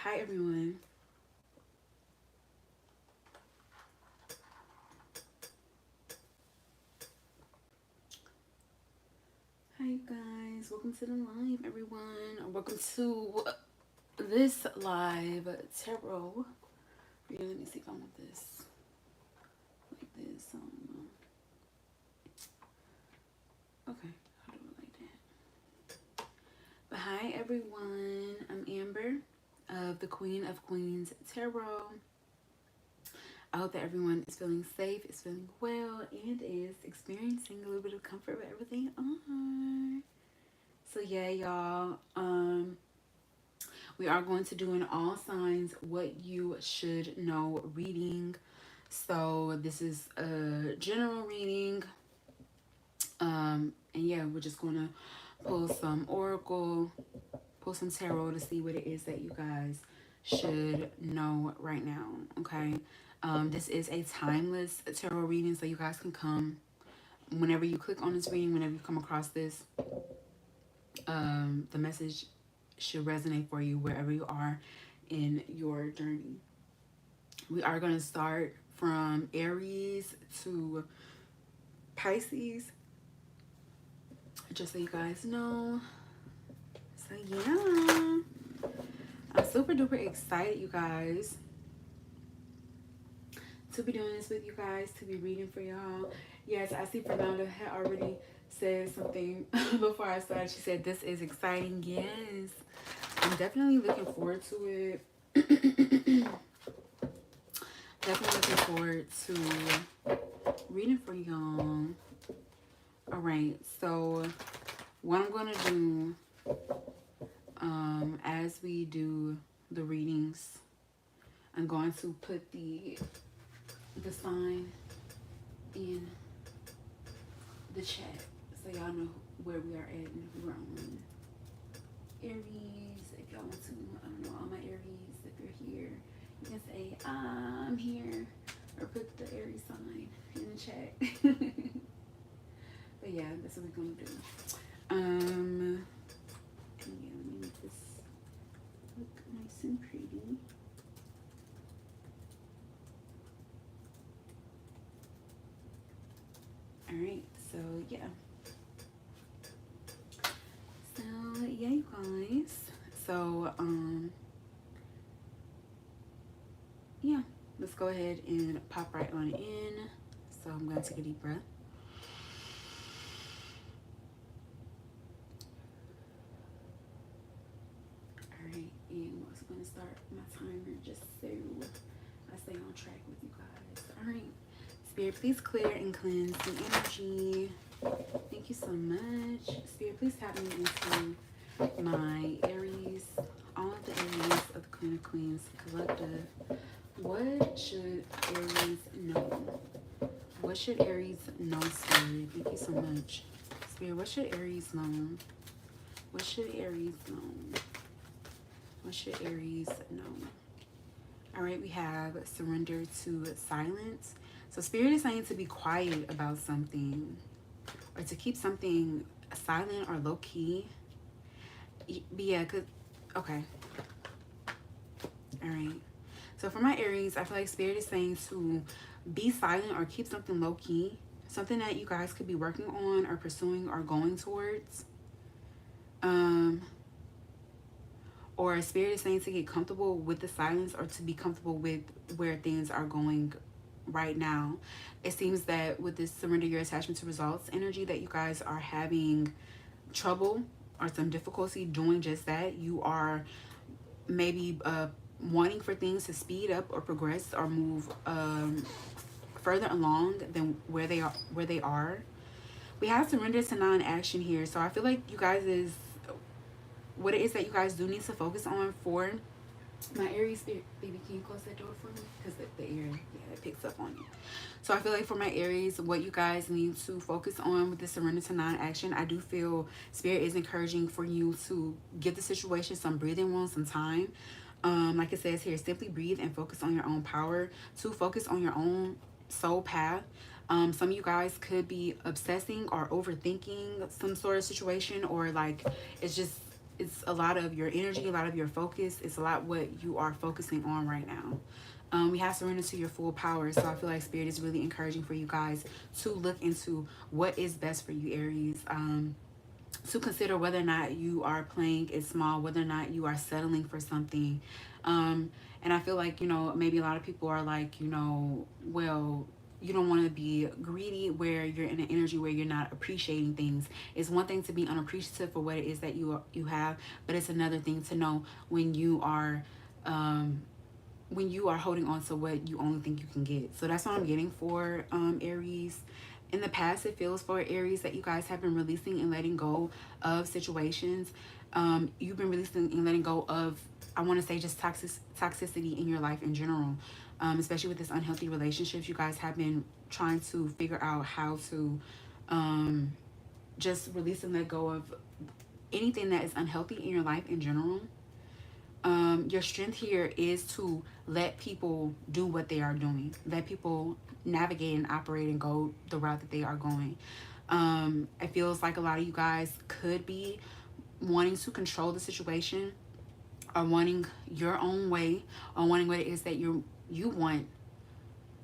Hi everyone. Hi you guys. Welcome to the live, everyone. Welcome to this live tarot. Yeah, let me see if I want this like this. Okay, I'll do it like that. But hi everyone. I'm Amber of the Queen of Queens Tarot. I hope that everyone is feeling safe, is feeling well, and is experiencing a little bit of comfort with everything on. So yeah, y'all. We are going to do an all signs what you should know reading. So this is a general reading. And yeah, we're just gonna pull some oracle, pull some tarot to see what it is that you guys should know right now. Okay. This is a timeless tarot reading, so you guys can come whenever you click on this reading, whenever you come across this. The message should resonate for you wherever you are in your journey. We are going to start from Aries to Pisces, just so you guys know. So yeah, I'm super duper excited, you guys, to be doing this with you guys, to be reading for y'all. Yes, I see Fernanda had already said something before I started. She said this is exciting. Yes, I'm definitely looking forward to it. Definitely looking forward to reading for y'all. Alright, so what I'm going to do as we do the readings, I'm going to put the sign in the chat so y'all know where we are at and if we're on Aries. If y'all want to, I don't know, all my Aries, if you're here, you can say I'm here or put the Aries sign in the chat. But yeah, that's what we're gonna do. Yeah, let me make this look nice and pretty. Alright, so yeah. So yeah, you guys. So yeah, let's go ahead and pop right on in. So I'm gonna take a deep breath. Alright, and I'm also gonna start my timer just so I stay on track with you guys. Alright. Spirit, please clear and cleanse the energy. Thank you so much. Spirit, please tap me into my Aries, all of the Aries of the Queen of Queens collective. What should Aries know? What should Aries know, Spirit? Thank you so much. Spirit, what should Aries know? What should Aries know? What should Aries know? All right, we have surrender to silence. So Spirit is saying to be quiet about something or to keep something silent or low key. But yeah, okay. All right. So for my Aries, I feel like Spirit is saying to be silent or keep something low key. Something that you guys could be working on or pursuing or going towards. Or Spirit is saying to get comfortable with the silence or to be comfortable with where things are going right now. It seems that with this surrender your attachment to results energy that you guys are having trouble or some difficulty doing just that. You are maybe wanting for things to speed up or progress or move further along than where they are. We have surrender to non-action here, so I feel like you guys is what it is that you guys do need to focus on for my Aries. Baby, can you close that door for me? Because the air, yeah, it picks up on you. So I feel like for my Aries, what you guys need to focus on with the surrender to non-action, I do feel Spirit is encouraging for you to give the situation some breathing room, some time. Like it says here, simply breathe and focus on your own power, to focus on your own soul path. Some of you guys could be obsessing or overthinking some sort of situation, or like it's just it's a lot of your energy, a lot of your focus. It's a lot what you are focusing on right now. We have surrender to your full power. So I feel like Spirit is really encouraging for you guys to look into what is best for you, Aries. To consider whether or not you are playing it small, whether or not you are settling for something. And I feel like, maybe a lot of people are like, well, you don't want to be greedy where you're in an energy where you're not appreciating things. It's one thing to be unappreciative for what it is that you have, but it's another thing to know when you are holding on to what you only think you can get. So that's what I'm getting for Aries. In the past, it feels for Aries that you guys have been releasing and letting go of situations. You've been releasing and letting go of, I want to say, just toxicity in your life in general. Especially with this unhealthy relationships, you guys have been trying to figure out how to just release and let go of anything that is unhealthy in your life in general. Your strength here is to let people do what they are doing. Let people navigate and operate and go the route that they are going. It feels like a lot of you guys could be wanting to control the situation, or wanting your own way, or wanting what it is that you want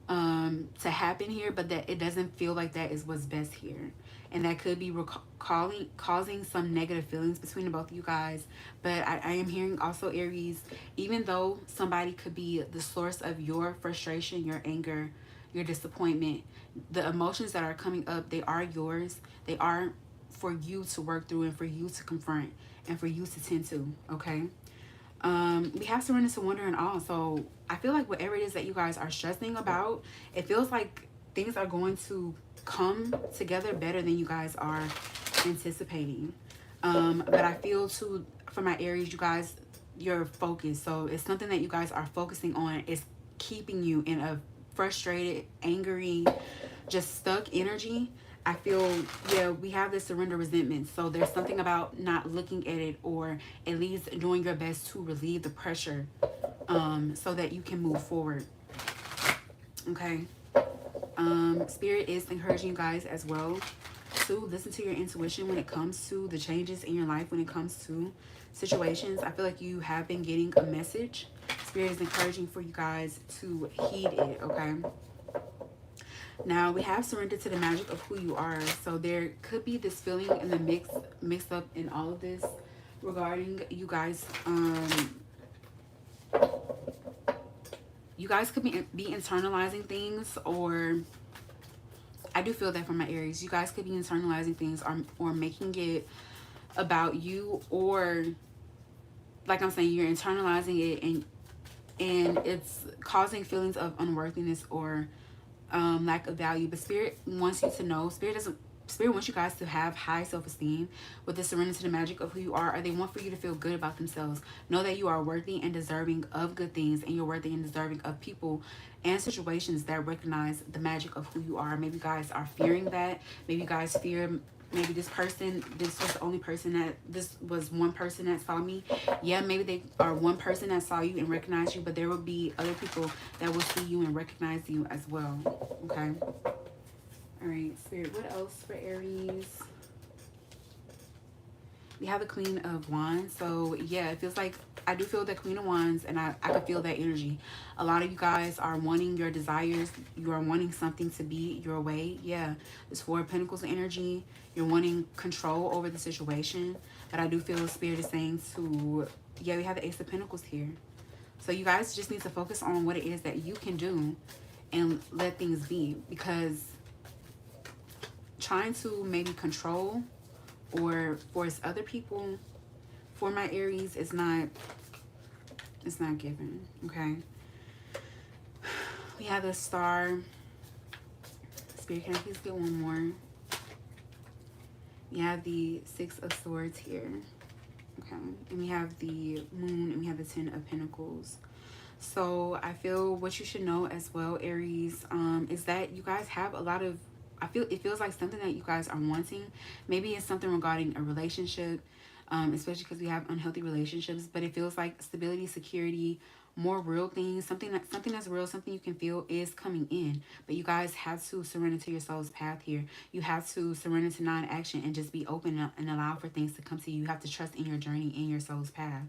to happen here, but that it doesn't feel like that is what's best here. And that could be causing some negative feelings between the both of you guys. But I am hearing also, Aries, even though somebody could be the source of your frustration, your anger, your disappointment, the emotions that are coming up, they are yours. They are for you to work through and for you to confront and for you to tend to, okay? We have surrender to wonder and awe. So I feel like whatever it is that you guys are stressing about, it feels like things are going to come together better than you guys are anticipating. But I feel too, for my Aries, you guys, you're focused. So it's something that you guys are focusing on is keeping you in a frustrated, angry, just stuck energy. I feel, yeah, we have this surrender resentment. So there's something about not looking at it, or at least doing your best to relieve the pressure so that you can move forward. Okay. Spirit is encouraging you guys as well to listen to your intuition when it comes to the changes in your life, when it comes to situations. I feel like you have been getting a message. Spirit is encouraging for you guys to heed it, okay? Now, we have surrendered to the magic of who you are. So there could be this feeling in the mixed up in all of this regarding you guys. You guys could be internalizing things, or I do feel that from my Aries. You guys could be internalizing things, or making it about you, or like I'm saying, you're internalizing it and it's causing feelings of unworthiness or lack of value. But Spirit wants you to know, Spirit wants you guys to have high self-esteem with the surrender to the magic of who you are, or they want for you to feel good about themselves. Know that you are worthy and deserving of good things, and you're worthy and deserving of people and situations that recognize the magic of who you are. Maybe you guys are fearing that. Maybe you guys fear, maybe this was the only person this was one person that saw me. Yeah, maybe they are one person that saw you and recognized you, but there will be other people that will see you and recognize you as well, okay? All right, Spirit, what else for Aries? We have the Queen of Wands. So yeah, it feels like, I do feel the Queen of Wands, and I can feel that energy. A lot of you guys are wanting your desires. You are wanting something to be your way. Yeah, this Four of Pentacles energy. You're wanting control over the situation. But I do feel Spirit is saying to, yeah, we have the Ace of Pentacles here. So you guys just need to focus on what it is that you can do and let things be, because trying to maybe control or force other people for my Aries is not, it's not given, okay? We have the Star. Spirit, can I please get one more? We have the Six of Swords here, okay? And we have the Moon, and we have the Ten of Pentacles. So I feel what you should know as well, Aries, is that you guys have a lot of, it feels like something that you guys are wanting. Maybe it's something regarding a relationship, especially because we have unhealthy relationships, but it feels like stability, security, more real things, something that's real, something you can feel is coming in. But you guys have to surrender to your soul's path here. You have to surrender to non-action and just be open and allow for things to come to you. You have to trust in your journey, in your soul's path.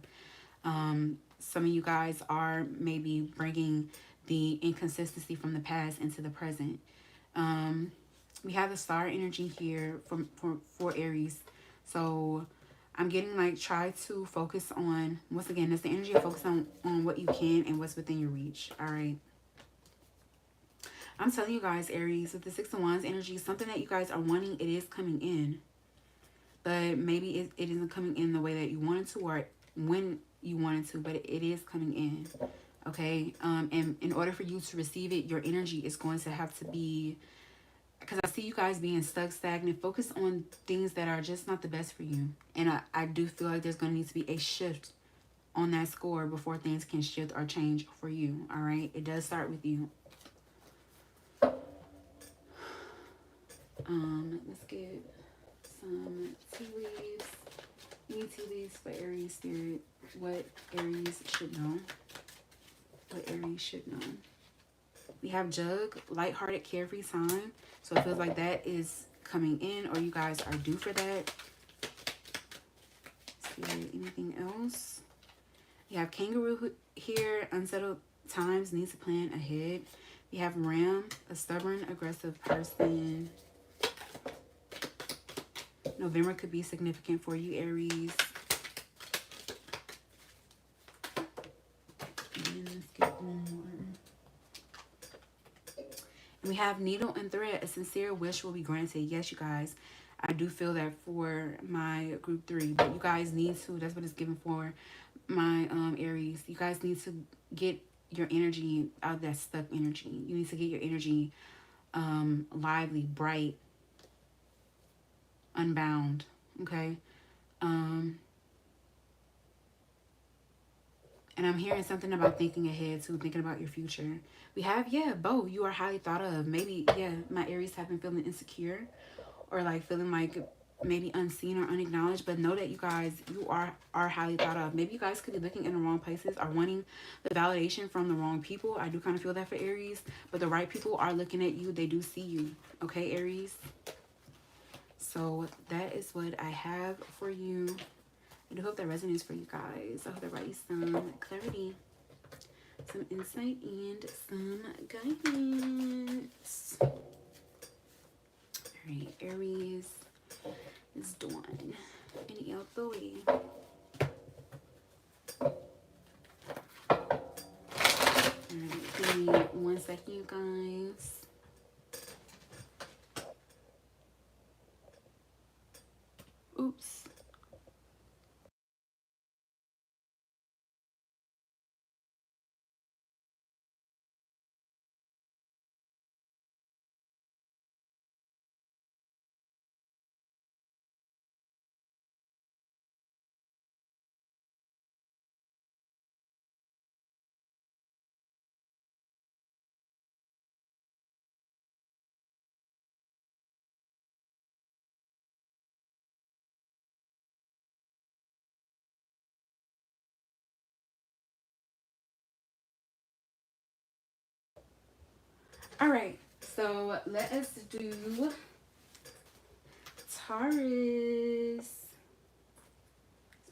Some of you guys are maybe bringing the inconsistency from the past into the present. We have the star energy here for Aries. So I'm getting like, try to focus on, once again, that's the energy of focus on what you can and what's within your reach. All right. I'm telling you guys, Aries, with the Six of Wands energy, something that you guys are wanting, it is coming in. But maybe it isn't coming in the way that you wanted to or when you wanted to, but it is coming in. Okay. And in order for you to receive it, your energy is going to have to be, because I see you guys being stuck, stagnant. Focus on things that are just not the best for you. And I do feel like there's going to need to be a shift on that score before things can shift or change for you. All right. It does start with you. Let's get some tea leaves. Any tea leaves for Aries spirit. What Aries should know. What Aries should know. We have Jug, lighthearted, carefree time. So it feels like that is coming in, or you guys are due for that. Spirit, anything else? You have Kangaroo here, unsettled times, needs to plan ahead. You have Ram, a stubborn, aggressive person. November could be significant for you, Aries. And let's get one more. And we have Needle and Thread, a sincere wish will be granted. Yes, you guys, I do feel that for my group 3, but you guys need to, that's what it's given for my Aries. You guys need to get your energy out of that stuck energy. You need to get your energy lively, bright, unbound. Okay. And I'm hearing something about thinking ahead too, thinking about your future. We have, yeah, Bo, you are highly thought of. Maybe, yeah, my Aries have been feeling insecure or like feeling like maybe unseen or unacknowledged. But know that you guys, you are highly thought of. Maybe you guys could be looking in the wrong places or wanting the validation from the wrong people. I do kind of feel that for Aries. But the right people are looking at you. They do see you. Okay, Aries? So that is what I have for you. I do hope that resonates for you guys. I hope that brought you some clarity, some insight, and some guidance. All right, Aries is done. And out the way. All right, give me 1 second, you guys. Oops. All right, so let us do Taurus. Is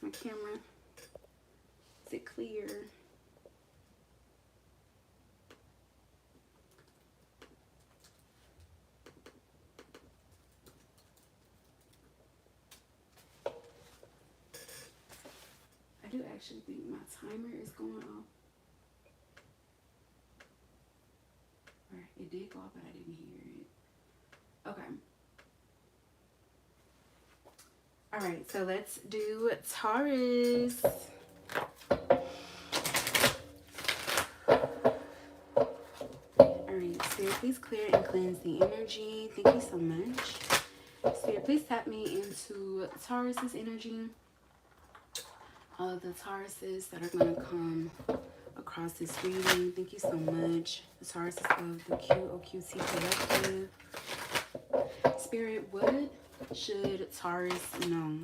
my camera? Is it clear? I do actually think my timer is going off. Or it did go off, but I didn't hear it. Okay. All right, so let's do Taurus. All right, Spirit, please clear and cleanse the energy. Thank you so much. Spirit, please tap me into Taurus's energy. All of the Tauruses that are going to come across this reading. Thank you so much. The Tauruses of the QOQT Collective. Spirit, what should Taurus know?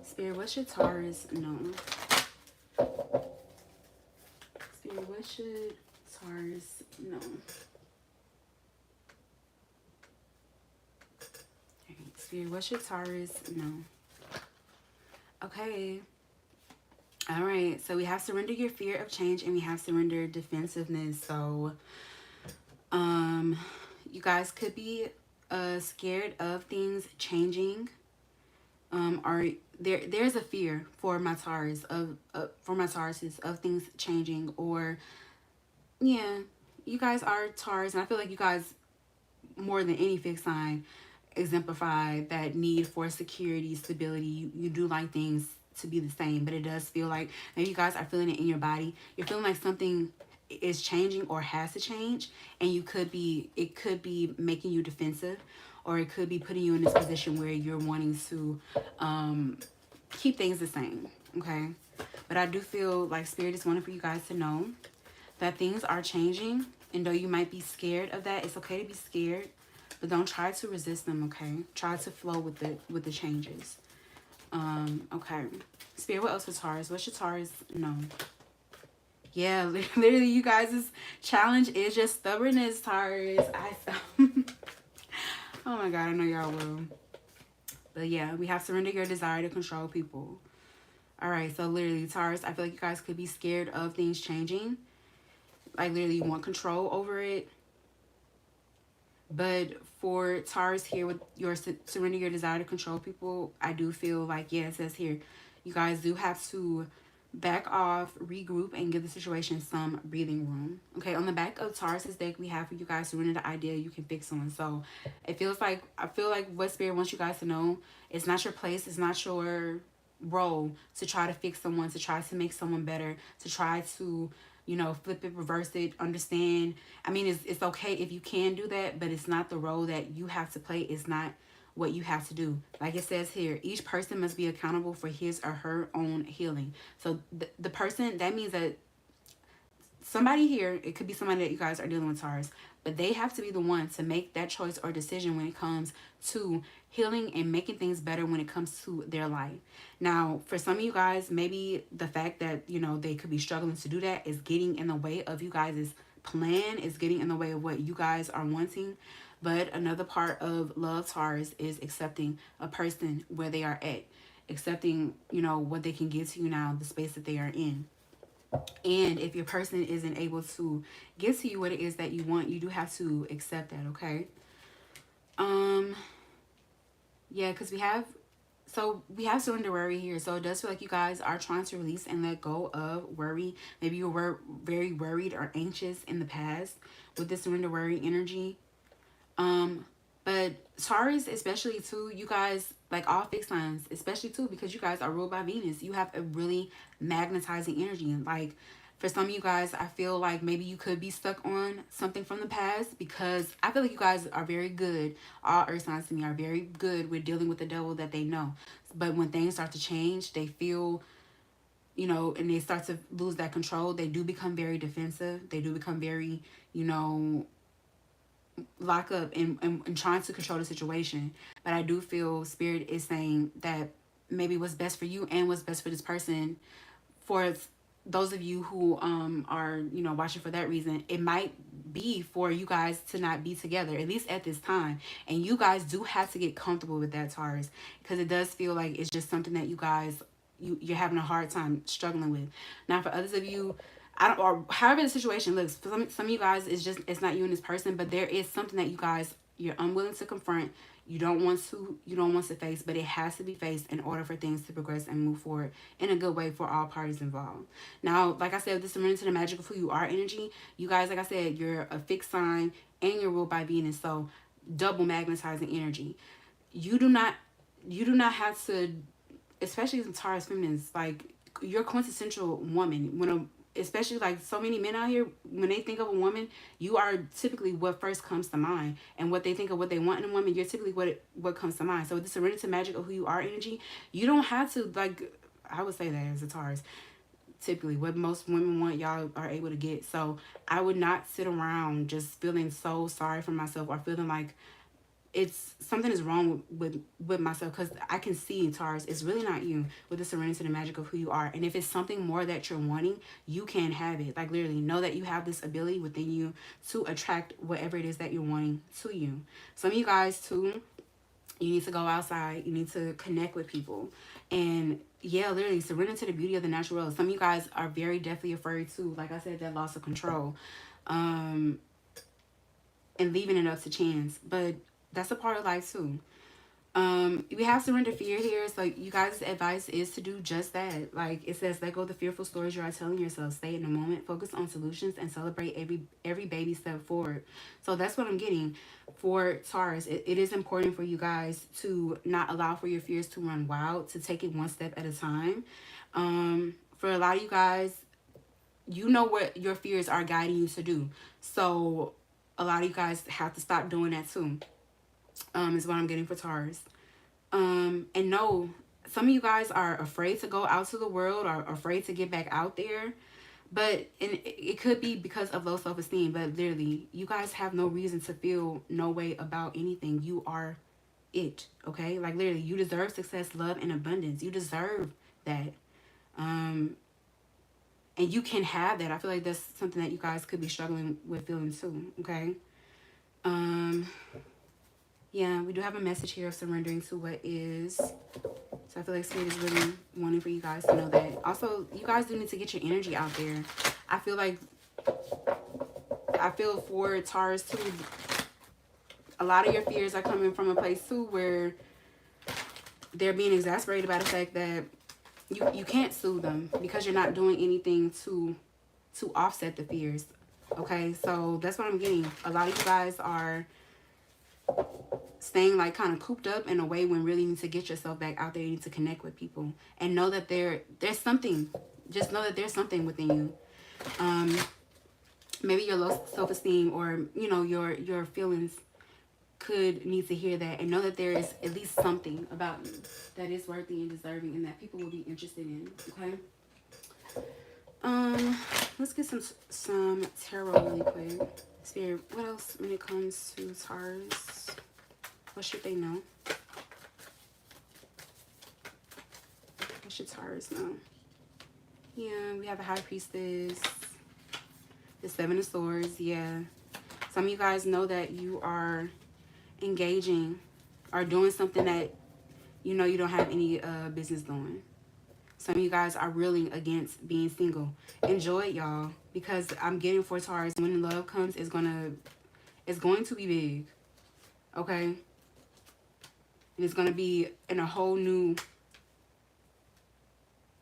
Spirit, what should Taurus know? what should Taurus know? Okay, Spirit, what should Taurus know? Okay. All right. So we have surrender your fear of change, and we have surrender defensiveness. So, you guys could be scared of things changing. Or there's a fear for my Taurus of things changing, or yeah, you guys are Taurus, and I feel like you guys, more than any fixed sign, exemplify that need for security, stability. You do like things to be the same, but it does feel like maybe you guys are feeling it in your body. You're feeling like something is changing or has to change, and it could be making you defensive, or it could be putting you in this position where you're wanting to keep things the same. Okay, but I do feel like Spirit is wanting for you guys to know that things are changing, and though you might be scared of that, it's okay to be scared, but don't try to resist them. Okay, try to flow with the changes. Okay, Spirit, what else for Taurus? What should Taurus know? Yeah, literally, you guys' challenge is your stubbornness, Taurus. Oh my God, I know y'all will. But yeah, we have surrender your desire to control people. All right, so literally, Taurus, I feel like you guys could be scared of things changing. Like, literally, you want control over it. But for Taurus here, with your surrender your desire to control people, I do feel like, yeah, it says here, you guys do have to back off, regroup, and give the situation some breathing room. Okay, on the back of Taurus's deck, we have for you guys surrender the idea you can fix someone. So it feels like, I feel like what Spirit wants you guys to know, it's not your place, it's not your role to try to fix someone, to try to make someone better, to try to, you know, flip it, reverse it, understand. I mean, it's okay if you can do that, but it's not the role that you have to play. It's not what you have to do. Like it says here, each person must be accountable for his or her own healing. So the person, that means that somebody here, it could be somebody that you guys are dealing with, Taurus, but they have to be the one to make that choice or decision when it comes to healing and making things better when it comes to their life. Now, for some of you guys, maybe the fact that, you know, they could be struggling to do that is getting in the way of you guys' plan, is getting in the way of what you guys are wanting. But another part of love, Taurus, is accepting a person where they are at, accepting, you know, what they can give to you now, the space that they are in. And if your person isn't able to give to you what it is that you want, you do have to accept that, okay? Yeah, because we have surrender worry here. So it does feel like you guys are trying to release and let go of worry. Maybe you were very worried or anxious in the past with this surrender worry energy. But Taurus, especially too, you guys, like all fixed signs, especially too, because you guys are ruled by Venus, you have a really magnetizing energy. Like, for some of you guys, I feel like maybe you could be stuck on something from the past, because I feel like you guys are very good, all earth signs to me are very good with dealing with the devil that they know. But when things start to change, they feel, you know, and they start to lose that control, they do become very defensive. They do become very, you know, lock up and trying to control the situation. But I do feel Spirit is saying that maybe what's best for you and what's best for this person, for those of you who are, you know, watching for that reason, it might be for you guys to not be together, at least at this time. And you guys do have to get comfortable with that, Taurus, because it does feel like it's just something that you guys, you're having a hard time struggling with. Now, for others of you, I don't, or however the situation looks, for some of you guys, it's not you and this person, but there is something that you guys, you're unwilling to confront, you don't want to face, but it has to be faced in order for things to progress and move forward in a good way for all parties involved. Now, like I said, this surrender to the magic of who you are energy, you guys, like I said, you're a fixed sign and you're ruled by Venus, so double magnetizing energy. You do not have to, especially as Taurus feminines, like, you're quintessential woman. Especially like so many men out here, when they think of a woman, you are typically what first comes to mind. And what they think of what they want in a woman, you're typically what comes to mind. So with the surrender to magic of who you are energy, you don't have to, like, I would say that as a Taurus, typically what most women want, y'all are able to get. So I would not sit around just feeling so sorry for myself, or feeling like it's something is wrong with myself, because I can see, Taurus, it's really not you, with the serenity and the magic of who you are. And if it's something more that you're wanting, you can have it. Like literally know that you have this ability within you to attract whatever it is that you're wanting to you. Some of you guys too, you need to go outside, you need to connect with people, and yeah, literally surrender to the beauty of the natural world. Some of you guys are very definitely afraid too, like I said, that loss of control, and leaving it up to chance, but that's a part of life too. We have surrender fear here, so you guys' advice is to do just that. Like it says, let go of the fearful stories you are telling yourself. Stay in the moment, focus on solutions, and celebrate every baby step forward. So that's what I'm getting for Taurus. It is important for you guys to not allow for your fears to run wild, to take it one step at a time. For a lot of you guys, you know what your fears are guiding you to do. So a lot of you guys have to stop doing that too. Is what I'm getting for Taurus. And no, some of you guys are afraid to go out to the world, or afraid to get back out there. But it could be because of low self-esteem. But literally, you guys have no reason to feel no way about anything. You are it, okay? Like literally, you deserve success, love, and abundance. You deserve that. And you can have that. I feel like that's something that you guys could be struggling with feeling too, okay? Yeah, we do have a message here of surrendering to what is. So I feel like Spirit is really wanting for you guys to know that. Also, you guys do need to get your energy out there. I feel for Taurus too, a lot of your fears are coming from a place too where they're being exasperated by the fact that you can't soothe them because you're not doing anything to offset the fears. Okay, so that's what I'm getting. A lot of you guys are staying like kind of cooped up in a way when really you need to get yourself back out there. You need to connect with people and know that there's something. Just know that there's something within you. Maybe your low self-esteem, or you know, your feelings could need to hear that, and know that there is at least something about you that is worthy and deserving, and that people will be interested in. Okay. Let's get some tarot really quick. Spirit, what else when it comes to Taurus? What should they know? What should Taurus know? Yeah, we have a High Priestess. The Seven of Swords, yeah. Some of you guys know that you are engaging or doing something that you know you don't have any business doing. Some of you guys are reeling against being single. Enjoy it, y'all, because I'm getting for Taurus, when love comes, it's going to be big, okay? And it's going to be in a whole new,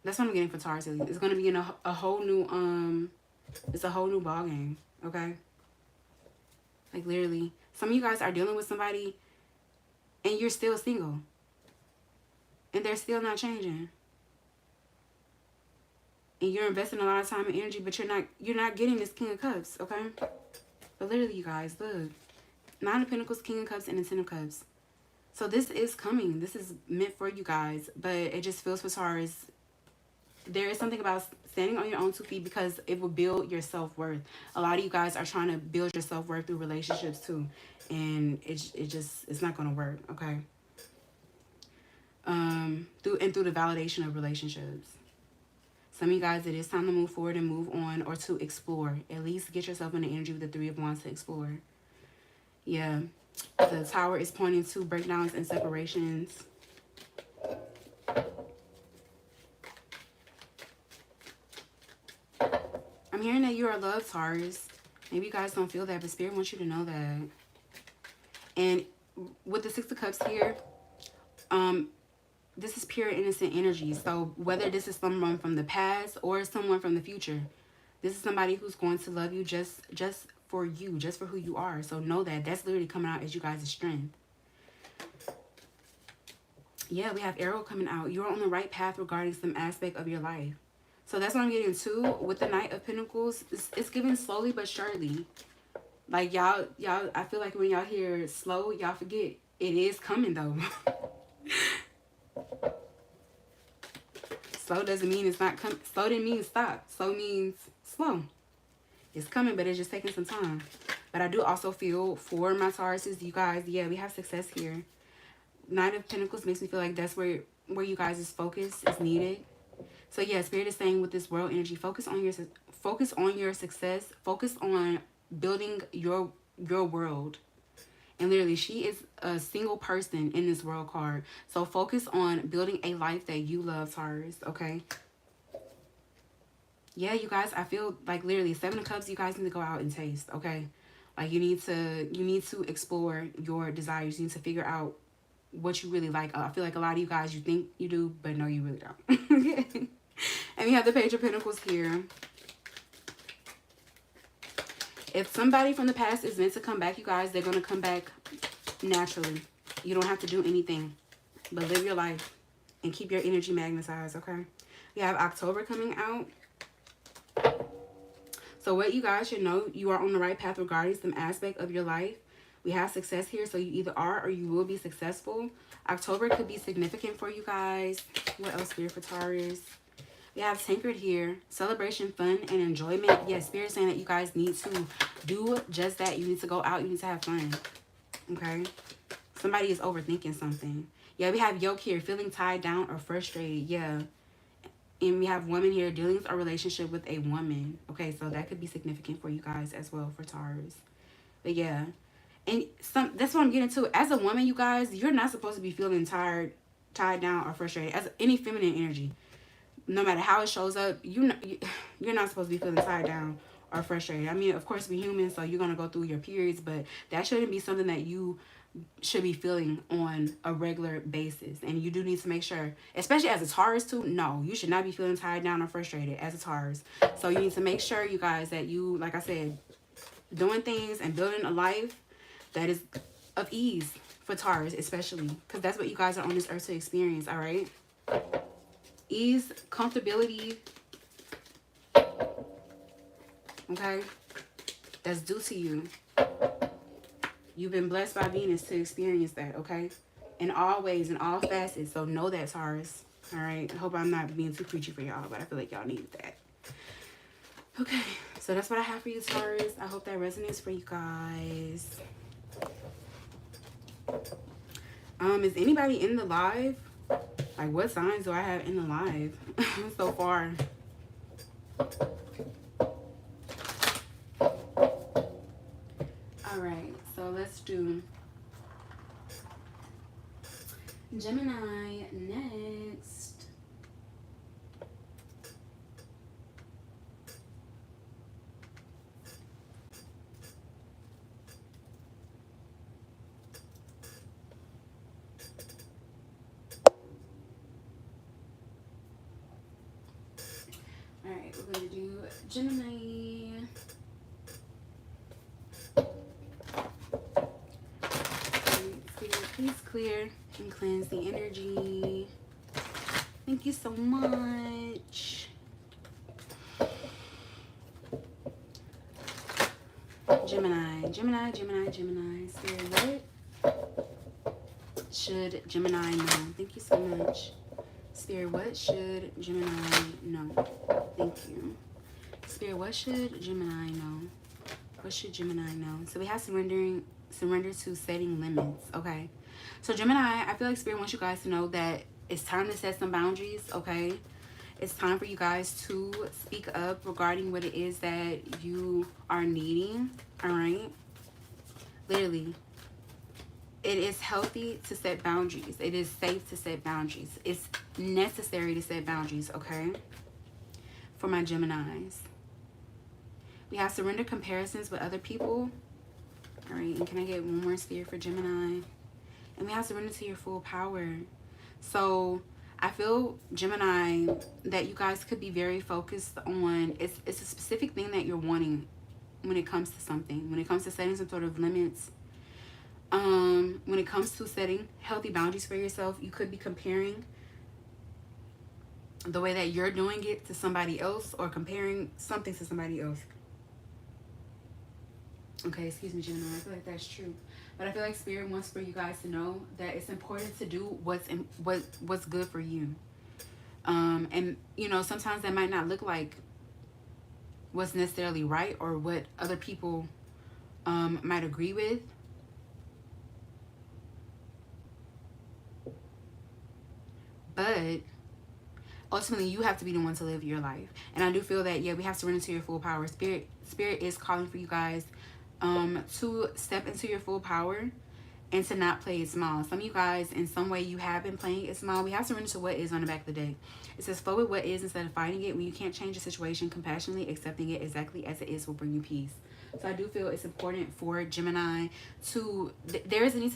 that's what I'm getting for Taurus. It's going to be in a whole new, it's a whole new ball game, okay? Like literally, some of you guys are dealing with somebody and you're still single. And they're still not changing. And you're investing a lot of time and energy, but you're not getting this King of Cups, okay? But literally, you guys, look. Nine of Pentacles, King of Cups, and the Ten of Cups. So this is coming. This is meant for you guys. But it just feels for Taurus. There is something about standing on your own 2 feet, because it will build your self-worth. A lot of you guys are trying to build your self-worth through relationships too. And it's not going to work, okay? Through the validation of relationships. Some of you guys, it is time to move forward and move on, or to explore. At least get yourself in the energy with the Three of Wands to explore. Yeah. The Tower is pointing to breakdowns and separations. I'm hearing that you are loved, Taurus. Maybe you guys don't feel that, but Spirit wants you to know that. And with the Six of Cups here, this is pure innocent energy. So whether this is someone from the past or someone from the future, this is somebody who's going to love you just for you, just for who you are. So know that that's literally coming out as you guys' strength. Yeah, we have Arrow coming out. You're on the right path regarding some aspect of your life. So that's what I'm getting to with the Knight of Pentacles. It's giving slowly but surely. Like y'all, I feel like when y'all hear slow, y'all forget it is coming though. Slow doesn't mean it's not coming. Slow didn't mean stop. Slow means slow. It's coming, but it's just taking some time. But I do also feel for my Tauruses, you guys, yeah, we have success here. Knight of Pentacles makes me feel like that's where you guys' focus is needed. So yeah, Spirit is saying with this world energy, focus on your success, focus on building your world. And literally, she is a single person in this world card. So focus on building a life that you love, Taurus, okay? Yeah, you guys, I feel like literally 7 of Cups, you guys need to go out and taste, okay? Like you need to explore your desires. You need to figure out what you really like. I feel like a lot of you guys, you think you do, but no, you really don't. And we have the Page of Pentacles here. If somebody from the past is meant to come back, you guys, they're going to come back naturally. You don't have to do anything but live your life and keep your energy magnetized, okay? We have October coming out. So what you guys should know, you are on the right path regarding some aspect of your life. We have success here, so you either are or you will be successful. October could be significant for you guys. What else here for Taurus? We have Tancred here. Celebration, fun, and enjoyment. Yes, Spirit saying that you guys need to do just that. You need to go out. You need to have fun. Okay? Somebody is overthinking something. Yeah, we have Yoke here. Feeling tied down or frustrated. Yeah. And we have woman here. Dealing with a relationship with a woman. Okay, so that could be significant for you guys as well for Taurus. But yeah. And that's what I'm getting to. As a woman, you guys, you're not supposed to be feeling tired, tied down, or frustrated. As any feminine energy. No matter how it shows up, you're not supposed to be feeling tied down or frustrated. I mean, of course, we're human, so you're going to go through your periods, but that shouldn't be something that you should be feeling on a regular basis. And you do need to make sure, especially as a Taurus too, no, you should not be feeling tied down or frustrated as a Taurus. So you need to make sure, you guys, that you, like I said, doing things and building a life that is of ease for Taurus, especially, because that's what you guys are on this earth to experience, all right? Ease, comfortability, okay, that's due to you. You've been blessed by Venus to experience that, okay, in all ways, in all facets. So know that, Taurus, all right? I hope I'm not being too preachy for y'all, but I feel like y'all need that. Okay, so that's what I have for you, Taurus. I hope that resonates for you guys. Is anybody in the live? Like, what signs do I have in the live so far? Alright, so let's do Gemini next. Alright, we're going to do Gemini. Please clear and cleanse the energy. Thank you so much. Gemini. Spirit, what should Gemini know? Thank you so much. Spirit, what should Gemini know? Thank you. Spirit, what should Gemini know? What should Gemini know? So we have surrender to setting limits, okay? So Gemini, I feel like Spirit wants you guys to know that it's time to set some boundaries, okay? It's time for you guys to speak up regarding what it is that you are needing, all right? Literally, it is healthy to set boundaries. It is safe to set boundaries. It's necessary to set boundaries, okay? For my Geminis. We have surrender comparisons with other people. All right, and can I get one more Spirit for Gemini? And we have surrender to your full power. So I feel, Gemini, that you guys could be very focused on, it's a specific thing that you're wanting when it comes to something. When it comes to setting some sort of limits. When it comes to setting healthy boundaries for yourself, you could be comparing the way that you're doing it to somebody else, or comparing something to somebody else. Okay, excuse me, Gemini. I feel like that's true. But I feel like Spirit wants for you guys to know that it's important to do what's good for you. And, you know, sometimes that might not look like what's necessarily right or what other people might agree with. But ultimately, you have to be the one to live your life. And I do feel that, yeah, we have to surrender to your full power. Spirit is calling for you guys to step into your full power and to not play it small. Some of you guys, in some way, you have been playing it small. We have to surrender to what is on the back of the deck. It says, flow with what is instead of fighting it. When you can't change the situation, compassionately accepting it exactly as it is will bring you peace. So I do feel it's important for Gemini to, there is a need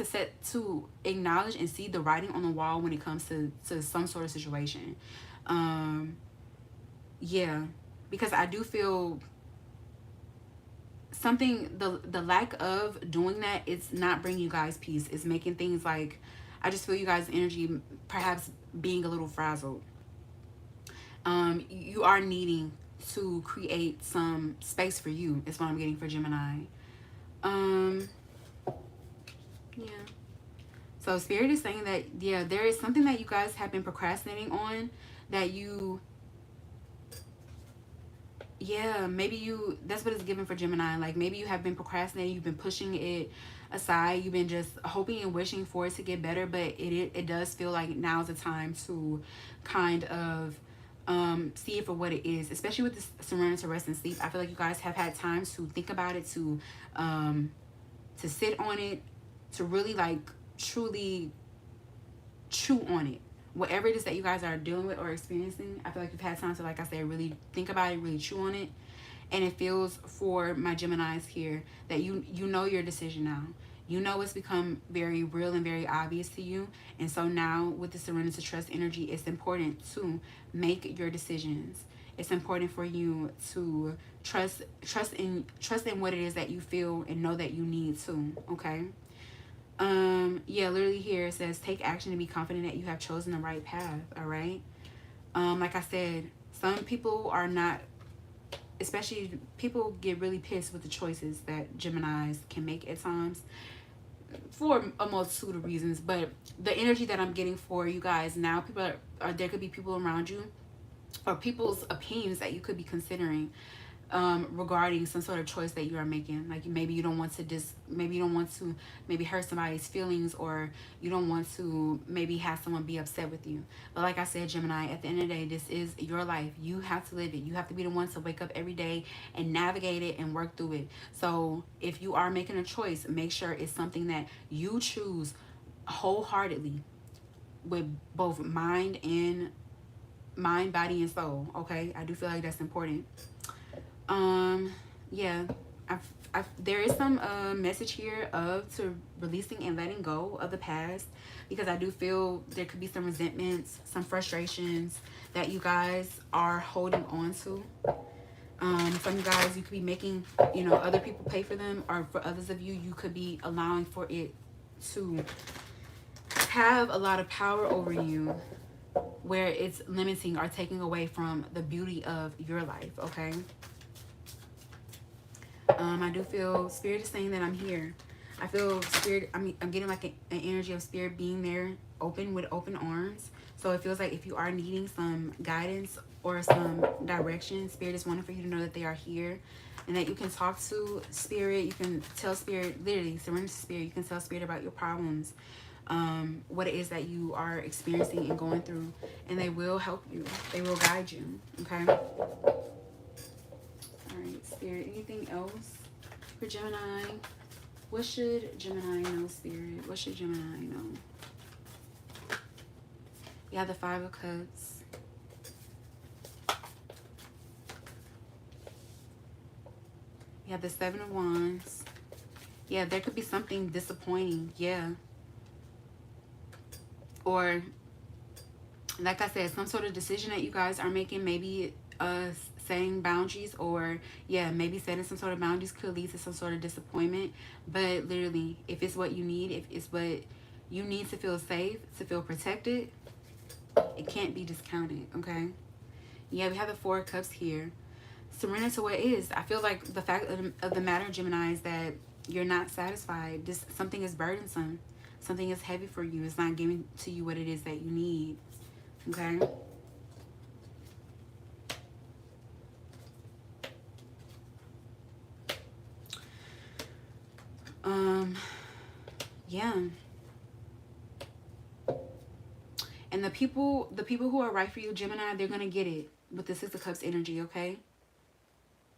to acknowledge and see the writing on the wall when it comes to some sort of situation. Yeah, because I do feel something, the lack of doing that, it's not bringing you guys peace. It's making things like, I just feel you guys' energy perhaps being a little frazzled. You are needing to create some space for you, is what I'm getting for Gemini. Yeah. So Spirit is saying that, yeah, there is something that you guys have been procrastinating on that you, yeah, maybe you, that's what it's given for Gemini. Like, maybe you have been procrastinating, you've been pushing it aside, you've been just hoping and wishing for it to get better, but it does feel like now's the time to kind of see it for what it is, especially with this surrender to rest and sleep. I feel like you guys have had time to think about it, to sit on it, to really like truly chew on it. Whatever it is that you guys are dealing with or experiencing, I feel like you've had time to, like I said, really think about it, really chew on it. And it feels for my Geminis here that you know your decision now. You know it's become very real and very obvious to you. And so now with the surrender to trust energy, it's important to make your decisions. It's important for you to trust in what it is that you feel and know that you need to, okay? Yeah, literally here it says take action and be confident that you have chosen the right path. All right. Like I said, some people are not, especially people get really pissed with the choices that Geminis can make at times for a multitude of reasons. But the energy that I'm getting for you guys now, people are there could be people around you or people's opinions that you could be considering regarding some sort of choice that you are making. Like maybe you don't want to maybe hurt somebody's feelings, or you don't want to maybe have someone be upset with you. But like I said, Gemini, at the end of the day, this is your life. You have to live it. You have to be the one to wake up every day and navigate it and work through it. So if you are making a choice, make sure it's something that you choose wholeheartedly with both mind, body, and soul. Okay, I do feel like that's important. Yeah, there is some message here to releasing and letting go of the past, because I do feel there could be some resentments, some frustrations that you guys are holding on to. Some guys, you could be making, other people pay for them, or for others of you, you could be allowing for it to have a lot of power over you, where it's limiting or taking away from the beauty of your life, okay? I do feel Spirit is saying that I'm here. I feel Spirit, I'm getting like an energy of Spirit being there with open arms. So it feels like if you are needing some guidance or some direction, Spirit is wanting for you to know that they are here, and that you can talk to Spirit. You can tell Spirit, literally surrender to Spirit. You can tell Spirit about your problems, what it is that you are experiencing and going through, and they will help you. They will guide you, okay? Alright, Spirit, anything else for Gemini? What should Gemini know, Spirit? What should Gemini know? You have the Five of Cups. You have the Seven of Wands. Yeah, there could be something disappointing. Yeah. Or, like I said, some sort of decision that you guys are making. Maybe setting boundaries, or yeah, maybe setting some sort of boundaries could lead to some sort of disappointment. But literally, if it's what you need, if it's what you need to feel safe, to feel protected, it can't be discounted, okay? Yeah, we have the Four of Cups here. Surrender to what is. I feel like the fact of the matter, Gemini, is that you're not satisfied. Something is burdensome. Something is heavy for you. It's not giving to you what it is that you need, okay? Yeah. And the people who are right for you, Gemini, they're gonna get it with the Six of Cups energy, okay?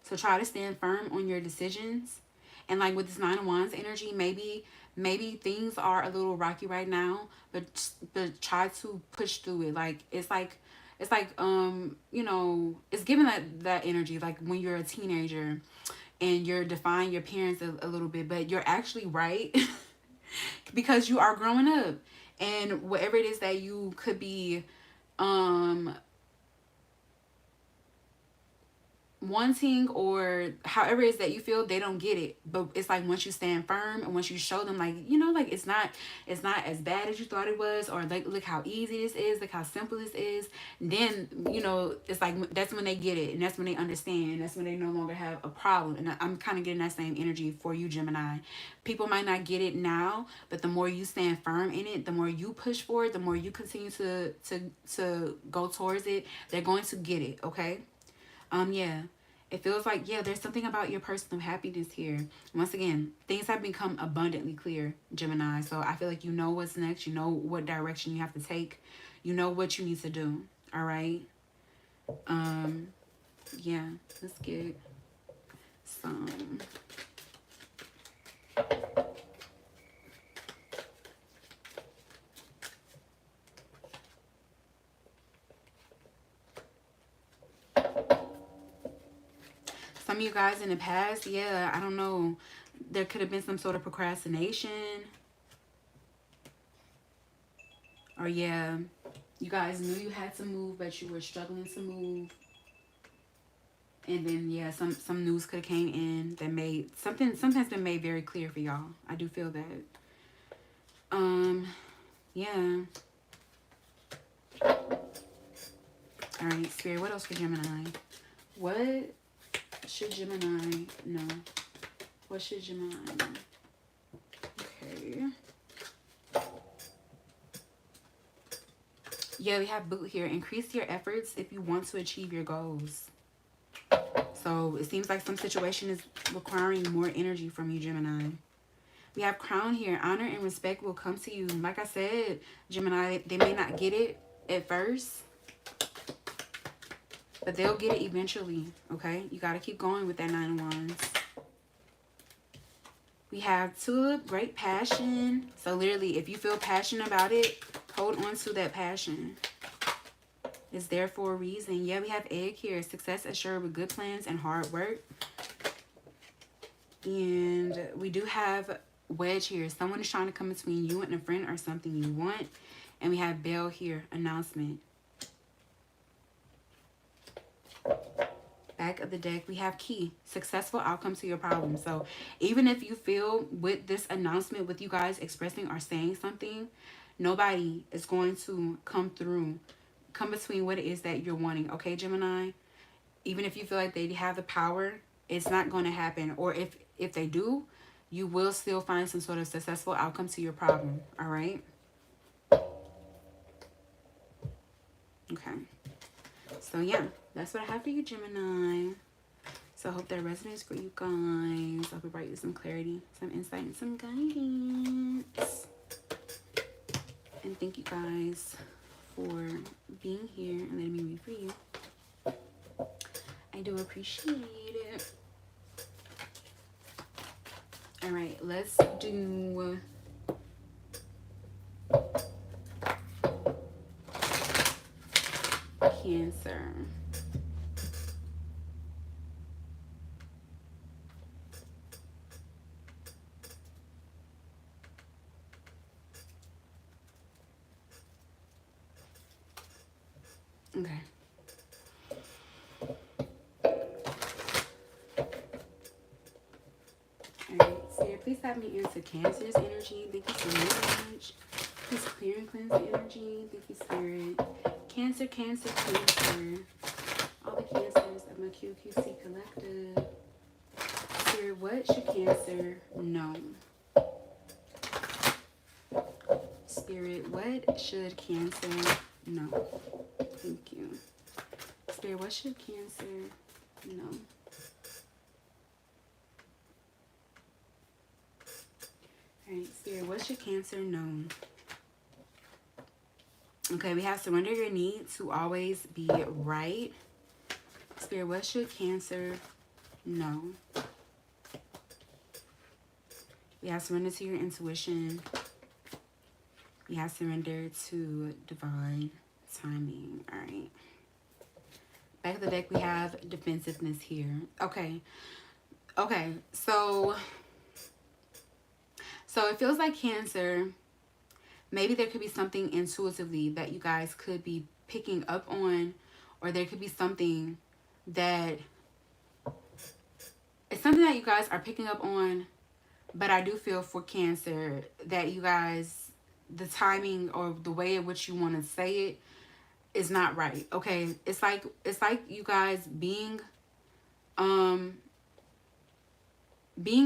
So try to stand firm on your decisions. And like with this Nine of Wands energy, maybe things are a little rocky right now, but try to push through it. Like it's like you know, it's giving that energy like when you're a teenager and you're defying your parents a little bit, but you're actually right because you are growing up. And whatever it is that you could be wanting, or however it is that you feel, they don't get it. But it's like once you stand firm and once you show them, like, you know, like it's not as bad as you thought it was, or like look how easy this is, look how simple this is, then you know it's like that's when they get it, and that's when they understand, that's when they no longer have a problem. And I'm kind of getting that same energy for you, Gemini. People might not get it now, but the more you stand firm in it, the more you push for it, the more you continue to go towards it, they're going to get it. Okay. Yeah, it feels like, yeah, there's something about your personal happiness here. Once again, things have become abundantly clear, Gemini. So I feel like you know what's next. You know what direction you have to take. You know what you need to do. All right. Yeah, let's get some. Some of you guys in the past, yeah, I don't know. There could have been some sort of procrastination. Or yeah, you guys knew you had to move, but you were struggling to move. And then yeah, some news could have came in that made something's been made very clear for y'all. I do feel that. Yeah. All right, Spirit, what else for Gemini? What should Gemini know? What should Gemini know? Okay. Yeah, we have Boot here. Increase your efforts if you want to achieve your goals. So it seems like some situation is requiring more energy from you, Gemini. We have Crown here. Honor and respect will come to you. Like I said, Gemini, they may not get it at first, but they'll get it eventually, okay? You got to keep going with that Nine of Wands. We have Tulip, great passion. So literally, if you feel passionate about it, hold on to that passion. It's there for a reason. Yeah, we have Egg here. Success assured with good plans and hard work. And we do have Wedge here. Someone is trying to come between you and a friend or something you want. And we have Bell here. Announcement. Back of the deck, we have Key. Successful outcome to your problem. So even if you feel with this announcement, with you guys expressing or saying something, nobody is going to come between what it is that you're wanting. Okay, Gemini? Even if you feel like they have the power, it's not going to happen. Or if they do, you will still find some sort of successful outcome to your problem. All right? Okay. So, yeah. That's what I have for you, Gemini. So, I hope that resonates for you guys. I hope it brought you some clarity, some insight, and some guidance. And thank you guys for being here and letting me read for you. I do appreciate it. All right, let's do Cancer. Okay. Alright, Spirit, please have me into Cancer's energy. Thank you so much. Please clear and cleanse the energy. Thank you, Spirit. Cancer, Cancer, Cancer. All the Cancers of my QQC collective. Spirit, what should Cancer know? Spirit, what should Cancer know? Thank you. Spirit, what should Cancer know? All right, Spirit, what should Cancer know? Okay, we have surrender your need to always be right. Spirit, what should Cancer know? We have surrender to your intuition. We have surrender to divine timing. All right. Back of the deck, we have defensiveness here. Okay. Okay. So it feels like Cancer, maybe there could be something intuitively that you guys could be picking up on, or there could be something that it's something that you guys are picking up on, but I do feel for Cancer that you guys, the timing or the way in which you want to say it is not right. Okay, it's like you guys being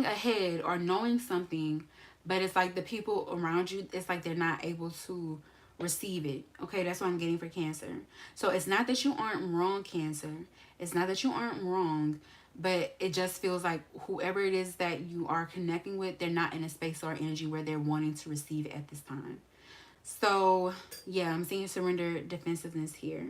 ahead or knowing something, but it's like the people around you, it's like they're not able to receive it. Okay, that's what I'm getting for Cancer. So it's not that you aren't wrong, Cancer. It's not that you aren't wrong, but it just feels like whoever it is that you are connecting with, they're not in a space or energy where they're wanting to receive it at this time. So yeah, I'm seeing surrender defensiveness here.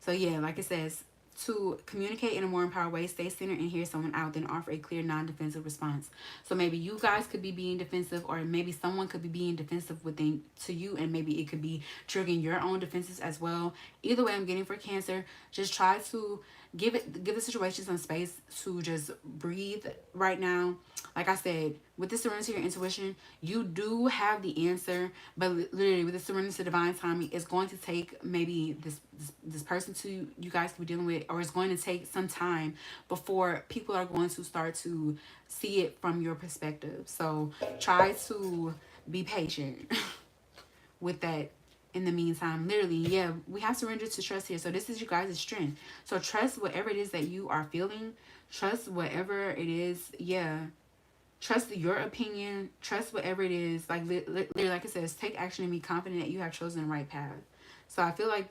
So yeah, like it says, to communicate in a more empowered way, stay centered and hear someone out, then offer a clear non-defensive response. So maybe you guys could be being defensive, or maybe someone could be being defensive within to you, and maybe it could be triggering your own defenses as well. Either way, I'm getting for Cancer, just try to give the situation some space to just breathe right now. Like I said, with the surrender to your intuition, you do have the answer, but literally with the surrender to divine timing, it's going to take maybe this person to you guys could be dealing with, or it's going to take some time before people are going to start to see it from your perspective. So try to be patient with that. In the meantime, literally, yeah, we have surrender to trust here. So this is you guys' strength. So trust whatever it is that you are feeling. Trust whatever it is. Yeah. Trust your opinion. Trust whatever it is. Like literally, like it says, take action and be confident that you have chosen the right path. So I feel like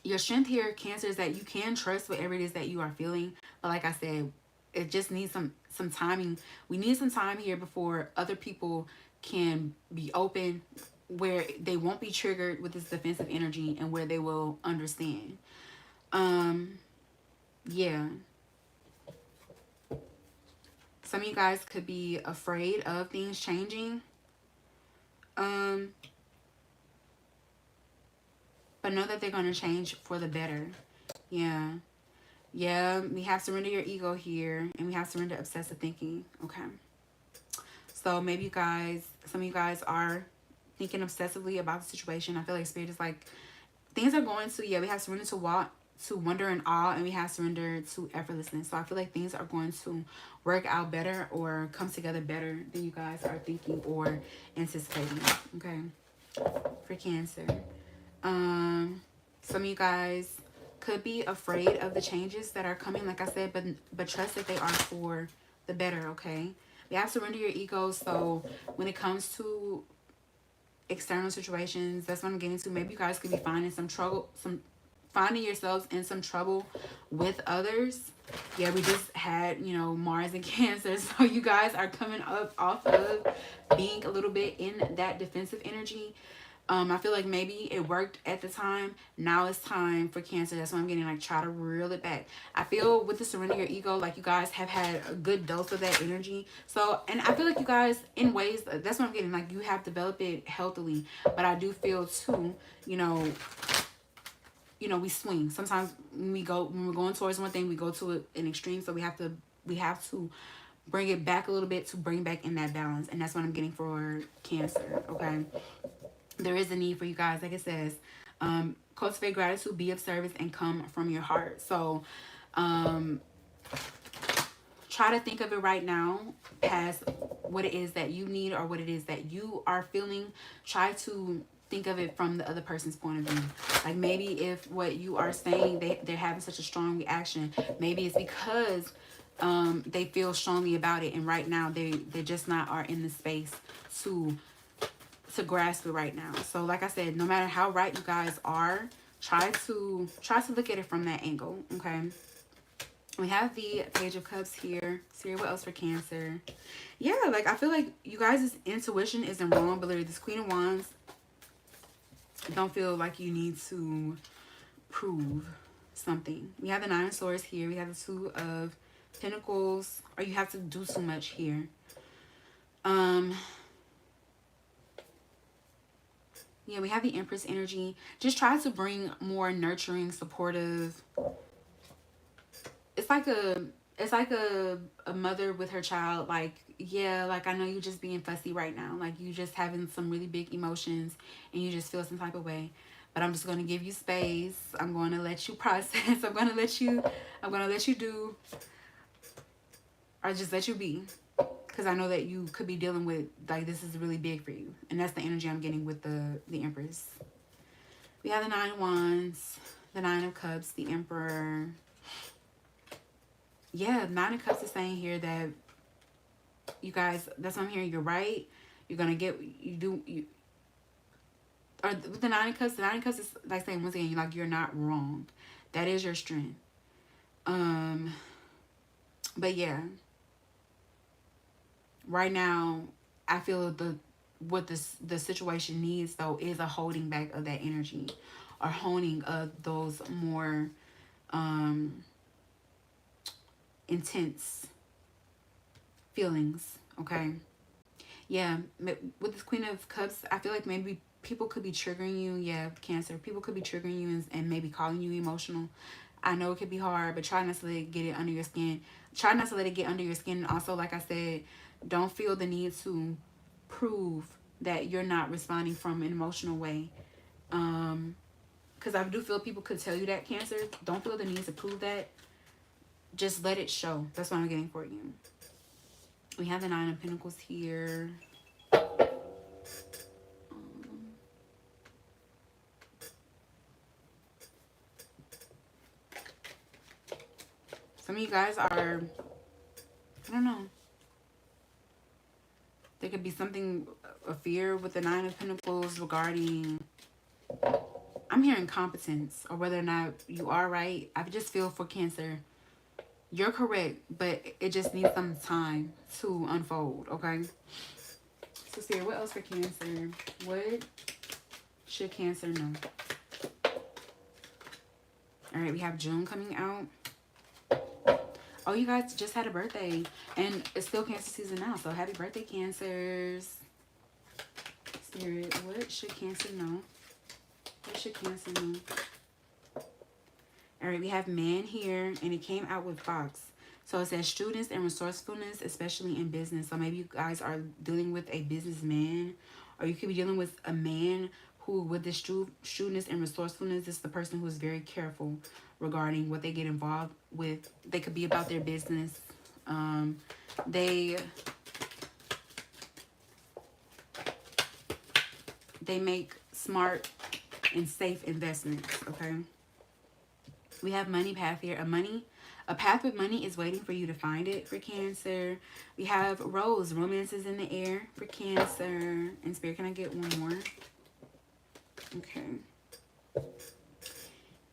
your strength here, Cancer, is that you can trust whatever it is that you are feeling. But like I said, it just needs some timing. We need some time here before other people can be open, where they won't be triggered with this defensive energy, and where they will understand. Yeah. Some of you guys could be afraid of things changing. But know that they're going to change for the better. Yeah. Yeah, we have surrender your ego here, and we have surrender obsessive thinking. Okay. So maybe you guys, some of you guys are thinking obsessively about the situation. I feel like Spirit is like, things are going to, yeah, we have surrender to wonder and awe, and we have surrender to effortlessness. So I feel like things are going to work out better or come together better than you guys are thinking or anticipating. Okay, for Cancer, some of you guys could be afraid of the changes that are coming, like I said, but trust that they are for the better. Okay, we have surrender your ego. So when it comes to external situations, that's what I'm getting to. Maybe you guys could be finding finding yourselves in some trouble with others. Yeah, we just had, Mars and Cancer. So you guys are coming up off of being a little bit in that defensive energy. I feel like maybe it worked at the time. Now it's time for Cancer. That's why I'm getting, like, try to reel it back. I feel with the surrender your ego, like you guys have had a good dose of that energy. So, and I feel like you guys, in ways, that's what I'm getting, like, you have developed it healthily. But I do feel too, we swing. Sometimes when we're going towards one thing, we go to an extreme. So we have to bring it back a little bit to bring back in that balance. And that's what I'm getting for Cancer. Okay. There is a need for you guys, like it says, cultivate gratitude, be of service, and come from your heart. So try to think of it right now past what it is that you need or what it is that you are feeling. Try to think of it from the other person's point of view. Like, maybe if what you are saying, they're having such a strong reaction, maybe it's because they feel strongly about it, and right now they just not are in the space to grasp it right now. So like I said, no matter how right you guys are, try to look at it from that angle. Okay, We have the Page of Cups here. See what else for Cancer. Yeah, like I feel like you guys' intuition isn't wrong, but literally this Queen of Wands, don't feel like you need to prove something. We have the Nine of Swords here. We have the Two of Pentacles, or you have to do too much here. Yeah, we have the Empress energy. Just try to bring more nurturing, supportive. It's like a mother with her child. Like, yeah, like I know you just being fussy right now. Like you just having some really big emotions and you just feel some type of way. But I'm just gonna give you space. I'm gonna let you process. I'm gonna let you do, or just let you be. Because I know that you could be dealing with, like, this is really big for you. And that's the energy I'm getting with the Empress. We have the Nine of Wands, the Nine of Cups, the Emperor. Yeah, Nine of Cups is saying here that you guys, that's what I'm hearing. You're right. You're going to get, or with the Nine of Cups is like saying, once again, you're not wrong. That is your strength. But yeah. Right now, I feel what the situation needs though is a holding back of that energy, or honing of those more intense feelings. Okay, yeah. With this Queen of Cups, I feel like maybe people could be triggering you. Yeah, Cancer. People could be triggering you and maybe calling you emotional. I know it could be hard, but try not to let it get it under your skin. Try not to let it get under your skin. And also, like I said, don't feel the need to prove that you're not responding from an emotional way. Because I do feel people could tell you that, Cancer. Don't feel the need to prove that. Just let it show. That's what I'm getting for you. We have the Nine of Pentacles here. Some of you guys are, I don't know. There could be something, a fear with the Nine of Pentacles regarding, I'm hearing competence, or whether or not you are right. I just feel for Cancer, you're correct, but it just needs some time to unfold, okay? So, Spirit, what else for Cancer? What should Cancer know? All right, we have June coming out. Oh, you guys just had a birthday, and it's still Cancer season now, so happy birthday, Cancers. Spirit, what should Cancer know? What should Cancer know? All right, we have man here, and it came out with fox. So it says students and resourcefulness, especially in business. So maybe you guys are dealing with a businessman, or you could be dealing with a man who, with this shrewdness and resourcefulness, is the person who is very careful regarding what they get involved with. They could be about their business. They make smart and safe investments, okay? We have money path here. A path with money is waiting for you to find it for Cancer. We have rose. Romance is in the air for Cancer. And Spirit, can I get one more? Okay.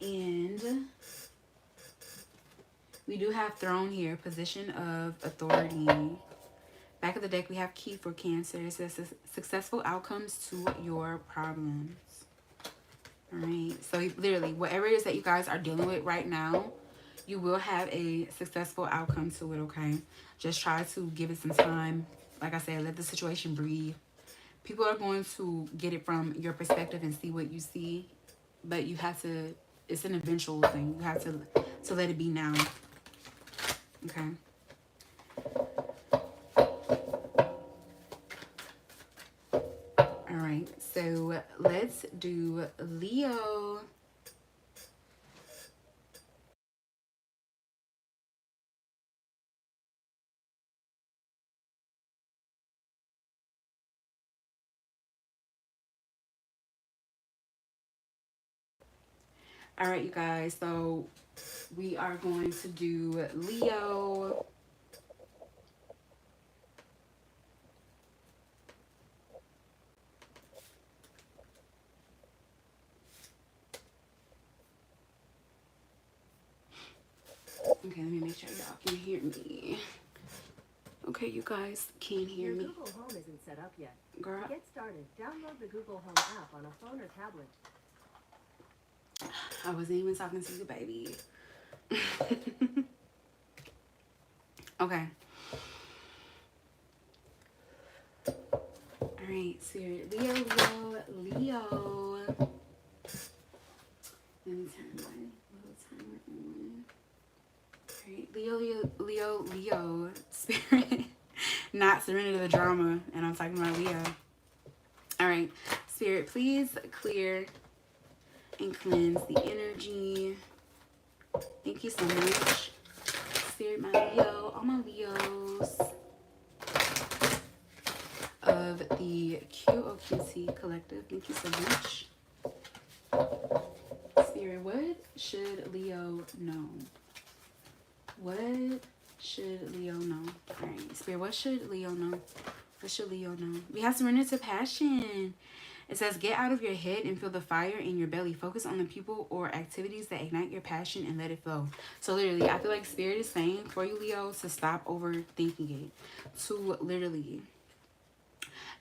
And we do have throne here. Position of authority. Back of the deck, we have key for Cancer. It says successful outcomes to your problems. All right. So literally, whatever it is that you guys are dealing with right now, you will have a successful outcome to it, okay? Just try to give it some time. Like I said, let the situation breathe. People are going to get it from your perspective and see what you see, but you have to, it's an eventual thing. You have to let it be now, okay? All right, so let's do Leo. All right, you guys, so we are going to do Leo. Okay, let me make sure y'all can hear me. Okay, you guys can hear me. Your Google Home isn't set up yet. Girl. To get started, download the Google Home app on a phone or tablet. I wasn't even talking to you, baby. Okay. Alright, Spirit. Leo. Let me turn my little timer on. Alright, Leo. Spirit. Not surrender to the drama. And I'm talking about Leo. Alright, Spirit, please clear and cleanse the energy. Thank you so much. Spirit, my Leo, all my Leos of the QOQT collective. Thank you so much. Spirit, what should Leo know? What should Leo know? Alright, Spirit, what should Leo know? What should Leo know? We have surrender to passion. It says, get out of your head and feel the fire in your belly. Focus on the people or activities that ignite your passion and let it flow. So literally, I feel like Spirit is saying for you, Leo, to stop overthinking it. To literally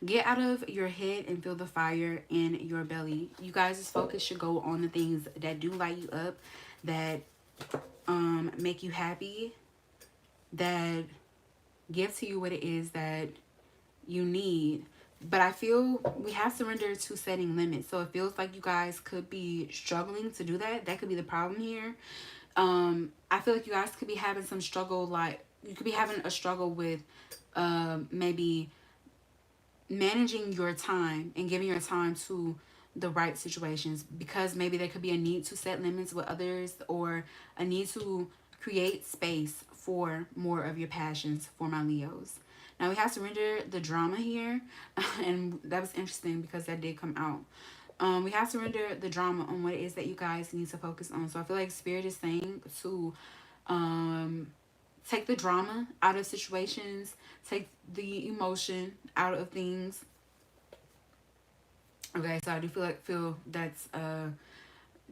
get out of your head and feel the fire in your belly. You guys' focus should go on the things that do light you up, that make you happy, that give to you what it is that you need. But I feel we have surrendered to setting limits. So it feels like you guys could be struggling to do that. That could be the problem here. I feel like you guys could be having some struggle, like you could be having a struggle with maybe managing your time and giving your time to the right situations, because maybe there could be a need to set limits with others or a need to create space for more of your passions for my Leos. Now we have surrender the drama here, and that was interesting because that did come out. We have surrender the drama on what it is that you guys need to focus on. So I feel like Spirit is saying to take the drama out of situations, take the emotion out of things. Okay, so I do feel that's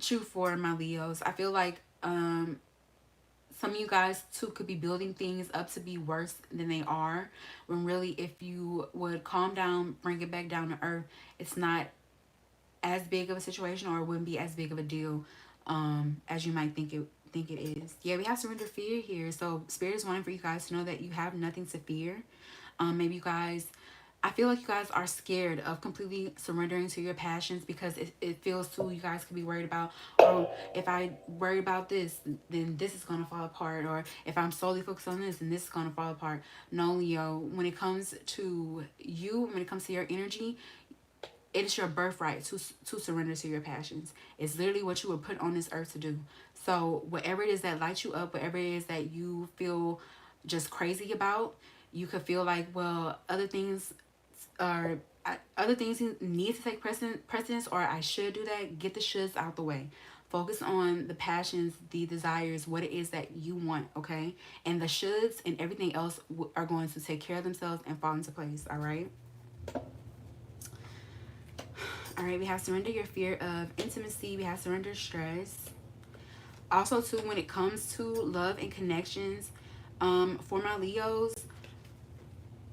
true for my Leos. I feel like some of you guys too could be building things up to be worse than they are, when really if you would calm down, bring it back down to earth, it's not as big of a situation, or it wouldn't be as big of a deal as you might think it is. Yeah, we have surrender fear here. So Spirit is wanting for you guys to know that you have nothing to fear. Maybe you guys, I feel like you guys are scared of completely surrendering to your passions, because it feels too, you guys could be worried about, oh, if I worry about this, then this is going to fall apart. Or if I'm solely focused on this, then this is going to fall apart. No, Leo, when it comes to you, when it comes to your energy, it is your birthright to surrender to your passions. It's literally what you were put on this earth to do. So whatever it is that lights you up, whatever it is that you feel just crazy about, you could feel like, well, other things need to take precedence, or I should do that. Get the shoulds out the way. Focus on the passions, the desires, what it is that you want, okay? And the shoulds and everything else are going to take care of themselves and fall into place, all right? All right, we have surrender your fear of intimacy. We have surrender stress. Also, too, when it comes to love and connections, for my Leos,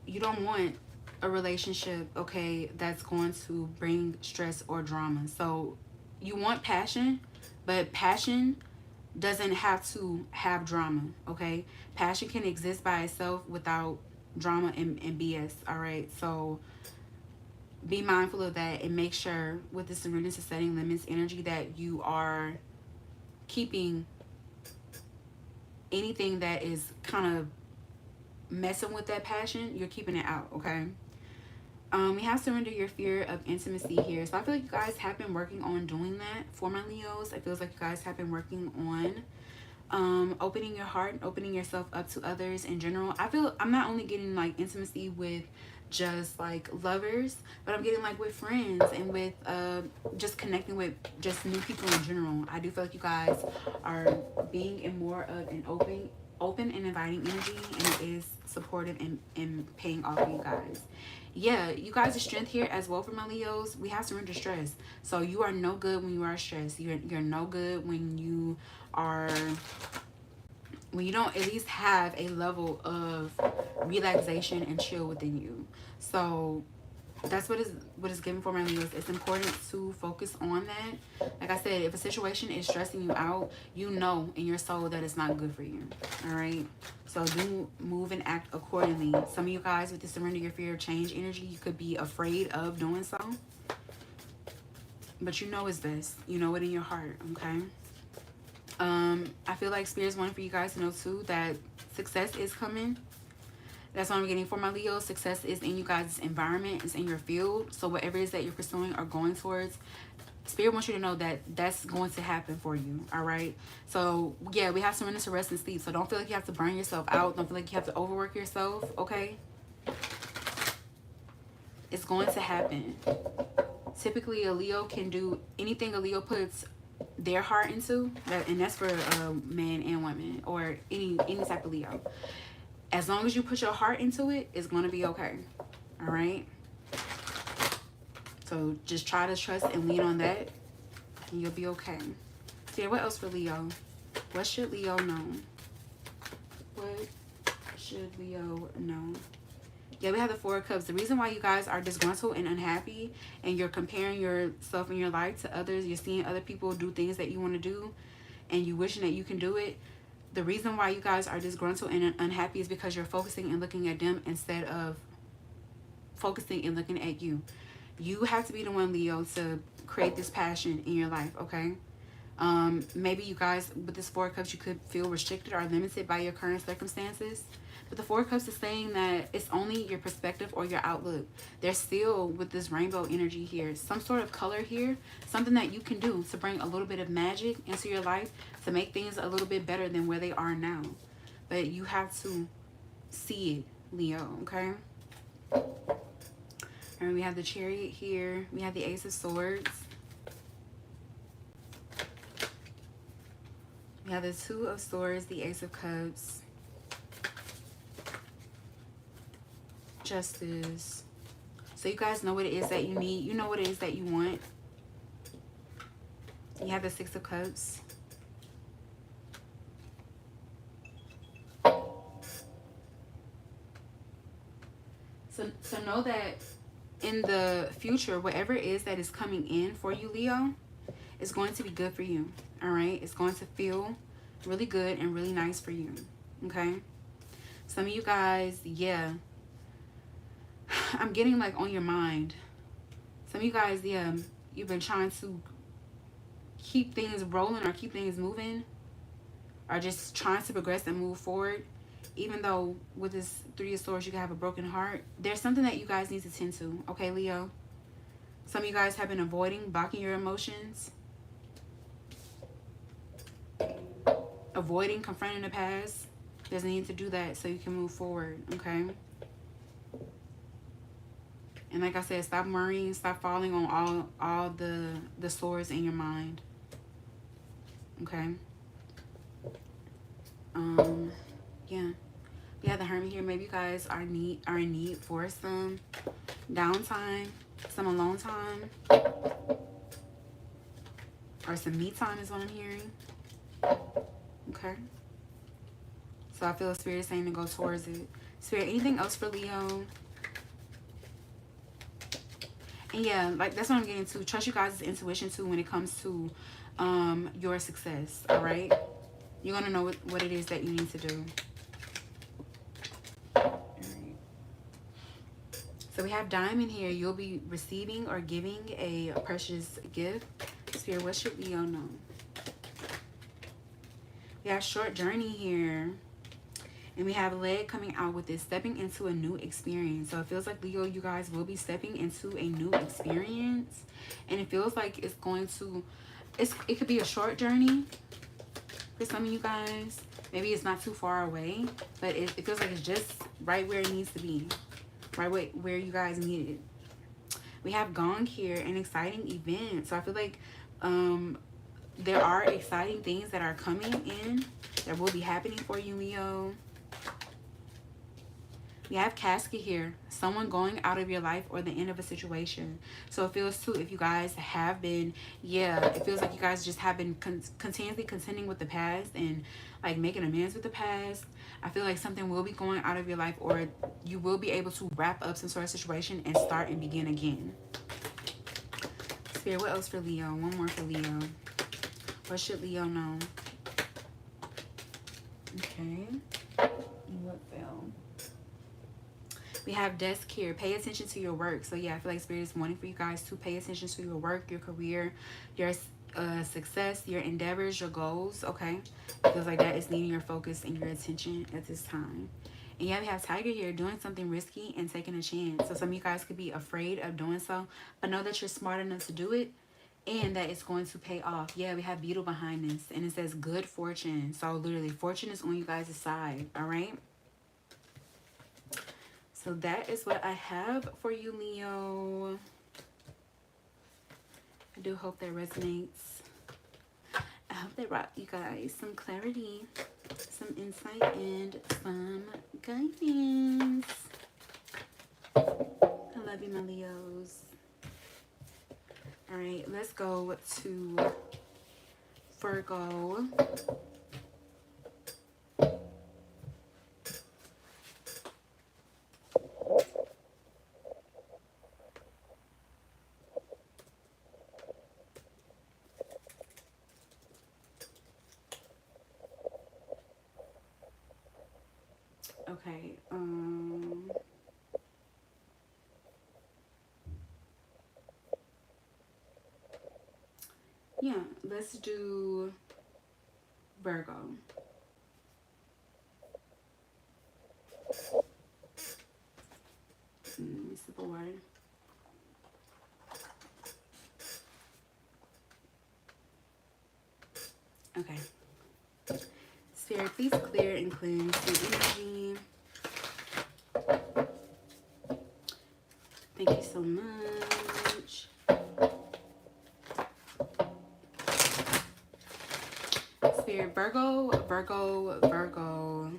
you don't want a relationship, okay, that's going to bring stress or drama. So you want passion, but passion doesn't have to have drama, okay? Passion can exist by itself without drama and BS, all right? So be mindful of that, and make sure with the surrender to setting limits energy that you are keeping anything that is kind of messing with that passion, you're keeping it out, okay? We have surrender your fear of intimacy here. So I feel like you guys have been working on doing that for my Leos. It feels like you guys have been working on opening your heart, opening yourself up to others in general. I feel I'm not only getting like intimacy with just like lovers, but I'm getting like with friends and with just connecting with just new people in general. I do feel like you guys are being in more of an open and inviting energy, and it is supportive and paying off for you guys. Yeah, you guys' strength here as well for my Leos. We have surrender stress. So you are no good when you are stressed. You're no good when you are when you don't at least have a level of relaxation and chill within you. So that's what is given for my Leos. It's important to focus on that. Like I said, if a situation is stressing you out, you know in your soul that it's not good for you. All right. So do move and act accordingly. Some of you guys with the surrender your fear of change energy, you could be afraid of doing so, but you know it's best. You know it in your heart. Okay. I feel like Spirit's wanting for you guys to know too that success is coming. That's what I'm getting for my Leo. Success is in you guys' environment. It's in your field. So whatever it is that you're pursuing or going towards, Spirit wants you to know that that's going to happen for you. All right. So yeah, we have surrender to rest and sleep. So don't feel like you have to burn yourself out. Don't feel like you have to overwork yourself. Okay. It's going to happen. Typically, a Leo can do anything a Leo puts their heart into, and that's for man and woman, or any type of Leo. As long as you put your heart into it, it's going to be okay. All right. So just try to trust and lean on that, and you'll be okay. So yeah, what else for Leo? What should Leo know? What should Leo know? Yeah, we have the Four of Cups. The reason why you guys are disgruntled and unhappy, and you're comparing yourself in your life to others, you're seeing other people do things that you want to do, and you wishing that you can do it. The reason why you guys are disgruntled and unhappy is because you're focusing and looking at them instead of focusing and looking at you. You have to be the one, Leo, to create this passion in your life, okay? Maybe you guys, with this Four of Cups, you could feel restricted or limited by your current circumstances. But the Four of Cups is saying that it's only your perspective or your outlook. There's still, with this rainbow energy here, some sort of color here, something that you can do to bring a little bit of magic into your life, to make things a little bit better than where they are now. But you have to see it, Leo, okay? And we have the Chariot here. We have the Ace of Swords. We have the Two of Swords, the Ace of Cups. Justice. So you guys know what it is that you need. You know what it is that you want. You have the Six of Cups. So know that in the future, whatever it is that is coming in for you, Leo, is going to be good for you. All right? It's going to feel really good and really nice for you. Okay? Some of you guys, yeah, I'm getting like on your mind. Some of you guys, yeah, you've been trying to keep things rolling or keep things moving, or just trying to progress and move forward. Even though with this Three of Swords, you can have a broken heart. There's something that you guys need to tend to. Okay, Leo? Some of you guys have been avoiding, blocking your emotions. Avoiding confronting the past. There's a need to do that so you can move forward. Okay? And like I said, stop worrying. Stop falling on all the swords in your mind. Okay? Yeah. We have the Hermit here. Maybe you guys are in need for some downtime, some alone time, or some me time is what I'm hearing. Okay. So I feel Spirit is saying to go towards it. Spirit, anything else for Leo? And yeah, like that's what I'm getting to. Trust you guys' intuition too when it comes to your success. All right. You're gonna know what it is that you need to do. So we have Diamond here. You'll be receiving or giving a precious gift. Spirit, what should Leo know? We have Short Journey here. And we have Leg coming out with this, stepping into a new experience. So it feels like, Leo, you guys will be stepping into a new experience. And it feels like it's going to, it could be a short journey for some of you guys. Maybe it's not too far away, but it feels like it's just right where it needs to be. Right where you guys need it. We have Gong here, an exciting event. So I feel like there are exciting things that are coming in that will be happening for you, Leo. We have casket here. Someone going out of your life or the end of a situation. So it feels too, if you guys have been, yeah, it feels like you guys just have been continuously contending with the past and like making amends with the past. I feel like something will be going out of your life, or you will be able to wrap up some sort of situation and start and begin again. Spirit, what else for Leo? One more for Leo. What should Leo know? Okay. What fell? We have desk here. Pay attention to your work. So yeah, I feel like Spirit is wanting for you guys to pay attention to your work, your career, your success, your endeavors, your goals. Okay, it feels like that is needing your focus and your attention at this time. And yeah, we have Tiger here doing something risky and taking a chance. So some of you guys could be afraid of doing so, but know that you're smart enough to do it and that it's going to pay off. Yeah, we have Beetle behind this, and it says good fortune. So literally, fortune is on you guys' side. All right. So that is what I have for you, Leo. I do hope that resonates. I hope that brought you guys some clarity, some insight, and some guidance. I love you, my Leos. All right, let's go to Virgo. Okay, yeah, let's do Virgo. Let me sip of water. Okay. Spirit, please clear and cleanse the energy. Thank you so much. Spirit, Virgo, Virgo, Virgo.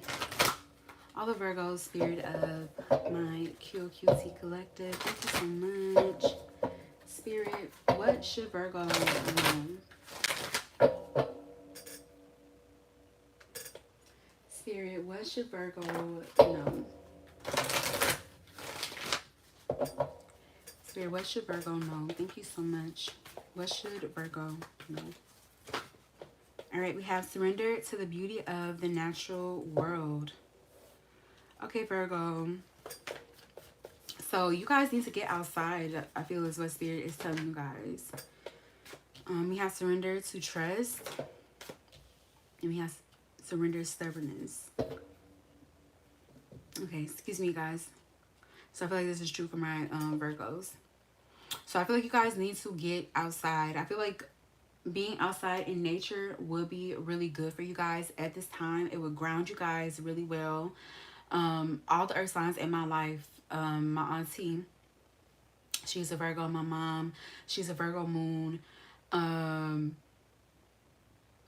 All the Virgos, spirit of my QQT collective. Thank you so much. Spirit, what should Virgo know? Spirit, what should Virgo know? Spirit, what should Virgo know? Thank you so much. What should Virgo know? All right, we have surrender to the beauty of the natural world. Okay, Virgo. So you guys need to get outside, I feel is what Spirit is telling you guys. We have surrender to trust. And we have surrender stubbornness. Okay, excuse me, guys. So I feel like this is true for my Virgos. So I feel like you guys need to get outside. I feel like being outside in nature would be really good for you guys at this time. It would ground you guys really well. All the earth signs in my life, my auntie, she's a Virgo. My mom, she's a Virgo moon.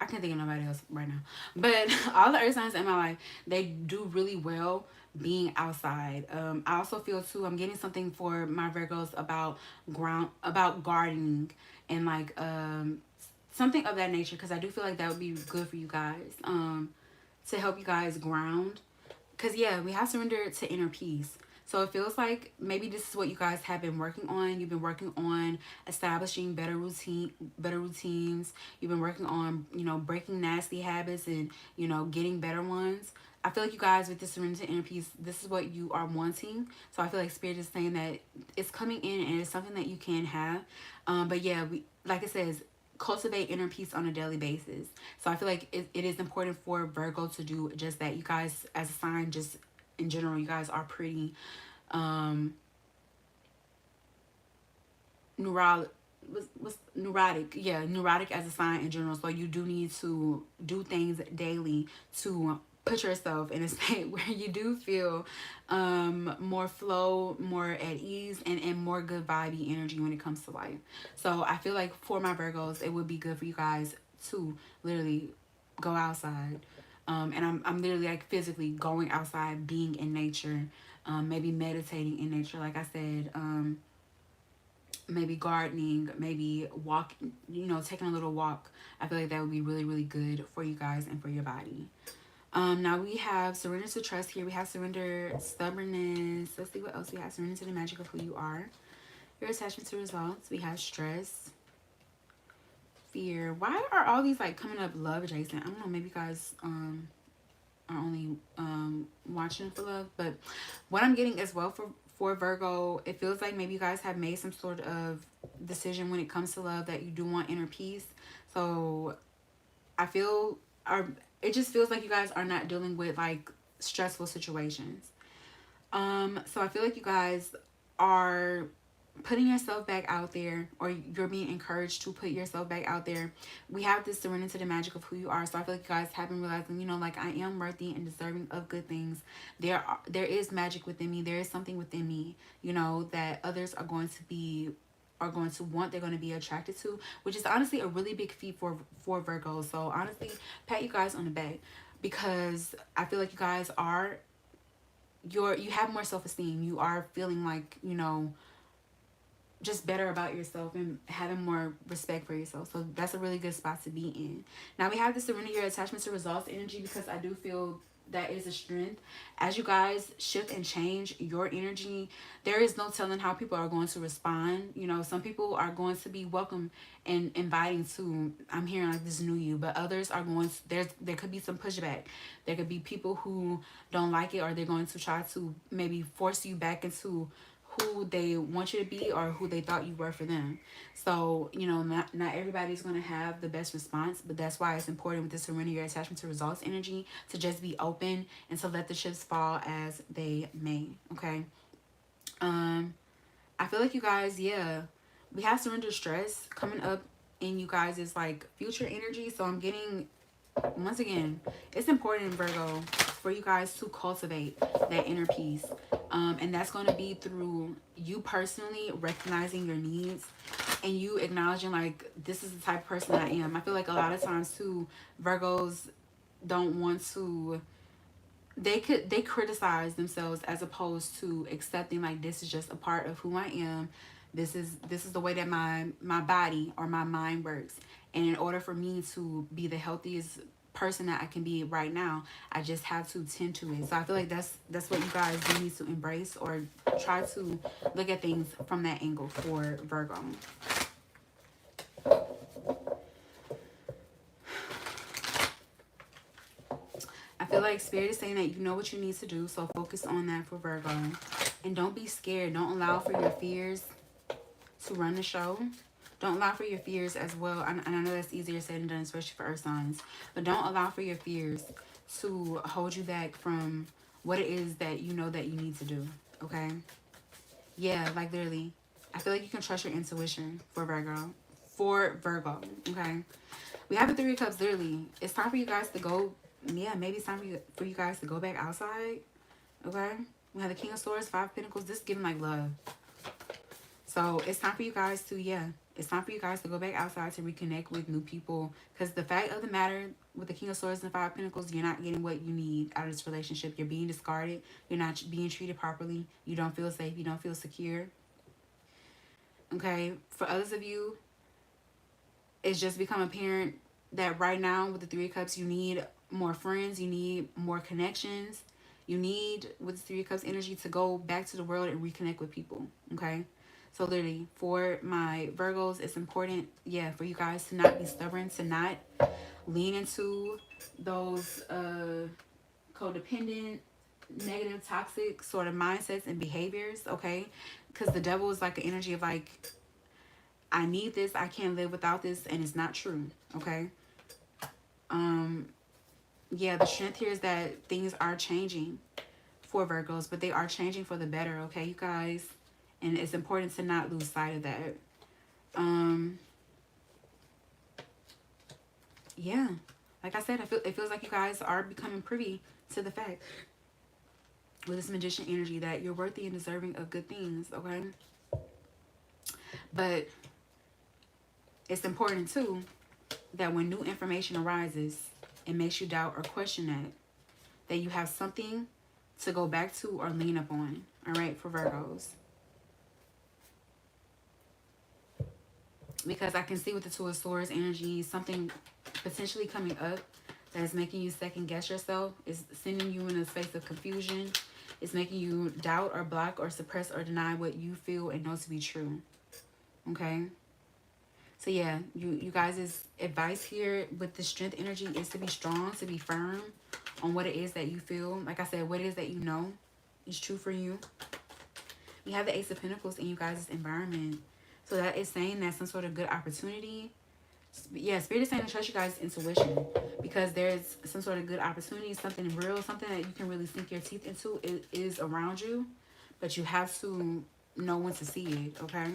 I can't think of nobody else right now, but all the earth signs in my life, they do really well being outside. I also feel too, I'm getting something for my Virgos about gardening and like something of that nature, because I do feel like that would be good for you guys, to help you guys ground. Because yeah, we have surrendered to inner peace. So it feels like maybe this is what you guys have been working on. You've been working on establishing better routines. You've been working on, you know, breaking nasty habits and, you know, getting better ones. I feel like you guys with this surrender to inner peace, this is what you are wanting. So I feel like Spirit is saying that it's coming in and it's something that you can have. But yeah, we, like it says, cultivate inner peace on a daily basis. So I feel like it is important for Virgo to do just that. You guys as a sign, just in general, you guys are pretty neurotic. What's neurotic? Yeah, neurotic as a sign in general. So you do need to do things daily to put yourself in a state where you do feel more flow, more at ease, and more good vibey energy when it comes to life. So I feel like for my Virgos, it would be good for you guys to literally go outside. And I'm literally like physically going outside, being in nature, maybe meditating in nature, like I said, maybe gardening, maybe walk, taking a little walk. I feel like that would be really, really good for you guys and for your body. Now we have surrender to trust here. We have surrender, stubbornness. Let's see what else we have. Surrender to the magic of who you are. Your attachment to results. We have stress, fear. Why are all these like coming up love adjacent? I don't know. Maybe you guys are only watching for love, but what I'm getting as well for Virgo, it feels like maybe you guys have made some sort of decision when it comes to love that you do want inner peace. So I feel, it just feels like you guys are not dealing with like stressful situations. So I feel like you guys are putting yourself back out there, or you're being encouraged to put yourself back out there. We have this surrender to the magic of who you are. So I feel like you guys have been realizing, like, I am worthy and deserving of good things. There is magic within me. There is something within me, that others are going to want, they're going to be attracted to, which is honestly a really big feat for Virgo. So honestly, pat you guys on the back, because I feel like you guys are, you have more self-esteem. You are feeling like, just better about yourself and having more respect for yourself. So that's a really good spot to be in. Now we have the surrender your attachment to results energy, because I do feel that is a strength. As you guys shift and change your energy, there is no telling how people are going to respond. Some people are going to be welcome and inviting to, I'm hearing like this new you, but others are going to, there could be some pushback. There could be people who don't like it, or they're going to try to maybe force you back into who they want you to be or who they thought you were for them. So, not everybody's going to have the best response, but that's why it's important with the surrender your attachment to results energy to just be open and to let the chips fall as they may. Okay. I feel like you guys, we have surrender stress coming up in you guys is like future energy. So I'm getting, once again, it's important, Virgo, for you guys to cultivate that inner peace. And that's going to be through you personally recognizing your needs and you acknowledging, like, this is the type of person I am. I feel like a lot of times too, Virgos don't want to, they criticize themselves as opposed to accepting, like, this is just a part of who I am. This is the way that my body or my mind works. And in order for me to be the healthiest person that I can be right now, I just have to tend to it. So I feel like that's what you guys do need to embrace, or try to look at things from that angle for Virgo. I feel like Spirit is saying that you know what you need to do, so focus on that for Virgo. And don't be scared. Don't allow for your fears to run the show. Don't allow for your fears as well. And I know that's easier said than done, especially for earth signs. But don't allow for your fears to hold you back from what it is that you know that you need to do. Okay? Yeah, like literally. I feel like you can trust your intuition for Virgo. For Virgo. Okay? We have the Three of Cups, literally. It's time for you guys to go. Yeah, maybe it's time for you guys to go back outside. Okay? We have the King of Swords, Five of Pentacles. This is giving like love. So it's time for you guys to, it's time for you guys to go back outside to reconnect with new people. Because the fact of the matter, with the King of Swords and Five of Pentacles, you're not getting what you need out of this relationship. You're being discarded. You're not being treated properly. You don't feel safe. You don't feel secure. Okay? For others of you, it's just become apparent that right now with the Three of Cups, you need more friends. You need more connections. You need, with the Three of Cups energy, to go back to the world and reconnect with people. Okay? So literally, for my Virgos, it's important, for you guys to not be stubborn, to not lean into those codependent, negative, toxic sort of mindsets and behaviors, okay? Because the devil is like an energy of like, I need this, I can't live without this, and it's not true, okay? The strength here is that things are changing for Virgos, but they are changing for the better, okay, you guys? And it's important to not lose sight of that. Like I said, it feels like you guys are becoming privy to the fact with this Magician energy that you're worthy and deserving of good things, okay? But it's important too that when new information arises, it makes you doubt or question that you have something to go back to or lean upon. all right, for Virgos. Because I can see with the Two of Swords energy, something potentially coming up that is making you second guess yourself, is sending you in a space of confusion. It's making you doubt or block or suppress or deny what you feel and know to be true. Okay? So yeah, you guys' advice here with the strength energy is to be strong, to be firm on what it is that you feel. Like I said, what it is that you know is true for you. You have the Ace of Pentacles in you guys' environment. So that is saying that some sort of good opportunity. Yeah, Spirit is saying to trust you guys' intuition. Because there's some sort of good opportunity, something real, something that you can really sink your teeth into. It is around you. But you have to know when to see it, okay?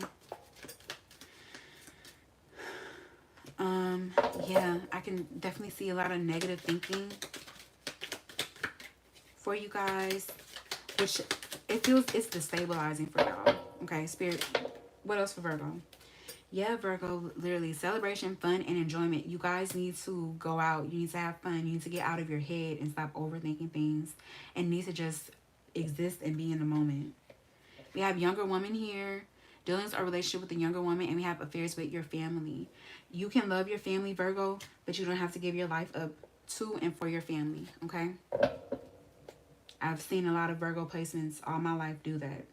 Yeah, I can definitely see a lot of negative thinking for you guys. Which it feels it's destabilizing for y'all. Okay, Spirit. What else for Virgo? Yeah, Virgo, literally celebration, fun, and enjoyment. You guys need to go out. You need to have fun. You need to get out of your head and stop overthinking things. And need to just exist and be in the moment. We have younger woman here. Dealings or relationship with a younger woman. And we have affairs with your family. You can love your family, Virgo, but you don't have to give your life up to and for your family, okay? I've seen a lot of Virgo placements all my life do that.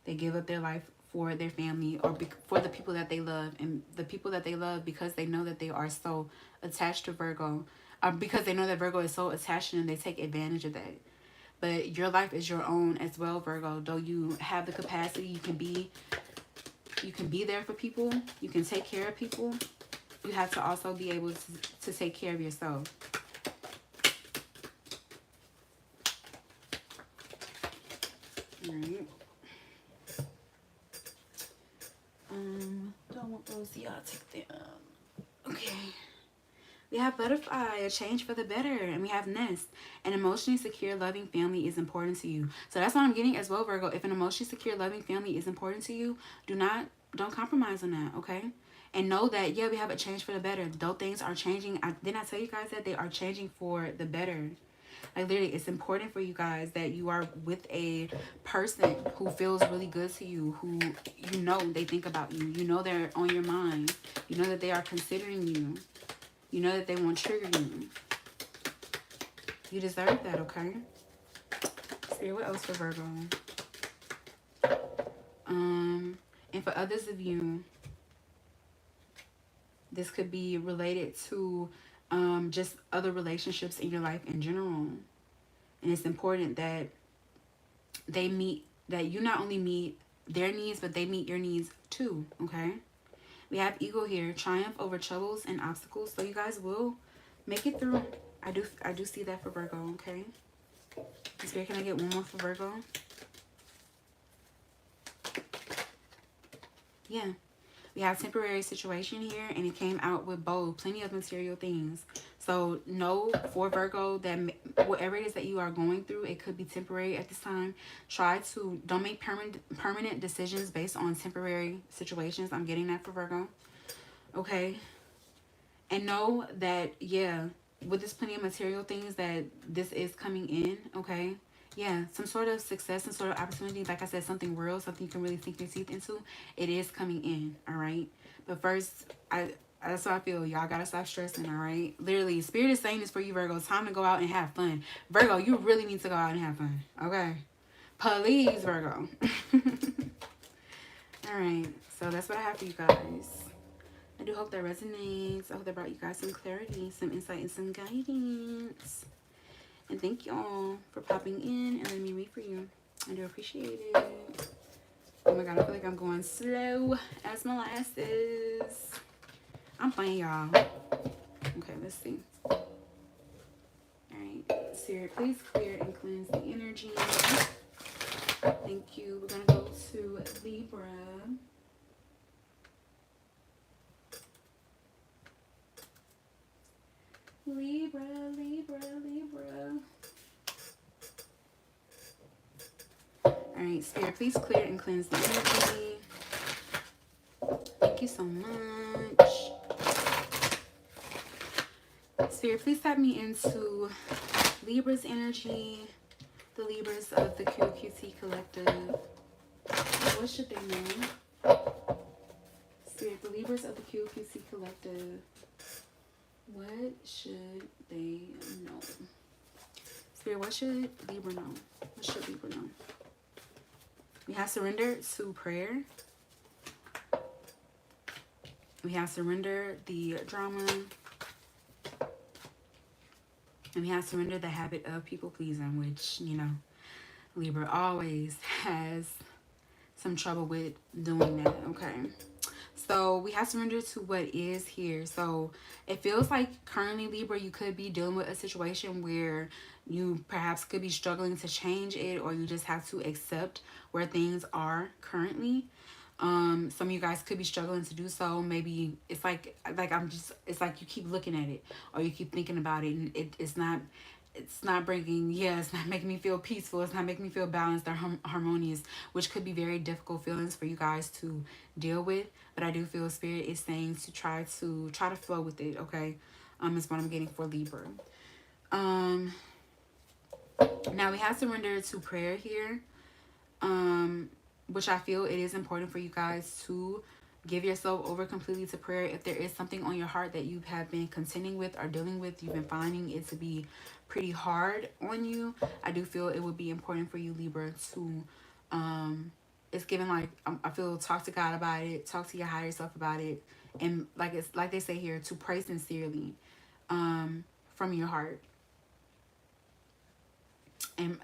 They give up their life for their family or for the people that they love. And the people that they love, because they know that they are so attached to Virgo, because they know that Virgo is so attached to them, they take advantage of that. But your life is your own as well, Virgo. Though you have the capacity, you can be there for people. You can take care of people. You have to also be able to take care of yourself. All right. Don't want those. Yeah, I'll take them. Okay. We have butterfly, a change for the better. And we have nest. An emotionally secure, loving family is important to you. So that's what I'm getting as well, Virgo. If an emotionally secure, loving family is important to you, don't compromise on that, okay? And know that, yeah, we have a change for the better. Though things are changing, didn't I tell you guys that they are changing for the better? Like, literally, it's important for you guys that you are with a person who feels really good to you, who you know they think about you. You know they're on your mind. You know that they are considering you. You know that they won't trigger you. You deserve that, okay? Spirit, what else for Virgo? And for others of you, this could be related to just other relationships in your life in general. And it's important that that you not only meet their needs, but they meet your needs too, okay? We have ego here, triumph over troubles and obstacles. So you guys will make it through. I do see that for Virgo, okay? Spirit, can I get one more for Virgo? Yeah. We have temporary situation here, and it came out with bold, plenty of material things. So know for Virgo that whatever it is that you are going through, it could be temporary at this time. Don't make permanent decisions based on temporary situations. I'm getting that for Virgo. Okay. And know that, yeah, with this plenty of material things, that this is coming in, okay? Yeah, some sort of success, some sort of opportunity. Like I said, something real, something you can really sink your teeth into. It is coming in, all right? But first, that's what I feel. Y'all gotta stop stressing, all right? Literally, Spirit is saying this for you, Virgo. It's time to go out and have fun. Virgo, you really need to go out and have fun, okay? Please, Virgo. All right, so that's what I have for you guys. I do hope that resonates. I hope that brought you guys some clarity, some insight, and some guidance. And thank y'all for popping in and letting me read for you. I do appreciate it. Oh my god, I feel like I'm going slow as molasses. I'm playing, y'all. Okay, let's see. Alright, Spirit, please clear and cleanse the energy. Thank you. We're going to go to Libra. Libra, Libra, Libra. Alright, Spirit, please clear and cleanse the energy. Thank you so much. Spirit, please tap me into Libra's energy. The Libras of the QQT Collective. What should they know? Spirit, the Libras of the QQT Collective. What should they know? Spirit, what should Libra know? What should Libra know? We have surrender to prayer. We have surrender the drama. And we have surrender the habit of people pleasing, which, you know, Libra always has some trouble with doing that, okay? So we have surrender to what is here. So it feels like currently, Libra, you could be dealing with a situation where you perhaps could be struggling to change it, or you just have to accept where things are currently. Some of you guys could be struggling to do so. Maybe it's like it's like you keep looking at it, or you keep thinking about it, and it's not bringing, it's not making me feel peaceful. It's not making me feel balanced or harmonious, which could be very difficult feelings for you guys to deal with. But I do feel Spirit is saying to try to flow with it, okay? Is what I'm getting for Libra. Now we have surrender to prayer here. Which I feel it is important for you guys to give yourself over completely to prayer. If there is something on your heart that you have been contending with or dealing with, you've been finding it to be pretty hard on you, I do feel it would be important for you, Libra, to it's given like I feel talk to God about it, talk to your higher self about it, and like it's like they say here, to pray sincerely from your heart. And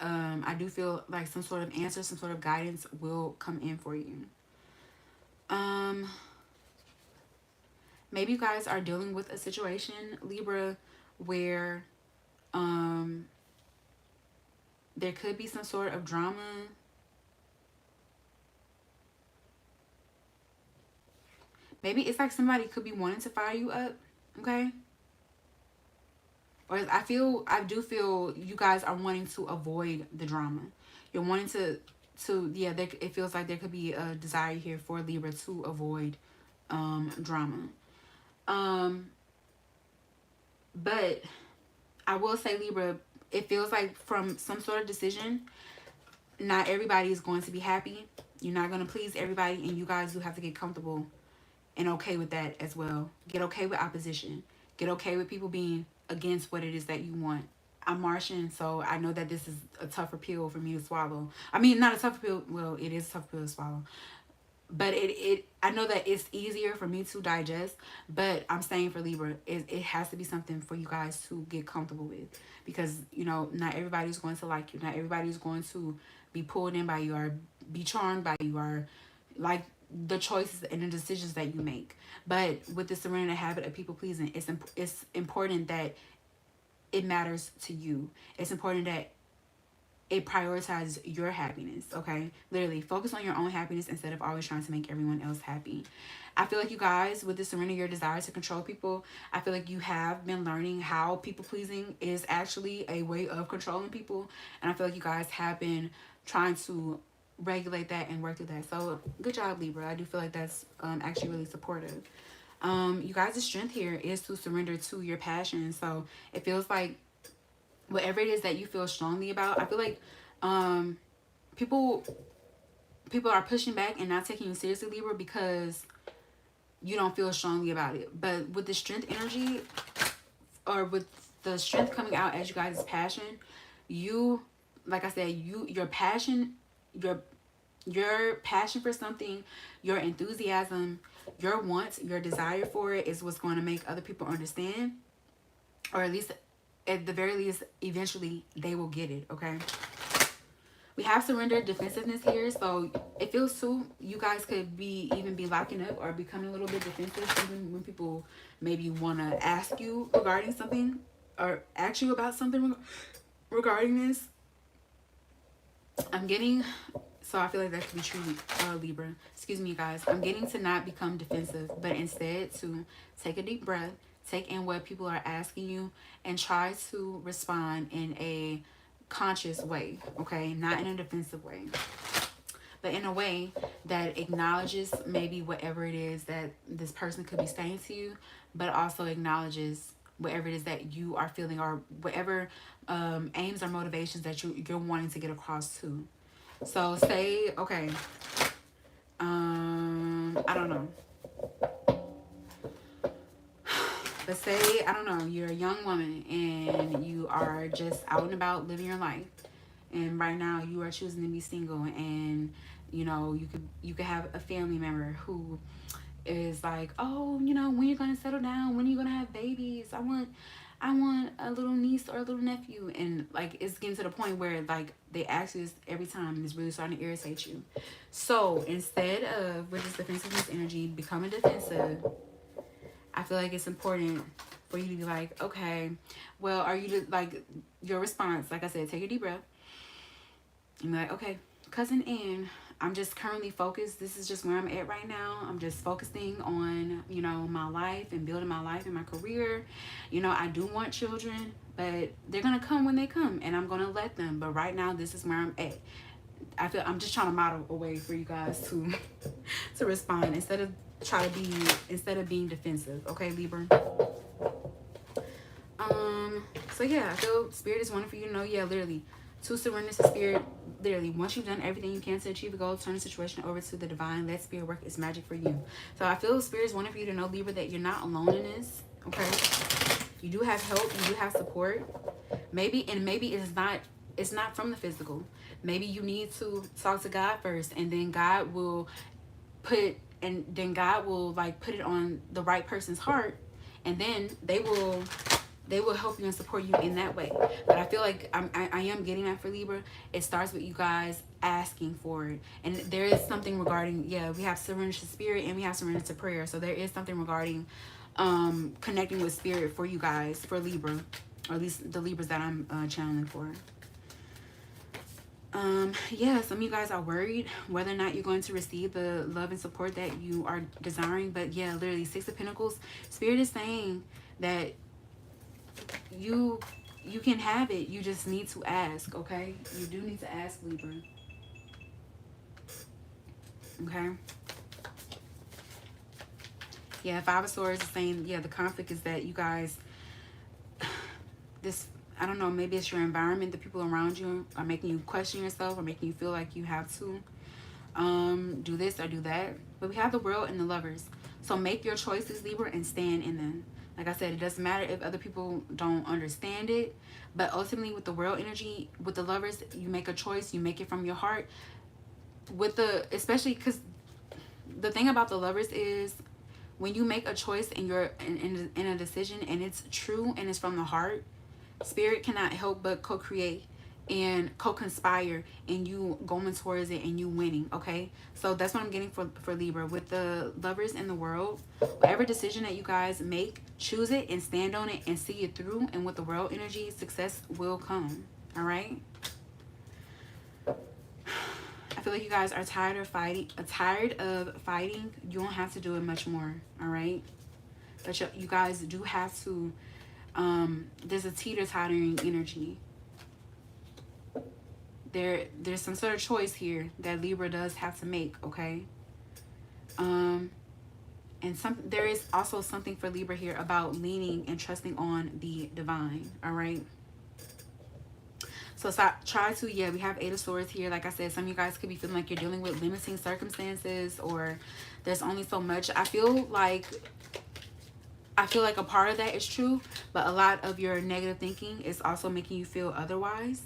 I do feel like some sort of answer, some sort of guidance will come in for you. Maybe you guys are dealing with a situation, Libra, where there could be some sort of drama. Maybe it's like somebody could be wanting to fire you up, okay? Or I do feel you guys are wanting to avoid the drama. You're wanting to it feels like there could be a desire here for Libra to avoid drama. But I will say, Libra, it feels like from some sort of decision, not everybody is going to be happy. You're not going to please everybody, and you guys do have to get comfortable and okay with that as well. Get okay with opposition. Get okay with people being against what it is that you want. I'm Martian, so I know that this is a tougher pill for me to swallow. I mean, not a tougher pill. Well, it is a tough pill to swallow. But I know that it's easier for me to digest. But I'm saying for Libra, it has to be something for you guys to get comfortable with. Because, you know, not everybody's going to like you. Not everybody's going to be pulled in by you or be charmed by you or like the choices and the decisions that you make. But with the surrender habit of people pleasing, it's important that it matters to you. It's important that it prioritizes your happiness, okay? Literally, focus on your own happiness instead of always trying to make everyone else happy. I feel like you guys, with the surrender your desire to control people, I feel like you have been learning how people pleasing is actually a way of controlling people. And I feel like you guys have been trying to regulate that and work through that. So good job, Libra. I do feel like that's actually really supportive. You guys' strength here is to surrender to your passion. So it feels like whatever it is that you feel strongly about, I feel like people are pushing back and not taking you seriously, Libra, because you don't feel strongly about it. But with the strength energy, or with the strength coming out as you guys' passion, you, like I said, your passion, your passion for something, your enthusiasm, your want, your desire for it is what's going to make other people understand, or at least at the very least eventually they will get it, okay? We have surrendered defensiveness here, so it feels too you guys could even be locking up or becoming a little bit defensive even when people maybe want to ask you regarding something or ask you about something regarding this. I'm getting, so I feel like that could be true, Libra. Excuse me, you guys. I'm getting to not become defensive, but instead to take a deep breath, take in what people are asking you, and try to respond in a conscious way, okay? Not in a defensive way, but in a way that acknowledges maybe whatever it is that this person could be saying to you, but also acknowledges whatever it is that you are feeling, or whatever aims or motivations that you're wanting to get across to. So say, okay, I don't know. But say, I don't know, you're a young woman and you are just out and about living your life. And right now you are choosing to be single, and you could have a family member who is like, oh, when you're gonna settle down, when are you gonna have babies? I want a little niece or a little nephew. And like, it's getting to the point where like they ask you this every time, and it's really starting to irritate you. So instead of, with this defensiveness energy, becoming defensive, I feel like it's important for you to be like, okay, well, are you like, your response, like I said, take a deep breath and be like, okay, cousin Ann, I'm just currently focused. This is just where I'm at right now. I'm just focusing on, my life and building my life and my career. I do want children, but they're going to come when they come, and I'm going to let them. But right now, this is where I'm at. I feel I'm just trying to model a way for you guys to to respond instead of being defensive. Okay, Libra. So yeah, I feel Spirit is wanting for you to know, yeah, literally, to surrender to Spirit. Literally, once you've done everything you can to achieve a goal, turn the situation over to the divine. Let Spirit work its magic for you. So I feel Spirit is wanting for you to know, Libra, that you're not alone in this. Okay, you do have help. You do have support. Maybe it's not from the physical. Maybe you need to talk to God first, and then God will like put it on the right person's heart, and then they will help you and support you in that way. But I feel like I am getting that for Libra. It starts with you guys asking for it. And there is something regarding, yeah, we have surrender to Spirit and we have surrender to prayer. So there is something regarding connecting with Spirit for you guys, for Libra, or at least the Libras that I'm channeling for. Yeah, some of you guys are worried whether or not you're going to receive the love and support that you are desiring. But yeah, literally, Six of Pentacles, Spirit is saying that you can have it. You just need to ask. Okay, you do need to ask, Libra. Okay, yeah, Five of Swords is saying, yeah, the conflict is that you guys, this, I don't know, maybe it's your environment, the people around you are making you question yourself, or making you feel like you have to do this or do that. But we have the World and the Lovers. So make your choices, Libra, and stand in them. Like I said, it doesn't matter if other people don't understand it. But ultimately, with the World energy, with the Lovers, you make a choice. You make it from your heart. Especially because the thing about the Lovers is, when you make a choice and you're in a decision and it's true and it's from the heart, Spirit cannot help but co-create and co-conspire in you going towards it and you winning. Okay, so that's what I'm getting for Libra. With the Lovers in the World, whatever decision that you guys make, choose it and stand on it and see it through. And with the World energy, success will come. All right, I feel like you guys are tired of fighting. You don't have to do it much more. All right, but you guys do have to. There's a teeter-tottering energy. There's some sort of choice here that Libra does have to make. Okay, and there is also something for Libra here about leaning and trusting on the divine. All right, so try to, yeah, we have Eight of Swords here. Like I said, some of you guys could be feeling like you're dealing with limiting circumstances, or there's only so much. I feel like a part of that is true, but a lot of your negative thinking is also making you feel otherwise.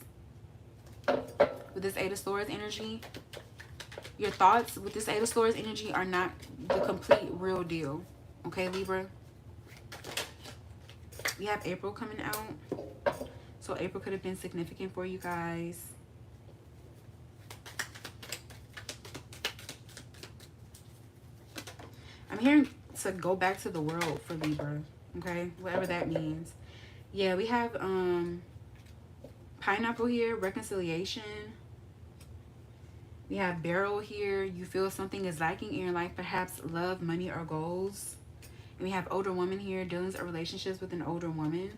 With this Eight of Swords energy, your thoughts with this Eight of Swords energy are not the complete real deal. Okay, Libra? We have April coming out. So April could have been significant for you guys. I'm hearing to go back to the world for Libra. Okay, whatever that means. Yeah, we have Pineapple here, reconciliation. We have Barrel here. You feel something is lacking in your life, perhaps love, money, or goals. And we have Older Woman here, dealings or relationships with an older woman.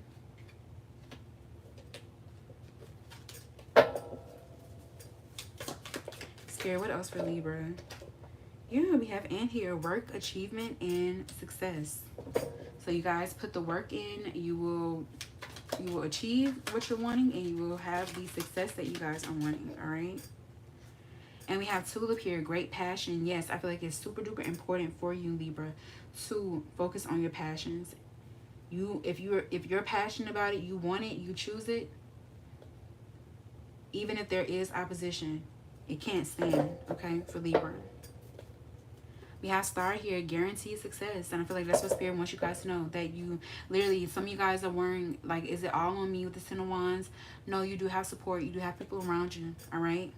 Spirit, what else for Libra? Yeah, we have and here, work, achievement, and success. So you guys put the work in, you will achieve what you're wanting, and you will have the success that you guys are wanting. All right. And we have Tulip here, great passion. Yes, I feel like it's super duper important for you, Libra, to focus on your passions. If you're passionate about it, you want it, you choose it. Even if there is opposition, it can't stand. Okay, for Libra. We have Star here, guaranteed success. And I feel like that's what Spirit wants you guys to know. That you literally, some of you guys are worrying, like, is it all on me with the Ten of Wands? No, you do have support. You do have people around you. All right.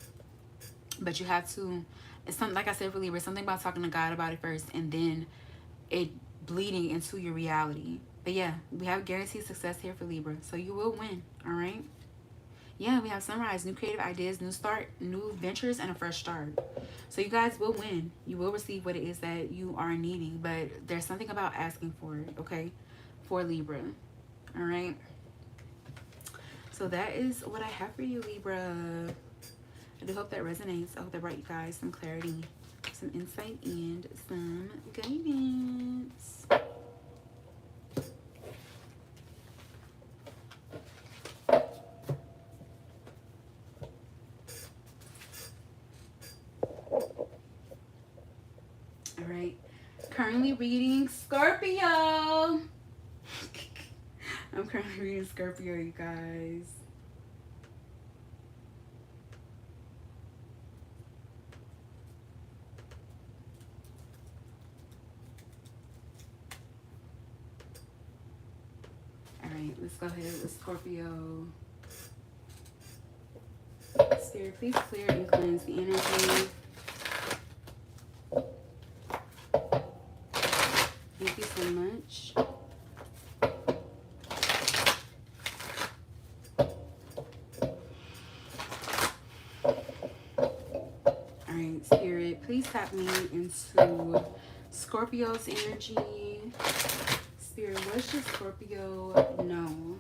But you have to, it's something, like I said for Libra, something about talking to God about it first and then it bleeding into your reality. But yeah, we have guaranteed success here for Libra. So you will win. All right. Yeah, we have sunrise, new creative ideas, new start, new ventures, and a fresh start. So you guys will win. You will receive what it is that you are needing. But there's something about asking for it, okay? For Libra. All right. So that is what I have for you, Libra. I do hope that resonates. I hope that brought you guys some clarity, some insight, and some guidance. Alright. Currently reading Scorpio. I'm currently reading Scorpio, you guys. Alright, let's go ahead with Scorpio. Spirit, please clear and cleanse the energy. Thank you so much. Alright, Spirit, please tap me into Scorpio's energy. Spirit, what should Scorpio know?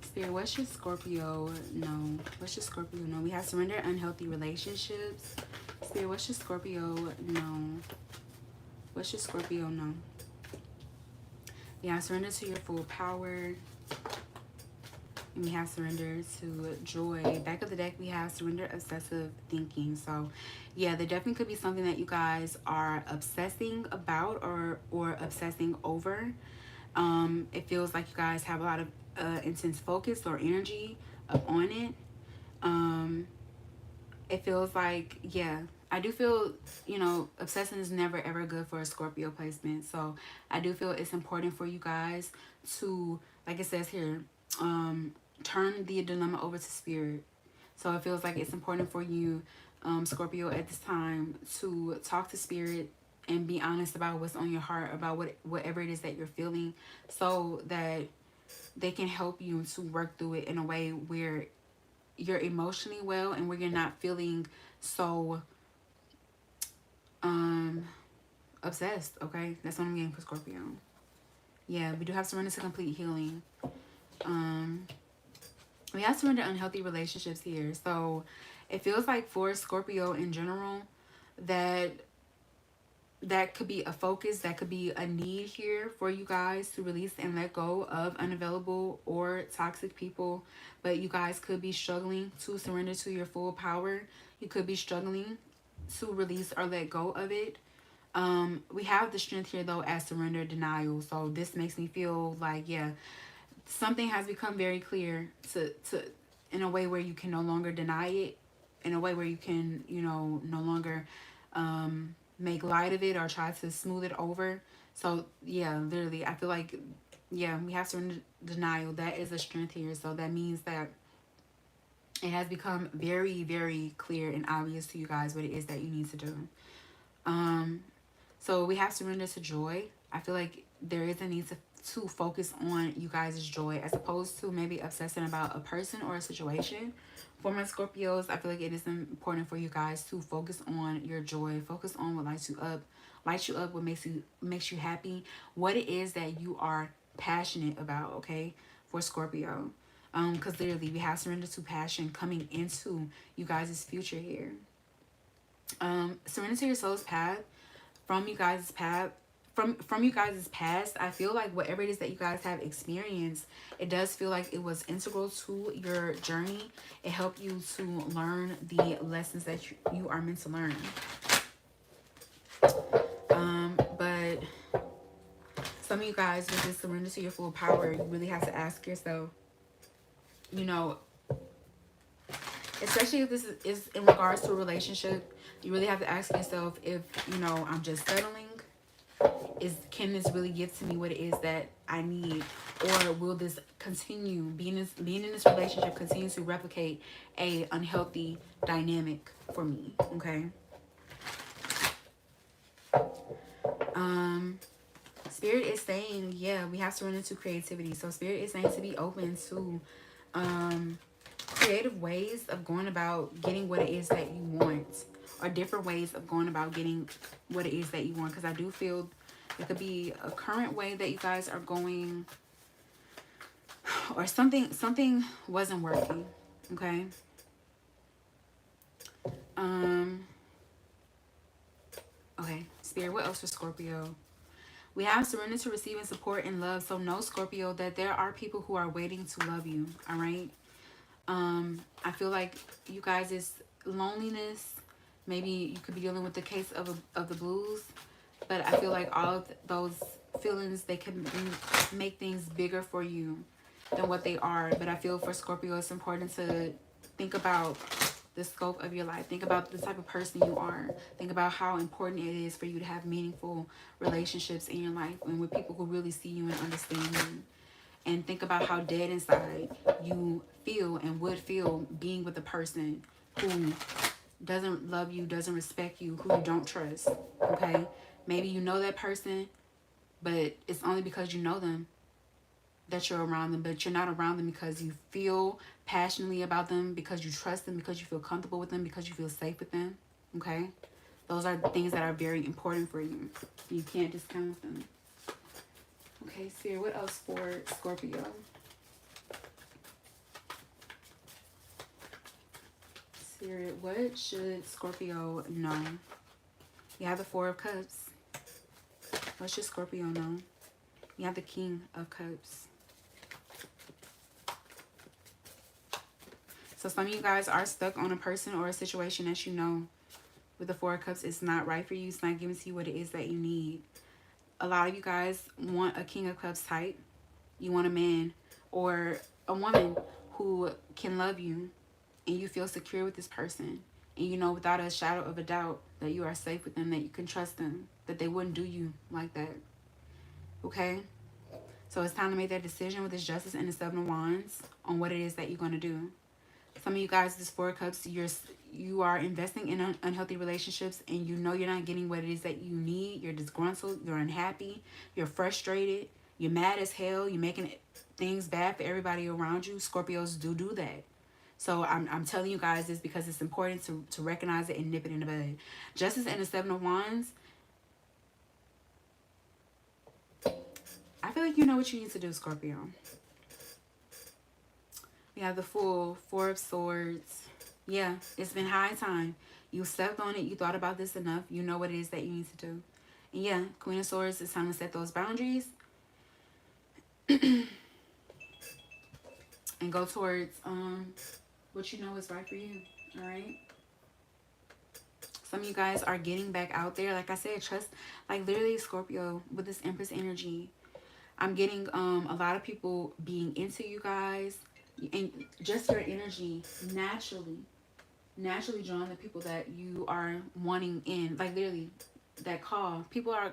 Spirit, what should Scorpio know? What should Scorpio know? We have surrender unhealthy relationships. Spirit, what should Scorpio know? What should Scorpio know? We have surrender to your full power. And we have surrender to joy. Back of the deck, we have surrender obsessive thinking. So, yeah, there definitely could be something that you guys are obsessing about or obsessing over. It feels like you guys have a lot of intense focus or energy on it. It feels like, yeah, I do feel, you know, obsession is never ever good for a Scorpio placement. So I do feel it's important for you guys to, like it says here, turn the dilemma over to Spirit. So it feels like it's important for you, Scorpio, at this time to talk to Spirit and be honest about what's on your heart, about whatever it is that you're feeling, so that they can help you to work through it in a way where you're emotionally well and where you're not feeling so obsessed. Okay, that's what I'm getting for Scorpio. Yeah, we do have surrender to complete healing. We have surrender unhealthy relationships here. So it feels like for Scorpio in general that could be a focus, that could be a need here for you guys to release and let go of unavailable or toxic people. But you guys could be struggling to surrender to your full power. You could be struggling to release or let go of it. We have the strength here though as surrender denial. So this makes me feel like, yeah, something has become very clear to in a way where you can no longer deny it, in a way where you can, you know, no longer make light of it or try to smooth it over. So yeah, literally I feel like, yeah, we have surrender denial. That is a strength here. So that means that it has become very, very clear and obvious to you guys what it is that you need to do. So we have surrender to joy. I feel like there is a need to focus on you guys' joy as opposed to maybe obsessing about a person or a situation. For my Scorpios, I feel like it is important for you guys to focus on your joy. Focus on what lights you up. Lights you up, what makes you happy. What it is that you are passionate about, okay? For Scorpio. Because literally we have surrender to passion coming into you guys' future here. Surrender to your soul's path. From you guys' path, from you guys' past, I feel like whatever it is that you guys have experienced, it does feel like it was integral to your journey. It helped you to learn the lessons that you are meant to learn. But some of you guys, with this surrender to your full power, you really have to ask yourself, you know, especially if this is in regards to a relationship, you really have to ask yourself if, you know, I'm just settling. Can this really give to me what it is that I need, or will this continue being in this relationship continue to replicate a unhealthy dynamic for me? Okay. Spirit is saying, yeah, we have to run into creativity. So Spirit is saying to be open to creative ways of going about getting what it is that you want, or different ways of going about getting what it is that you want. Because I do feel it could be a current way that you guys are going, or something wasn't working. Okay. Okay, Spirit, what else for Scorpio? We have surrender to receiving support and love. So know, Scorpio, that there are people who are waiting to love you. All right. I feel like you guys' loneliness, maybe you could be dealing with the case of the blues, but I feel like all of those feelings, they can make things bigger for you than what they are. But I feel for Scorpio, it's important to think about the scope of your life. Think about the type of person you are. Think about how important it is for you to have meaningful relationships in your life and with people who really see you and understand you. And think about how dead inside you feel and would feel being with a person who doesn't love you, doesn't respect you, who you don't trust. Okay? Maybe you know that person, but it's only because you know them that you're around them, but you're not around them because you feel passionately about them, because you trust them, because you feel comfortable with them, because you feel safe with them. Okay? Those are things that are very important for you. You can't discount them. Okay, Spirit, what else for Scorpio? Spirit, what should Scorpio know? You have the Four of Cups. What should Scorpio know? You have the King of Cups. So some of you guys are stuck on a person or a situation that you know with the Four of Cups is not right for you. It's not giving to you what it is that you need. A lot of you guys want a King of Cups type. You want a man or a woman who can love you and you feel secure with this person. And you know without a shadow of a doubt that you are safe with them, that you can trust them, that they wouldn't do you like that. Okay? So it's time to make that decision with this Justice and the Seven of Wands on what it is that you're going to do. Some of you guys, this Four of Cups, you are investing in unhealthy relationships and you know you're not getting what it is that you need. You're disgruntled, you're unhappy, you're frustrated, you're mad as hell, you're making things bad for everybody around you. Scorpios do that. So I'm telling you guys this because it's important to recognize it and nip it in the bud. Justice and the Seven of Wands. I feel like you know what you need to do, Scorpio. We have the Fool, Four of Swords. Yeah, it's been high time. You slept on it. You thought about this enough. You know what it is that you need to do. And yeah, Queen of Swords, it's time to set those boundaries. And go towards what you know is right for you. All right? Some of you guys are getting back out there. Like I said, trust, like literally Scorpio with this Empress energy. I'm getting a lot of people being into you guys. And just your energy naturally drawing the people that you are wanting in. Like literally that call. People are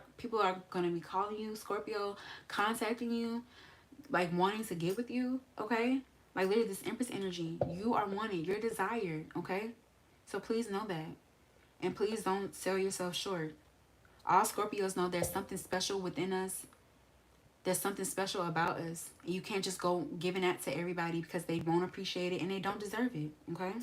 going to be calling you, Scorpio, contacting you, like wanting to get with you, okay? Like literally this Empress energy, you are wanted, you're desired, okay? So please know that. And please don't sell yourself short. All Scorpios know there's something special within us. There's something special about us. You can't just go giving that to everybody because they won't appreciate it and they don't deserve it, okay?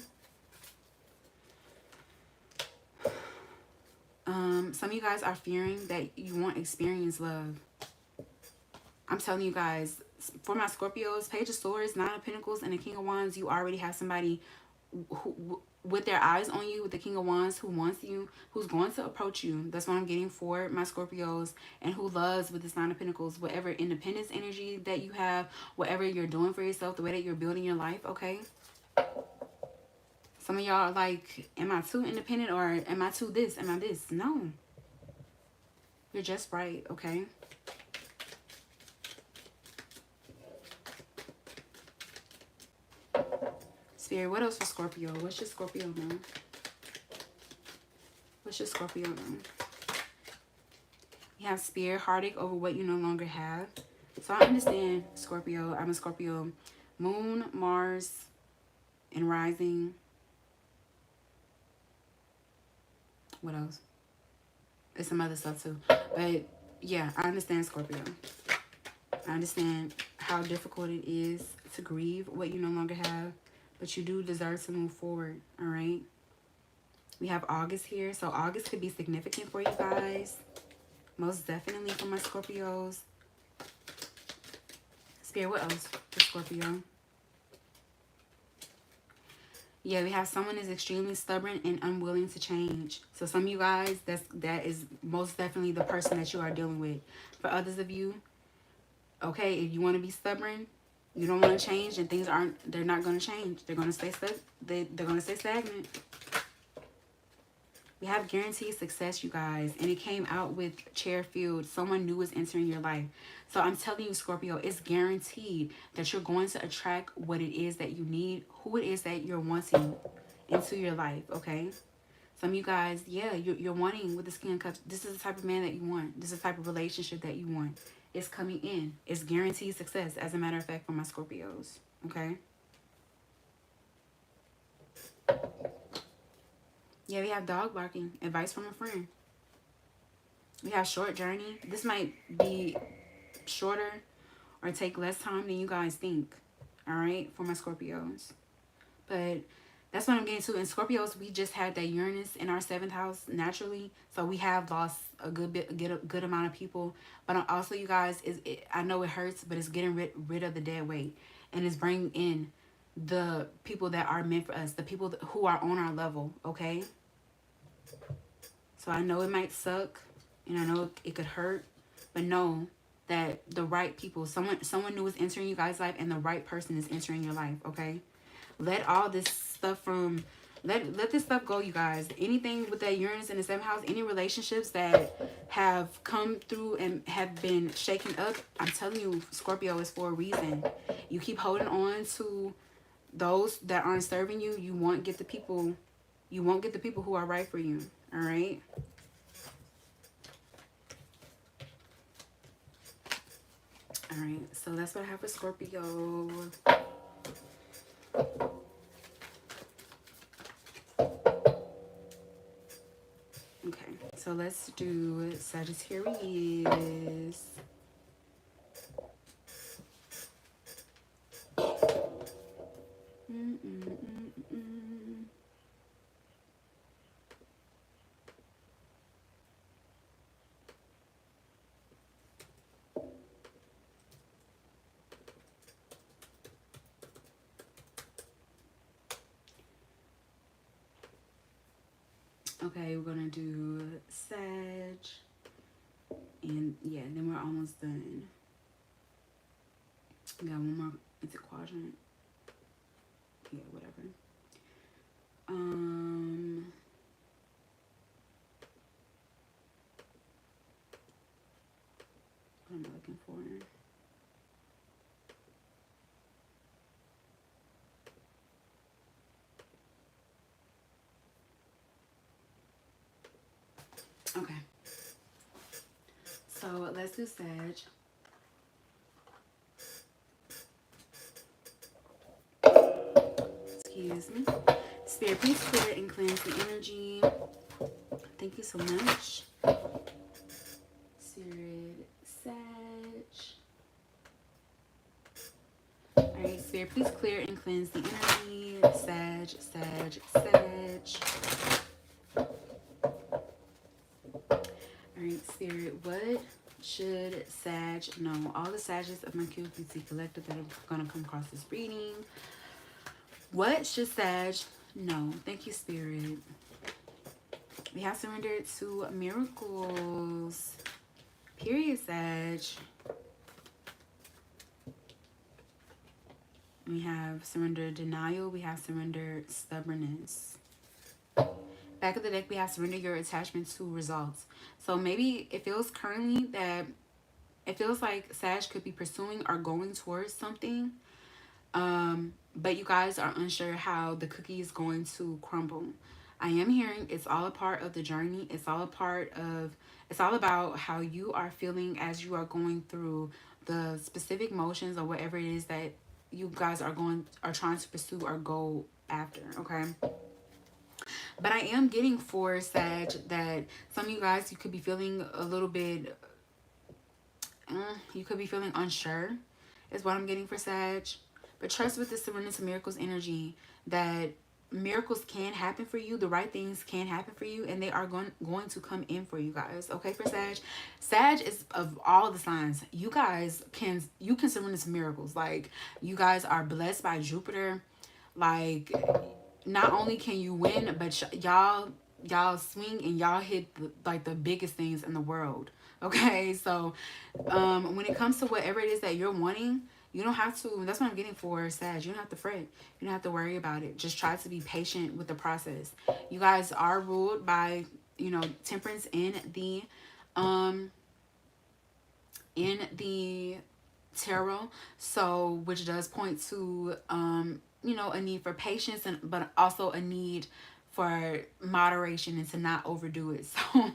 Some of you guys are fearing that you won't experience love. I'm telling you guys, for my Scorpios, Page of Swords, Nine of Pentacles, and the King of Wands, you already have somebody with their eyes on you, with the King of Wands, who wants you, who's going to approach you. That's what I'm getting for my Scorpios. And who loves, with this Nine of Pentacles, whatever independence energy that you have, whatever you're doing for yourself, the way that you're building your life, okay? Some of y'all are like, am I too independent, or am I too this? Am I this? No. You're just right, okay? Spirit, what else for Scorpio? What's your Scorpio know? What's your Scorpio know? You have Spirit, heartache over what you no longer have. So I understand, Scorpio. I'm a Scorpio. Moon, Mars, and rising. What else? There's some other stuff too. But yeah, I understand, Scorpio. I understand how difficult it is to grieve what you no longer have. But you do deserve to move forward, all right? We have August here. So August could be significant for you guys. Most definitely for my Scorpios. Spirit, what else for Scorpio? Yeah, we have someone is extremely stubborn and unwilling to change. So some of you guys, that is most definitely the person that you are dealing with. For others of you, okay, if you want to be stubborn, you don't want to change, and they're not going to change. They're going to stay stuck. They're going to stay stagnant. We have guaranteed success, you guys. And it came out with Chairfield. Someone new is entering your life. So I'm telling you, Scorpio, it's guaranteed that you're going to attract what it is that you need, who it is that you're wanting into your life, okay? Some of you guys, yeah, you're wanting with the King of Cups. This is the type of man that you want. This is the type of relationship that you want. It's coming in. It's guaranteed success, as a matter of fact, for my Scorpios. Okay? Yeah, we have dog barking. Advice from a friend. We have short journey. This might be shorter or take less time than you guys think. Alright? For my Scorpios. But that's what I'm getting to. In Scorpios, we just had that Uranus in our 7th house naturally. So we have lost a good amount of people. But also, you guys, I know it hurts, but it's getting rid of the dead weight. And it's bringing in the people that are meant for us. The people who are on our level, okay? So I know it might suck. And I know it could hurt. But know that the right people, someone new is entering you guys' life. And the right person is entering your life, okay? Let all this stuff from... Let this stuff go, you guys. Anything with that Uranus in the 7th house, any relationships that have come through and have been shaken up, I'm telling you, Scorpio, is for a reason. You keep holding on to those that aren't serving you. You won't get the people who are right for you. All right? All right. So that's what I have for Scorpio. Okay, so let's do Sagittarius. Okay, we're gonna do Sag, and yeah, then we're almost done. We got one more. It's a quadrant. Yeah, whatever. What am I looking for? Okay. So let's do Sag. Excuse me. Spirit, please clear and cleanse the energy. Thank you so much. Spirit, Sag. Alright, Spirit, please clear and cleanse the energy. Sag, Sag, Sag. Alright, Spirit, what should Sag know? All the Sages of my QPC collective that are going to come across this reading. What should Sag No. Thank you, Spirit. We have surrendered to miracles. Period, Sag. We have surrender denial. We have surrender stubbornness. Back of the deck, we have surrender your attachment to results. So maybe it feels currently that it feels like Sag could be pursuing or going towards something. But you guys are unsure how the cookie is going to crumble. I am hearing it's all a part of the journey. It's all about how you are feeling as you are going through the specific motions or whatever it is that you guys are trying to pursue or go after, okay? But I am getting for Sag that some of you guys, you could be feeling a little bit, you could be feeling unsure, is what I'm getting for Sag. But trust with the surrender to miracles energy that miracles can happen for you. The right things can happen for you, and they are going to come in for you guys. Okay, for Sag. Sag is of all the signs. You guys can surrender to miracles. Like, you guys are blessed by Jupiter. Like, not only can you win, but y'all swing and y'all hit the biggest things in the world. Okay, so when it comes to whatever it is that you're wanting, you don't have to, that's what I'm getting for Sag. You don't have to fret. You don't have to worry about it. Just try to be patient with the process. You guys are ruled by, temperance in the tarot. So, which does point to, a need for patience, but also a need for moderation and to not overdo it. So,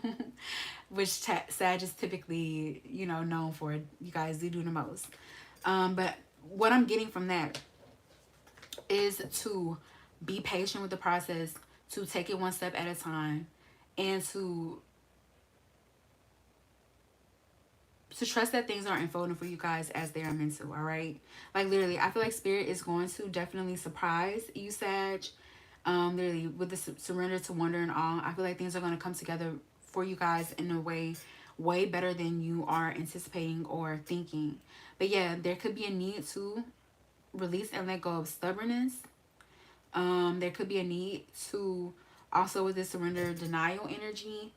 which Sag is typically, known for. You guys do the most. But what I'm getting from that is to be patient with the process, to take it one step at a time, and to trust that things are unfolding for you guys as they are meant to, all right? Like, literally, I feel like Spirit is going to definitely surprise you, Sag. Literally, with the surrender to wonder and awe, I feel like things are going to come together for you guys in a way better than you are anticipating or thinking. But yeah, there could be a need to release and let go of stubbornness. There could be a need to also, with this surrender denial energy,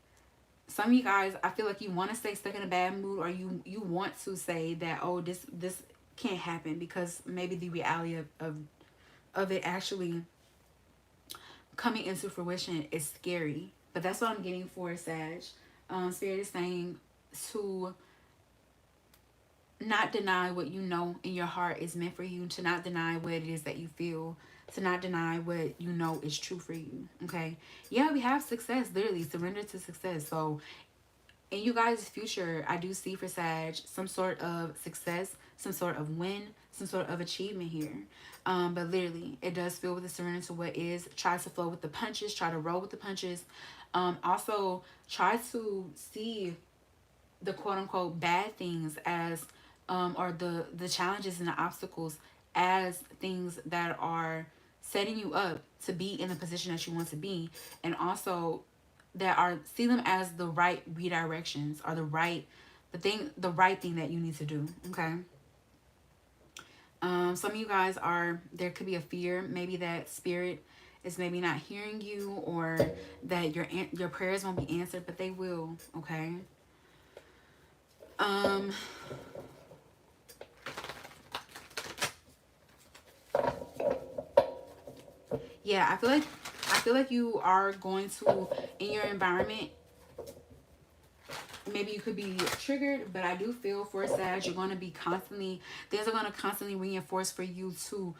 some of you guys, I feel like you want to stay stuck in a bad mood, or you want to say that, oh, this can't happen, because maybe the reality of it actually coming into fruition is scary. But that's what I'm getting for Sag. Spirit is saying to not deny what you know in your heart is meant for you, to not deny what it is that you feel, to not deny what you know is true for you. Okay, yeah, we have success, literally surrender to success. So in you guys' future, I do see for Sag some sort of success, some sort of win, some sort of achievement here. But literally, it does feel with the surrender to what is. Try to flow with the punches, try to roll with the punches. Also, try to see the quote-unquote bad things as or the challenges and the obstacles as things that are setting you up to be in the position that you want to be, and also that are, see them as the right redirections, or the right thing that you need to do. Okay. Some of you guys there could be a fear, maybe that Spirit is maybe not hearing you, or that your prayers won't be answered, but they will. Okay. Yeah, I feel like you are going to, in your environment, maybe you could be triggered, but I do feel for Sag, you're going to be things are going to constantly reinforce for you to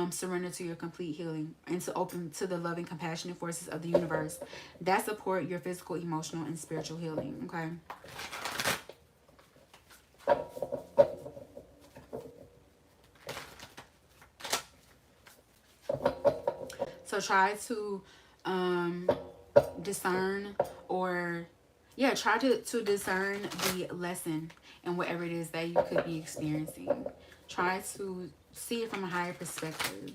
surrender to your complete healing, and to open to the loving, compassionate forces of the universe that support your physical, emotional, and spiritual healing. Okay. So try to discern, or try to discern the lesson in whatever it is that you could be experiencing. Try to see it from a higher perspective.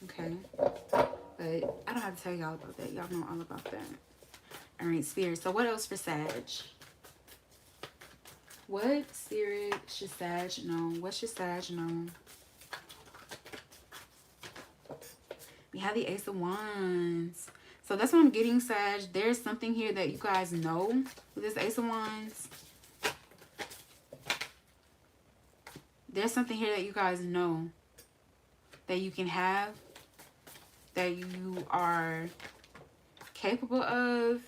Okay. But I don't have to tell y'all about that. Y'all know all about that. All right, Spirit. So what else for Sag? What Spirit should Sag know? What should Sag know? We You have the Ace of Wands. So that's what I'm getting, Sag. There's something here that you guys know with this Ace of Wands. There's something here that you guys know that you can have, that you are capable of.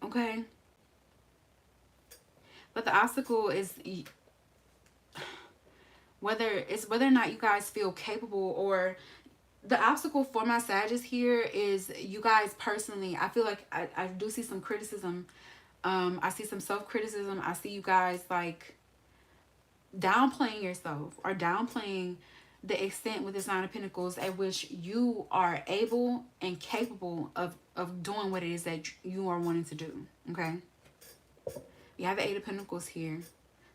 Okay. But the obstacle is whether or not you guys feel capable, or the obstacle for my Sagittarius here is you guys personally. I feel like I do see some criticism. I see some self-criticism. I see you guys like downplaying yourself, or downplaying the extent with this Nine of Pentacles at which you are able and capable of doing what it is that you are wanting to do. Okay. You have the Eight of Pentacles here.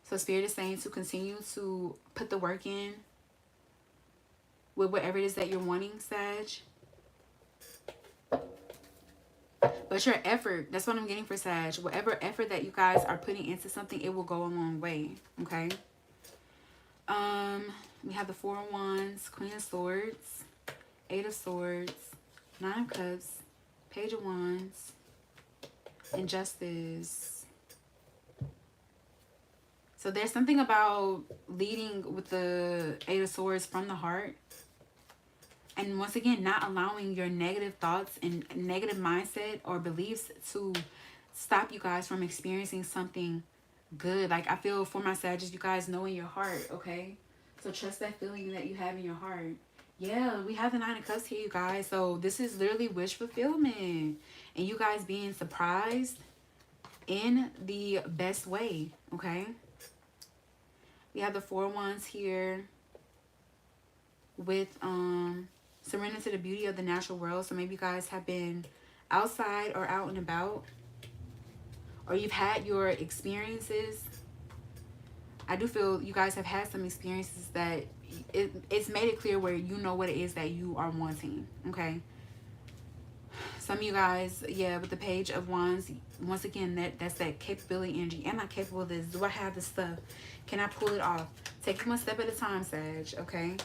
So Spirit is saying to continue to put the work in with whatever it is that you're wanting, Sag. But your effort, that's what I'm getting for Sag. Whatever effort that you guys are putting into something, it will go a long way. Okay. We have the Four of Wands, Queen of Swords, Eight of Swords, Nine of Cups, Page of Wands, and Justice. So there's something about leading with the Eight of Swords from the heart. And once again, not allowing your negative thoughts and negative mindset or beliefs to stop you guys from experiencing something good. Like I feel for my Sagittarius, you guys know in your heart, okay? So trust that feeling that you have in your heart. Yeah, we have the Nine of Cups here, you guys. So this is literally wish fulfillment. And you guys being surprised in the best way, okay? We have the Four of Wands here with surrender to the beauty of the natural world. So maybe you guys have been outside or out and about, or you've had your experiences. I do feel you guys have had some experiences that it's made it clear where you know what it is that you are wanting, okay? Some of you guys, yeah, with the Page of Wands, once again, that's that capability energy. Am I capable of this? Do I have the stuff? Can I pull it off? Take it one step at a time, Sag, okay?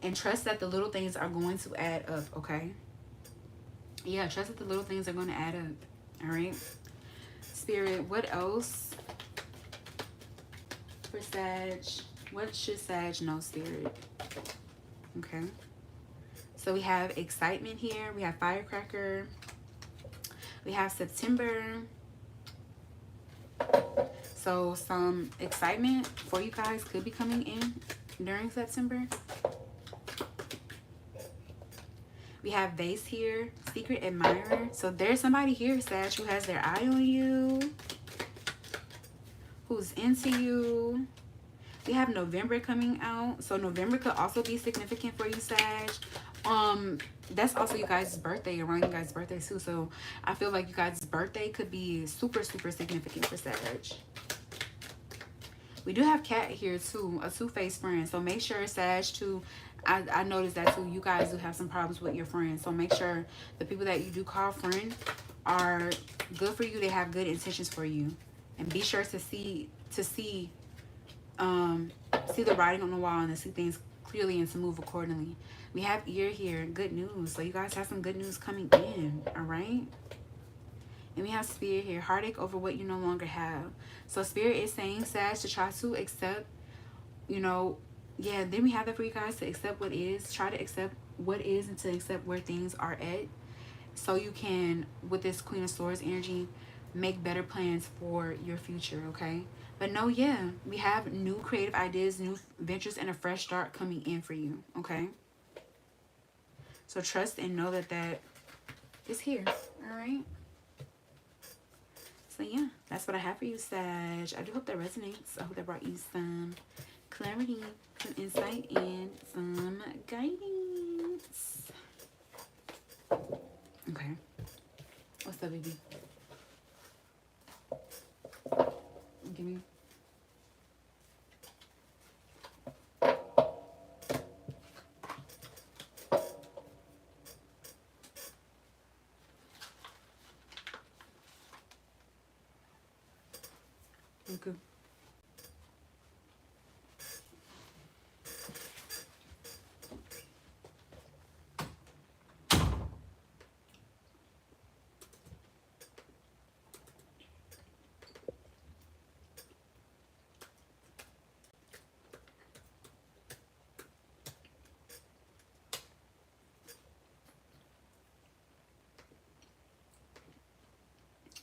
And trust that the little things are going to add up, okay? Yeah, trust that the little things are going to add up, all right? Spirit, what else for Sag? What should Sag know, Spirit? Okay. So we have excitement here. We have firecracker. We have September. So some excitement for you guys could be coming in during September. We have vase here. Secret admirer. So there's somebody here, Sag, who has their eye on you, who's into you. We have November coming out. So November could also be significant for you, Sag. That's also you guys' birthday, around you guys' birthday too. So I feel like you guys' birthday could be super, super significant for Sag. We do have Cat here too, a two-faced friend. So make sure, Sag, too. I noticed that too. You guys do have some problems with your friends. So make sure the people that you do call friend are good for you. They have good intentions for you. And be sure to see the writing on the wall and to see things clearly and to move accordingly. We have ear here, good news. So you guys have some good news coming in, all right? And we have Spirit here, heartache over what you no longer have. So Spirit is saying, Sag, to try to accept, you know, yeah, then we have that for you guys to accept what is. Try to accept what is and to accept where things are at. So you can, with this Queen of Swords energy, make better plans for your future, okay? But no, yeah, we have new creative ideas, new ventures, and a fresh start coming in for you, okay? So trust and know that that is here, all right? So yeah, that's what I have for you, Sag. I do hope that resonates. I hope that brought you some clarity, some insight, and some guidance. Okay. What's up, baby? Give me. Okay.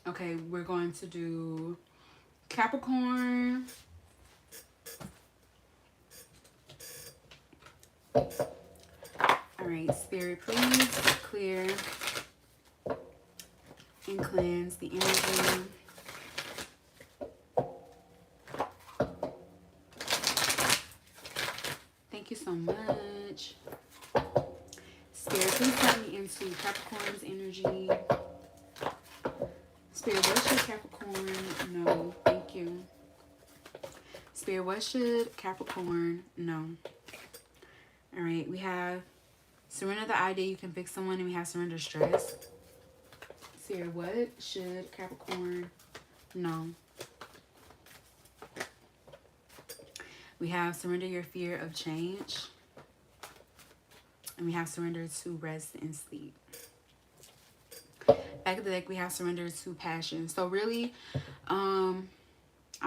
Okay, we're going to do Capricorn. All right, Spirit, please clear and cleanse the energy. Thank you so much. Spirit, please guide me into Capricorn's energy. Spirit, what should Capricorn know? Thank you. Spirit, what should Capricorn know? All right, we have surrender the idea you can fix someone, and we have surrender stress. Spirit, what should Capricorn know? We have surrender your fear of change. And we have surrender to rest and sleep. Back of the deck, we have surrender to passion. So really, I'm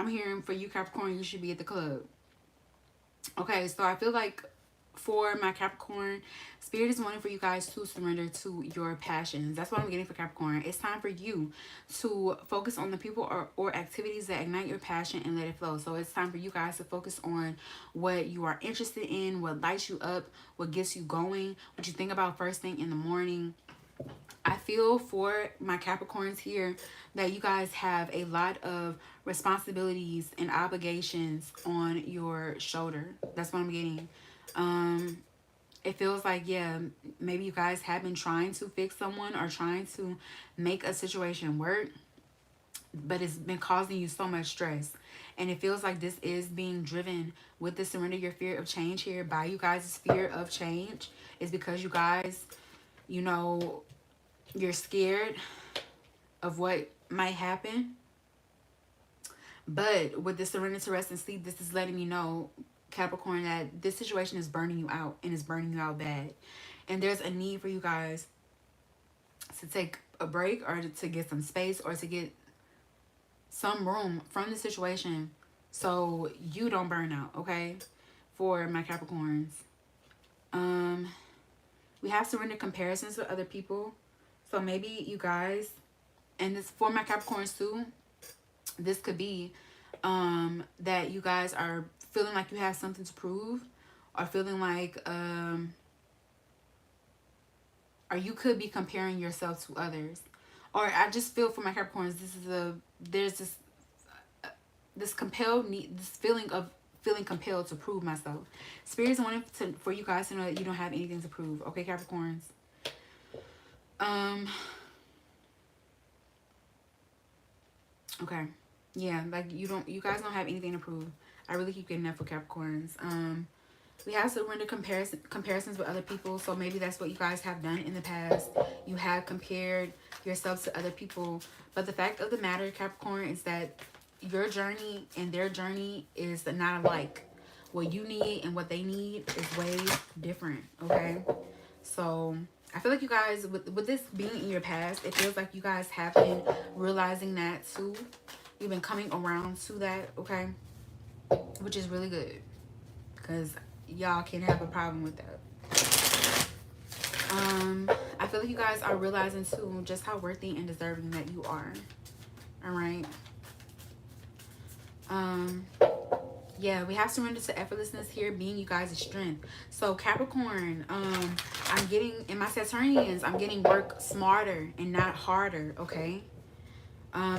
hearing for you, Capricorn, you should be at the club. Okay, so I feel like for my Capricorn, Spirit is wanting for you guys to surrender to your passions. That's what I'm getting for Capricorn. It's time for you to focus on the people or activities that ignite your passion and let it flow. So it's time for you guys to focus on what you are interested in, what lights you up, what gets you going, what you think about first thing in the morning. I feel for my Capricorns here that you guys have a lot of responsibilities and obligations on your shoulder. That's what I'm getting. It feels like, yeah, maybe you guys have been trying to fix someone or trying to make a situation work, but it's been causing you so much stress. And it feels like this is being driven with the surrender your fear of change here by you guys' fear of change. Is because you guys, you know, you're scared of what might happen. But with the surrender to rest and sleep, this is letting me know, Capricorn, that this situation is burning you out, and it's burning you out bad. And there's a need for you guys to take a break, or to get some space, or to get some room from the situation so you don't burn out, okay? For my Capricorns. We have surrender comparisons with other people. So maybe you guys, and this for my Capricorns too, this could be that you guys are feeling like you have something to prove, or feeling like or you could be comparing yourself to others. Or I just feel for my Capricorns, there's this compelled need, this feeling of feeling compelled to prove myself. Spirit is wanting for you guys to know that you don't have anything to prove, okay, Capricorns? Okay. Yeah, like you guys don't have anything to prove. I really keep getting that for Capricorns. We have surrender comparisons with other people. So maybe that's what you guys have done in the past. You have compared yourselves to other people. But the fact of the matter, Capricorn, is that your journey and their journey is not alike. What you need and what they need is way different, okay? So I feel like you guys, with this being in your past, it feels like you guys have been realizing that too. You've been coming around to that, okay? Which is really good, because y'all can't have a problem with that. I feel like you guys are realizing too just how worthy and deserving that you are. All right. Yeah, we have surrender to effortlessness here, being you guys' strength. So Capricorn, I'm getting, in my Sagittarians, I'm getting work smarter and not harder, okay?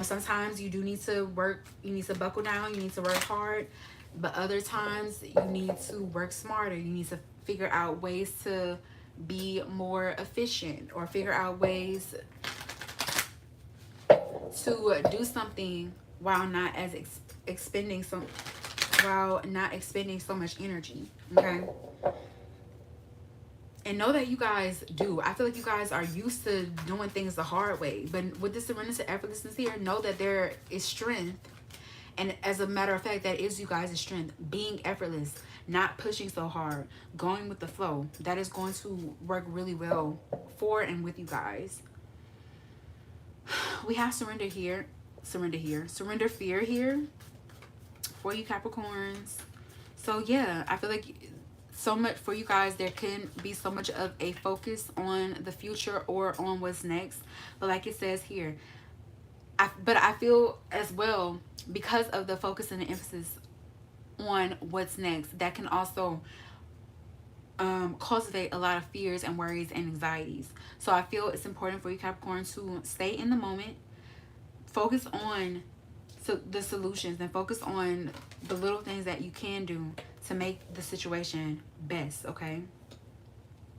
Sometimes you do need to work, you need to buckle down, you need to work hard, but other times you need to work smarter. You need to figure out ways to be more efficient, or figure out ways to do something while not expending so much energy, okay? And know that you guys do. I feel like you guys are used to doing things the hard way. But with this surrender to effortlessness here, know that there is strength And as a matter of fact, that is you guys' strength. Being effortless, not pushing so hard, going with the flow. That is going to work really well for and with you guys. We have surrender here. Surrender fear here for you Capricorns. So yeah, I feel like so much for you guys, there can be so much of a focus on the future or on what's next. But like it says here, but I feel as well, because of the focus and the emphasis on what's next, that can also cultivate a lot of fears and worries and anxieties. So I feel it's important for you Capricorn to stay in the moment, focus on the solutions, and focus on the little things that you can do to make the situation best. Okay,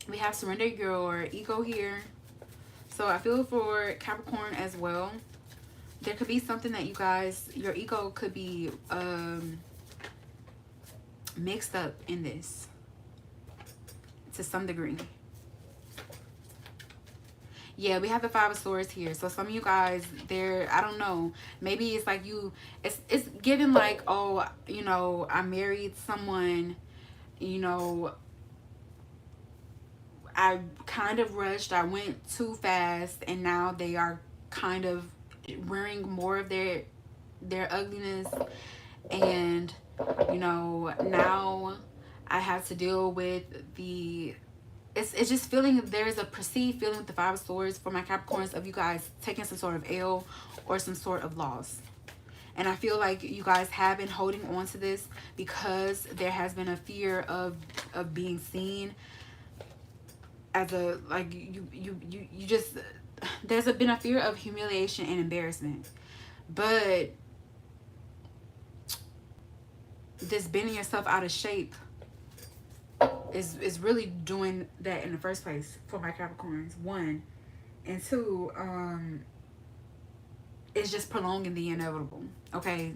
we have surrender your ego here. So I feel for Capricorn as well, there could be something that you guys, your ego could be mixed up in this to some degree. Yeah, we have the Five of Swords here. So some of you guys, there, I don't know, maybe it's like you, it's given like, oh, you know, I married someone, you know, I kind of rushed, I went too fast, and now they are kind of wearing more of their ugliness. And you know, now I have to deal with the, it's just feeling, there's a perceived feeling with the Five of Swords for my Capricorns of you guys taking some sort of L or some sort of loss. And I feel like you guys have been holding on to this because there has been a fear of being seen as a, like, you just, there's been a fear of humiliation and embarrassment. But this bending yourself out of shape is really doing that in the first place for my Capricorns. One, and two, it's just prolonging the inevitable. Okay,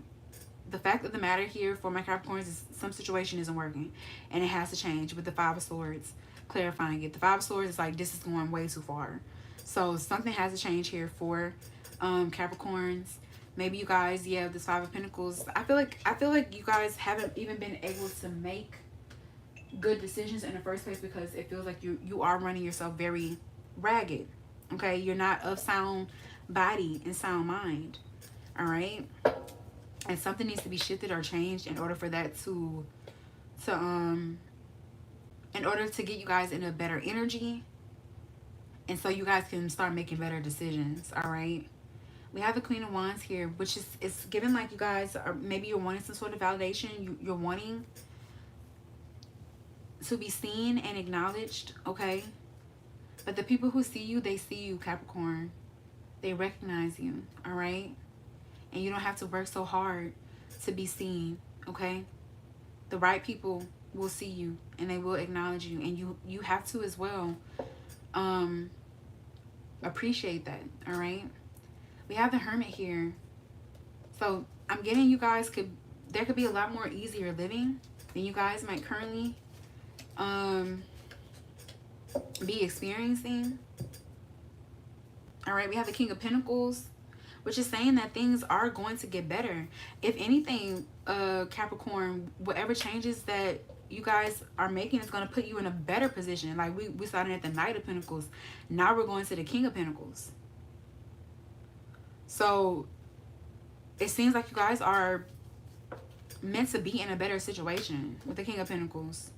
the fact of the matter here for my Capricorns is some situation isn't working, and it has to change. With the Five of Swords clarifying it, the Five of Swords is like, this is going way too far. So something has to change here for Capricorns. Maybe you guys, yeah, this Five of Pentacles, I feel like you guys haven't even been able to make good decisions in the first place because it feels like you are running yourself very ragged. Okay, you're not of sound body and sound mind. All right, and something needs to be shifted or changed in order for that to in order to get you guys in a better energy, and so you guys can start making better decisions. All right, we have the Queen of Wands here, which is, it's given like you guys are, maybe you're wanting some sort of validation. You're wanting to be seen and acknowledged. Okay, but the people who see you, they see you, Capricorn. They recognize you. All right, and you don't have to work so hard to be seen. Okay, the right people will see you and they will acknowledge you, and you have to as well appreciate that. All right, we have the Hermit here. So I'm getting you guys there could be a lot more easier living than you guys might currently be experiencing. All right, we have the King of Pentacles, which is saying that things are going to get better. If anything, Capricorn, whatever changes that you guys are making is going to put you in a better position. Like we started at the Knight of Pentacles. Now we're going to the King of Pentacles. So it seems like you guys are meant to be in a better situation with the King of Pentacles.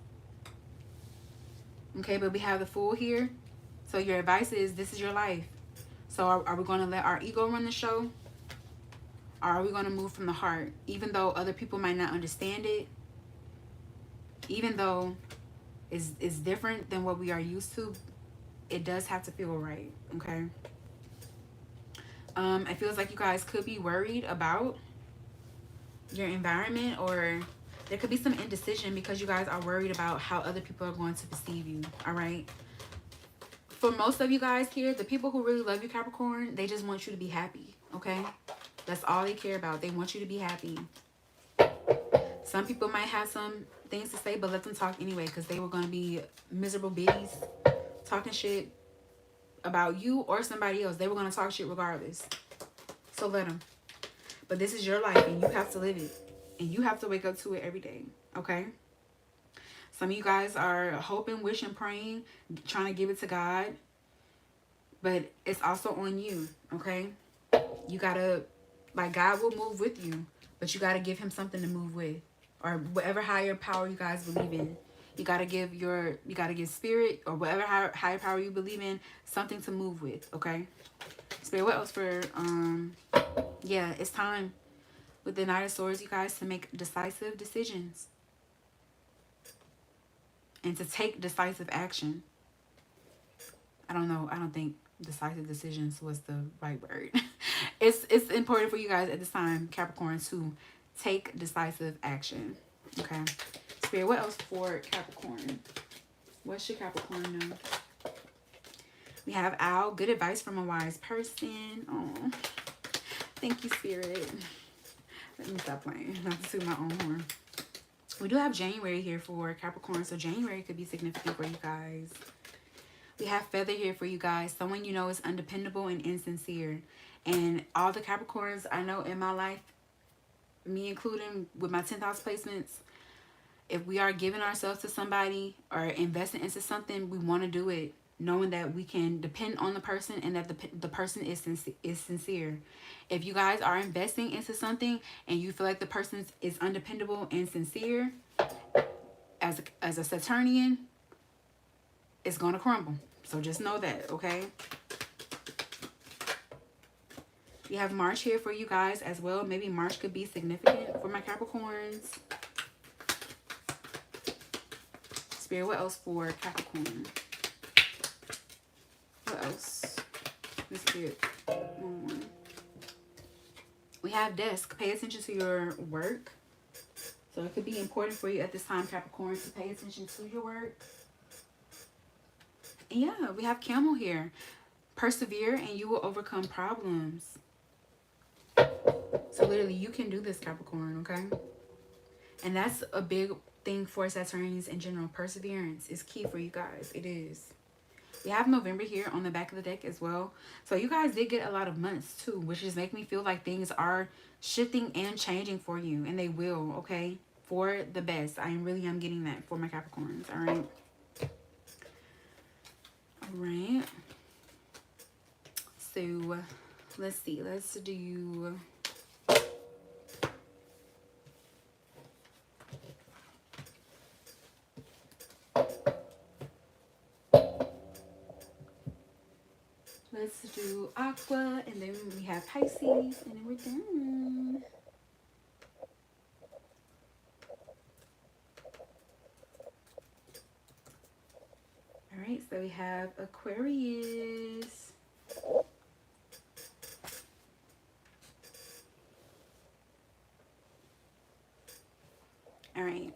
Okay, but we have the Fool here. So your advice is, this is your life. So are we going to let our ego run the show? Or are we going to move from the heart? Even though other people might not understand it, even though it's different than what we are used to, it does have to feel right. Okay. It feels like you guys could be worried about your environment, or there could be some indecision because you guys are worried about how other people are going to perceive you. All right. For most of you guys here, the people who really love you, Capricorn, they just want you to be happy. Okay. That's all they care about. They want you to be happy. Some people might have some things to say, but let them talk anyway, because they were going to be miserable biddies talking shit about you or somebody else. They were going to talk shit regardless. So let them. But this is your life and you have to live it. And you have to wake up to it every day. Okay? Some of you guys are hoping, wishing, praying, trying to give it to God. But it's also on you. Okay? You gotta, like, God will move with you. But you gotta give him something to move with. Or whatever higher power you guys believe in. You gotta give spirit or whatever higher power you believe in something to move with. Okay? Spirit, what else for, yeah, it's time with the Knight of Swords, you guys, to make decisive decisions. And to take decisive action. I don't know. I don't think decisive decisions was the right word. It's important for you guys at this time, Capricorn, to take decisive action. Okay. Spirit, what else for Capricorn? What should Capricorn know? We have Owl. Good advice from a wise person. Oh, thank you, Spirit. Let me stop playing. Not to toot my own horn. We do have January here for Capricorn. So January could be significant for you guys. We have Feather here for you guys. Someone you know is undependable and insincere. And all the Capricorns I know in my life, me including with my 10th house placements, if we are giving ourselves to somebody or investing into something, we want to do it knowing that we can depend on the person and that the person is sincere. If you guys are investing into something and you feel like the person is undependable and sincere, as a Saturnian, it's going to crumble. So just know that, okay? We have March here for you guys as well. Maybe March could be significant for my Capricorns. Spirit, what else for Capricorn? What else? Let's get one more. We have Desk. Pay attention to your work. So it could be important for you at this time, Capricorn, to pay attention to your work. And yeah, we have Camel here. Persevere and you will overcome problems. So literally, you can do this, Capricorn, okay? And that's a big thing for Saturnians in general. Perseverance is key for you guys. It is. We have November here on the back of the deck as well. So you guys did get a lot of months too, which just make me feel like things are shifting and changing for you. And they will, okay? For the best. I really am getting that for my Capricorns, all right? All right. So, let's see. Let's do... Let's do Aqua, and then we have Pisces, and then we're done. All right, so we have Aquarius. All right.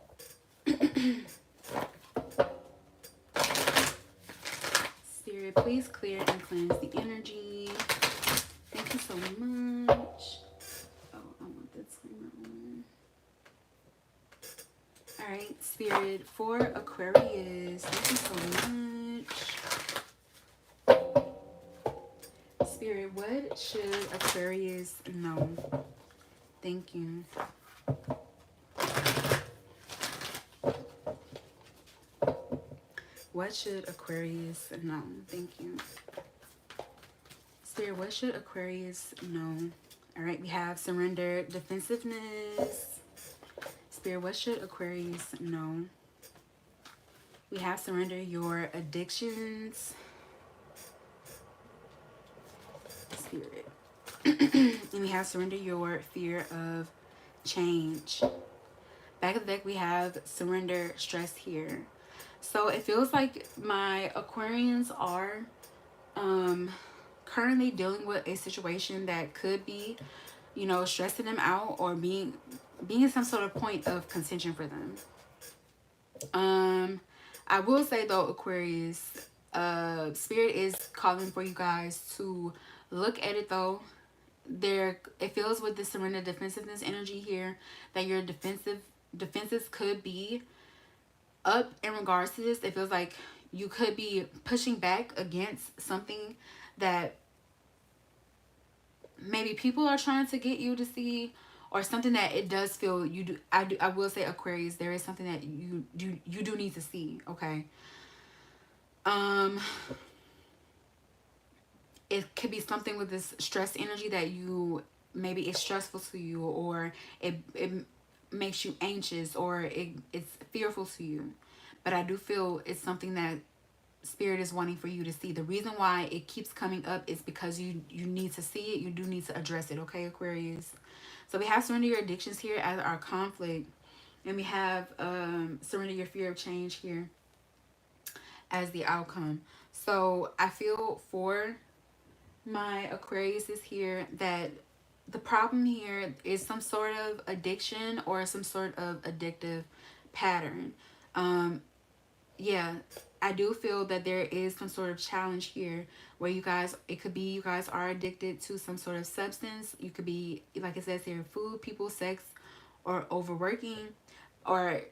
Spirit, please clear and cleanse the energy. Thank you so much. Oh, I want the timer on. All right, Spirit, for Aquarius, thank you so much. Spirit, what should Aquarius know? Thank you. What should Aquarius know? Thank you. Spirit, what should Aquarius know? All right, we have surrender, defensiveness. Spirit, what should Aquarius know? We have surrender your addictions. Spirit. And we have surrender your fear of change. Back of the deck, we have surrender stress here. So it feels like my Aquarians are currently dealing with a situation that could be, you know, stressing them out or being some sort of point of contention for them. I will say though, Aquarius, Spirit is calling for you guys to look at it though. It feels with the surrender defensiveness energy here that your defenses could be up in regards to this. It feels like you could be pushing back against something that maybe people are trying to get you to see, or something that it does feel you do. I will say, Aquarius, there is something that you do need to see. Okay. Um, it could be something with this stress energy that you, maybe it's stressful to you, or it makes you anxious, or it's fearful to you. But I do feel it's something that spirit is wanting for you to see. The reason why it keeps coming up is because you need to see it. You do need to address it. Okay, Aquarius. So we have surrender your addictions here as our conflict, and we have surrender your fear of change here as the outcome. So I feel for my Aquarius is here that the problem here is some sort of addiction or some sort of addictive pattern. Um, yeah, I do feel that there is some sort of challenge here where you guys, it could be you guys are addicted to some sort of substance. You could be, like it says here, food, people, sex, or overworking. Or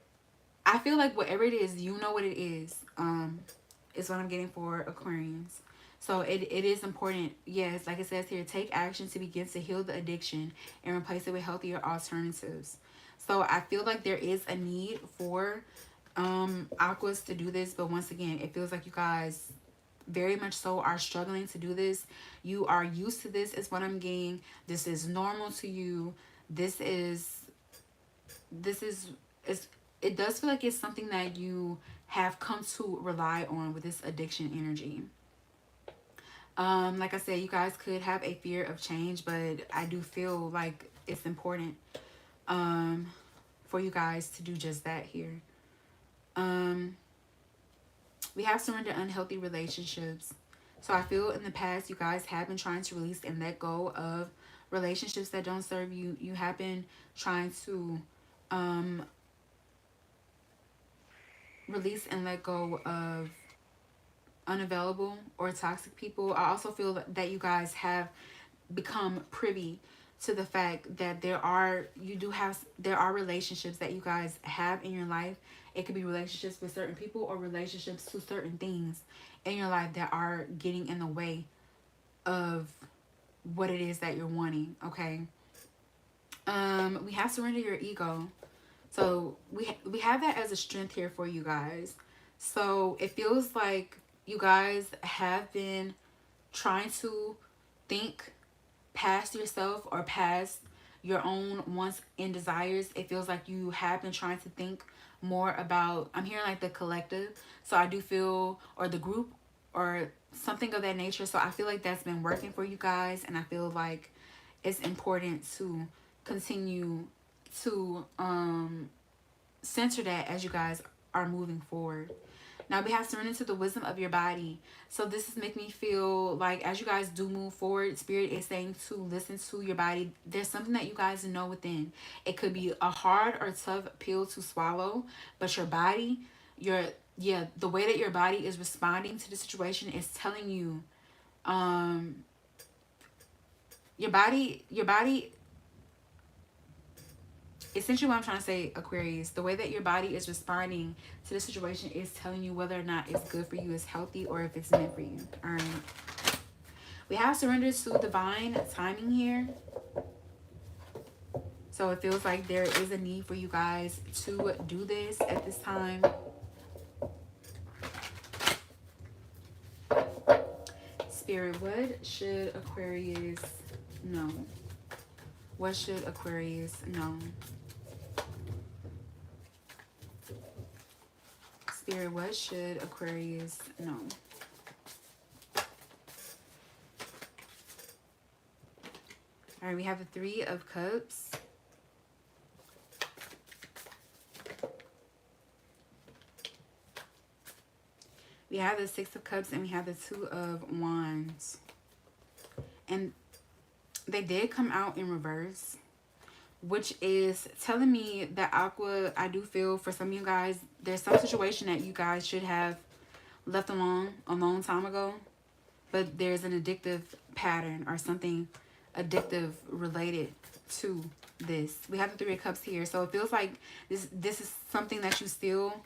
I feel like whatever it is, you know what it is what I'm getting for Aquarians. So it is important, yes, like it says here, take action to begin to heal the addiction and replace it with healthier alternatives. So I feel like there is a need for Aquas to do this, but once again, it feels like you guys very much so are struggling to do this. You are used to this, is what I'm getting. This is normal to you. This is it does feel like it's something that you have come to rely on with this addiction energy. Like I said, you guys could have a fear of change, but I do feel like it's important for you guys to do just that here. We have surrendered unhealthy relationships. So I feel in the past you guys have been trying to release and let go of relationships that don't serve you. You have been trying to release and let go of unavailable or toxic people. I also feel that you guys have become privy to the fact that there are relationships that you guys have in your life. It could be relationships with certain people or relationships to certain things in your life that are getting in the way of what it is that you're wanting. Okay. We have surrender your ego. So we have that as a strength here for you guys. So it feels like you guys have been trying to think past yourself or past your own wants and desires. It feels like you have been trying to think more about, I'm hearing like the collective. So I do feel, or the group or something of that nature. So I feel like that's been working for you guys. And I feel like it's important to continue to center that as you guys are moving forward. Now we have surrender to the wisdom of your body. So this is making me feel like as you guys do move forward, Spirit is saying to listen to your body. There's something that you guys know within. It could be a hard or tough pill to swallow, but your body, the way that your body is responding to the situation is telling you, your body essentially what I'm trying to say, Aquarius, the way that your body is responding to the situation is telling you whether or not it's good for you, it's healthy, or if it's meant for you. All right. We have surrendered to divine timing here. So it feels like there is a need for you guys to do this at this time. Spirit, what should Aquarius know? What should Aquarius know? Spirit, what should Aquarius know? All right, we have the Three of Cups. We have the Six of Cups and we have the Two of Wands. And they did come out in reverse, which is telling me that Aqua, I do feel for some of you guys, there's some situation that you guys should have left alone a long time ago, but there's an addictive pattern or something addictive related to this. We have the Three of Cups here, so it feels like this is something that you still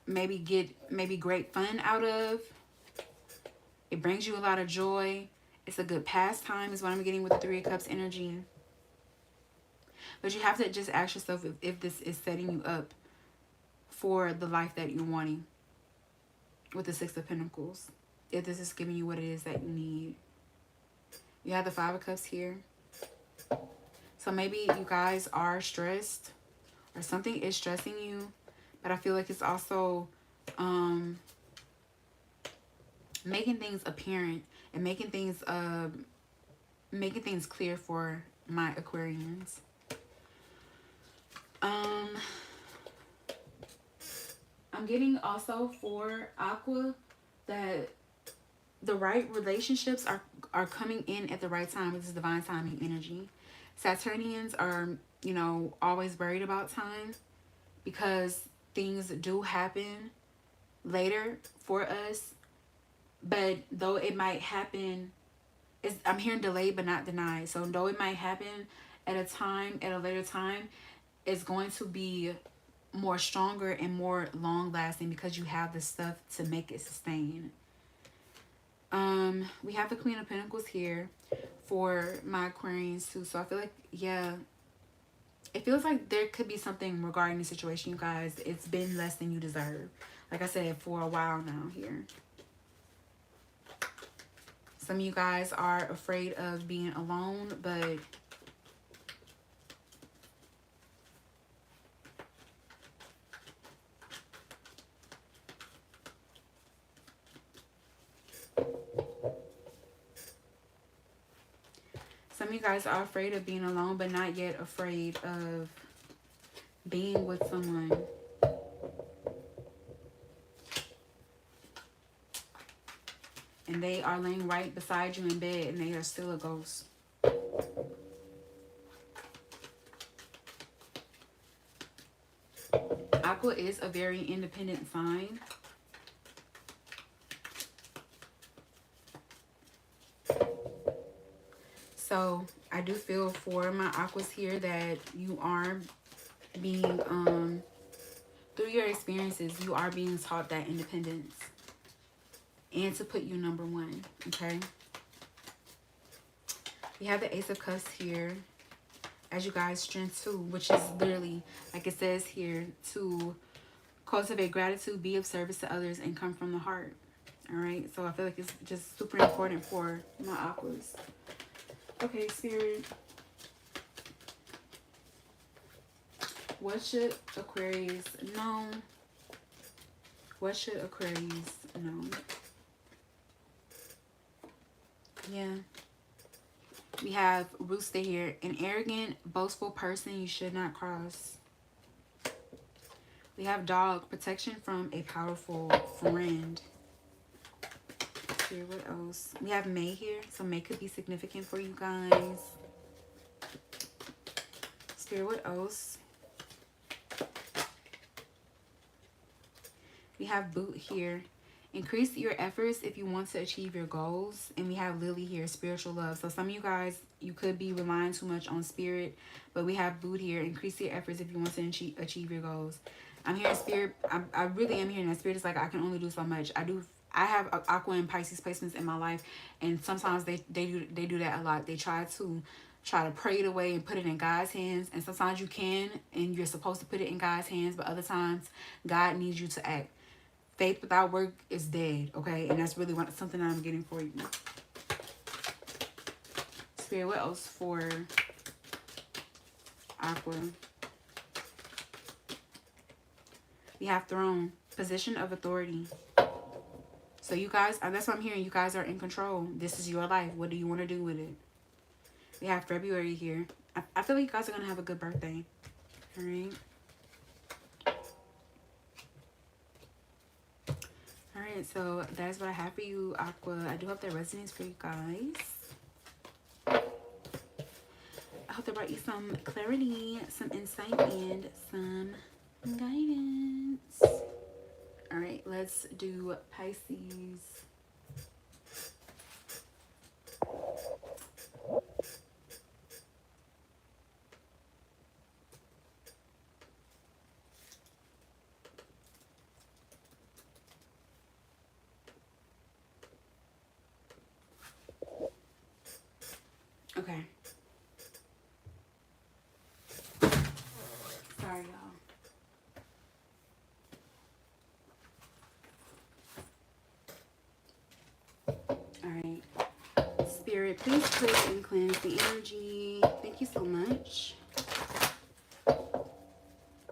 maybe get great fun out of. It brings you a lot of joy. It's a good pastime is what I'm getting with the Three of Cups energy. But you have to just ask yourself if this is setting you up for the life that you're wanting with the Six of Pentacles. If this is giving you what it is that you need. You have the Five of Cups here. So maybe you guys are stressed or something is stressing you. But I feel like it's also making things apparent and making things clear for my Aquarians. I'm getting also for Aqua that the right relationships are coming in at the right time. This is divine timing energy. Saturnians are, you know, always worried about time because things do happen later for us. But though it might happen, I'm hearing delayed but not denied. So though it might happen at a later time, it's going to be more stronger and more long lasting because you have the stuff to make it sustain. We have the Queen of Pentacles here for my Aquarians too. So I feel like, yeah, it feels like there could be something regarding the situation, you guys. It's been less than you deserve. Like I said, for a while now here. Some of you guys are afraid of being alone, but some of you guys are afraid of being alone, but not yet afraid of being with someone. And they are laying right beside you in bed and they are still a ghost. Aqua is a very independent sign. So I do feel for my Aquas here that you are being, through your experiences, you are being taught that independence. And to put you number one, okay? We have the Ace of Cups here. As you guys, strength too, which is literally, like it says here, to cultivate gratitude, be of service to others, and come from the heart. All right? So I feel like it's just super important for my Aquas. Okay, Spirit. What should Aquarius know? What should Aquarius know? Yeah. We have Rooster here. An arrogant, boastful person you should not cross. We have Dog. Protection from a powerful friend. Here, what else? We have May here. So May could be significant for you guys. Spirit, what else? We have Boot here. Increase your efforts if you want to achieve your goals. And we have Lily here, spiritual love. So some of you guys, you could be relying too much on spirit. But we have Boot here. Increase your efforts if you want to achieve your goals. I'm hearing spirit. I really am hearing that spirit is like, I can only do so much. I have Aqua and Pisces placements in my life. And sometimes they do that a lot. They try to pray it away and put it in God's hands. And sometimes you can and you're supposed to put it in God's hands. But other times, God needs you to act. Faith without work is dead, okay? And that's really something I'm getting for you. Spirit, what else for Aqua? We have Throne, position of authority. So you guys, that's what I'm hearing. You guys are in control. This is your life. What do you want to do with it? We have February here. I feel like you guys are going to have a good birthday. All right? Alright, so that is what I have for you, Aqua. I do hope that resonates for you guys. I hope that brought you some clarity, some insight, and some guidance. Alright, let's do Pisces. Okay. Sorry, y'all. Alright. Spirit, please cleanse and cleanse the energy. Thank you so much.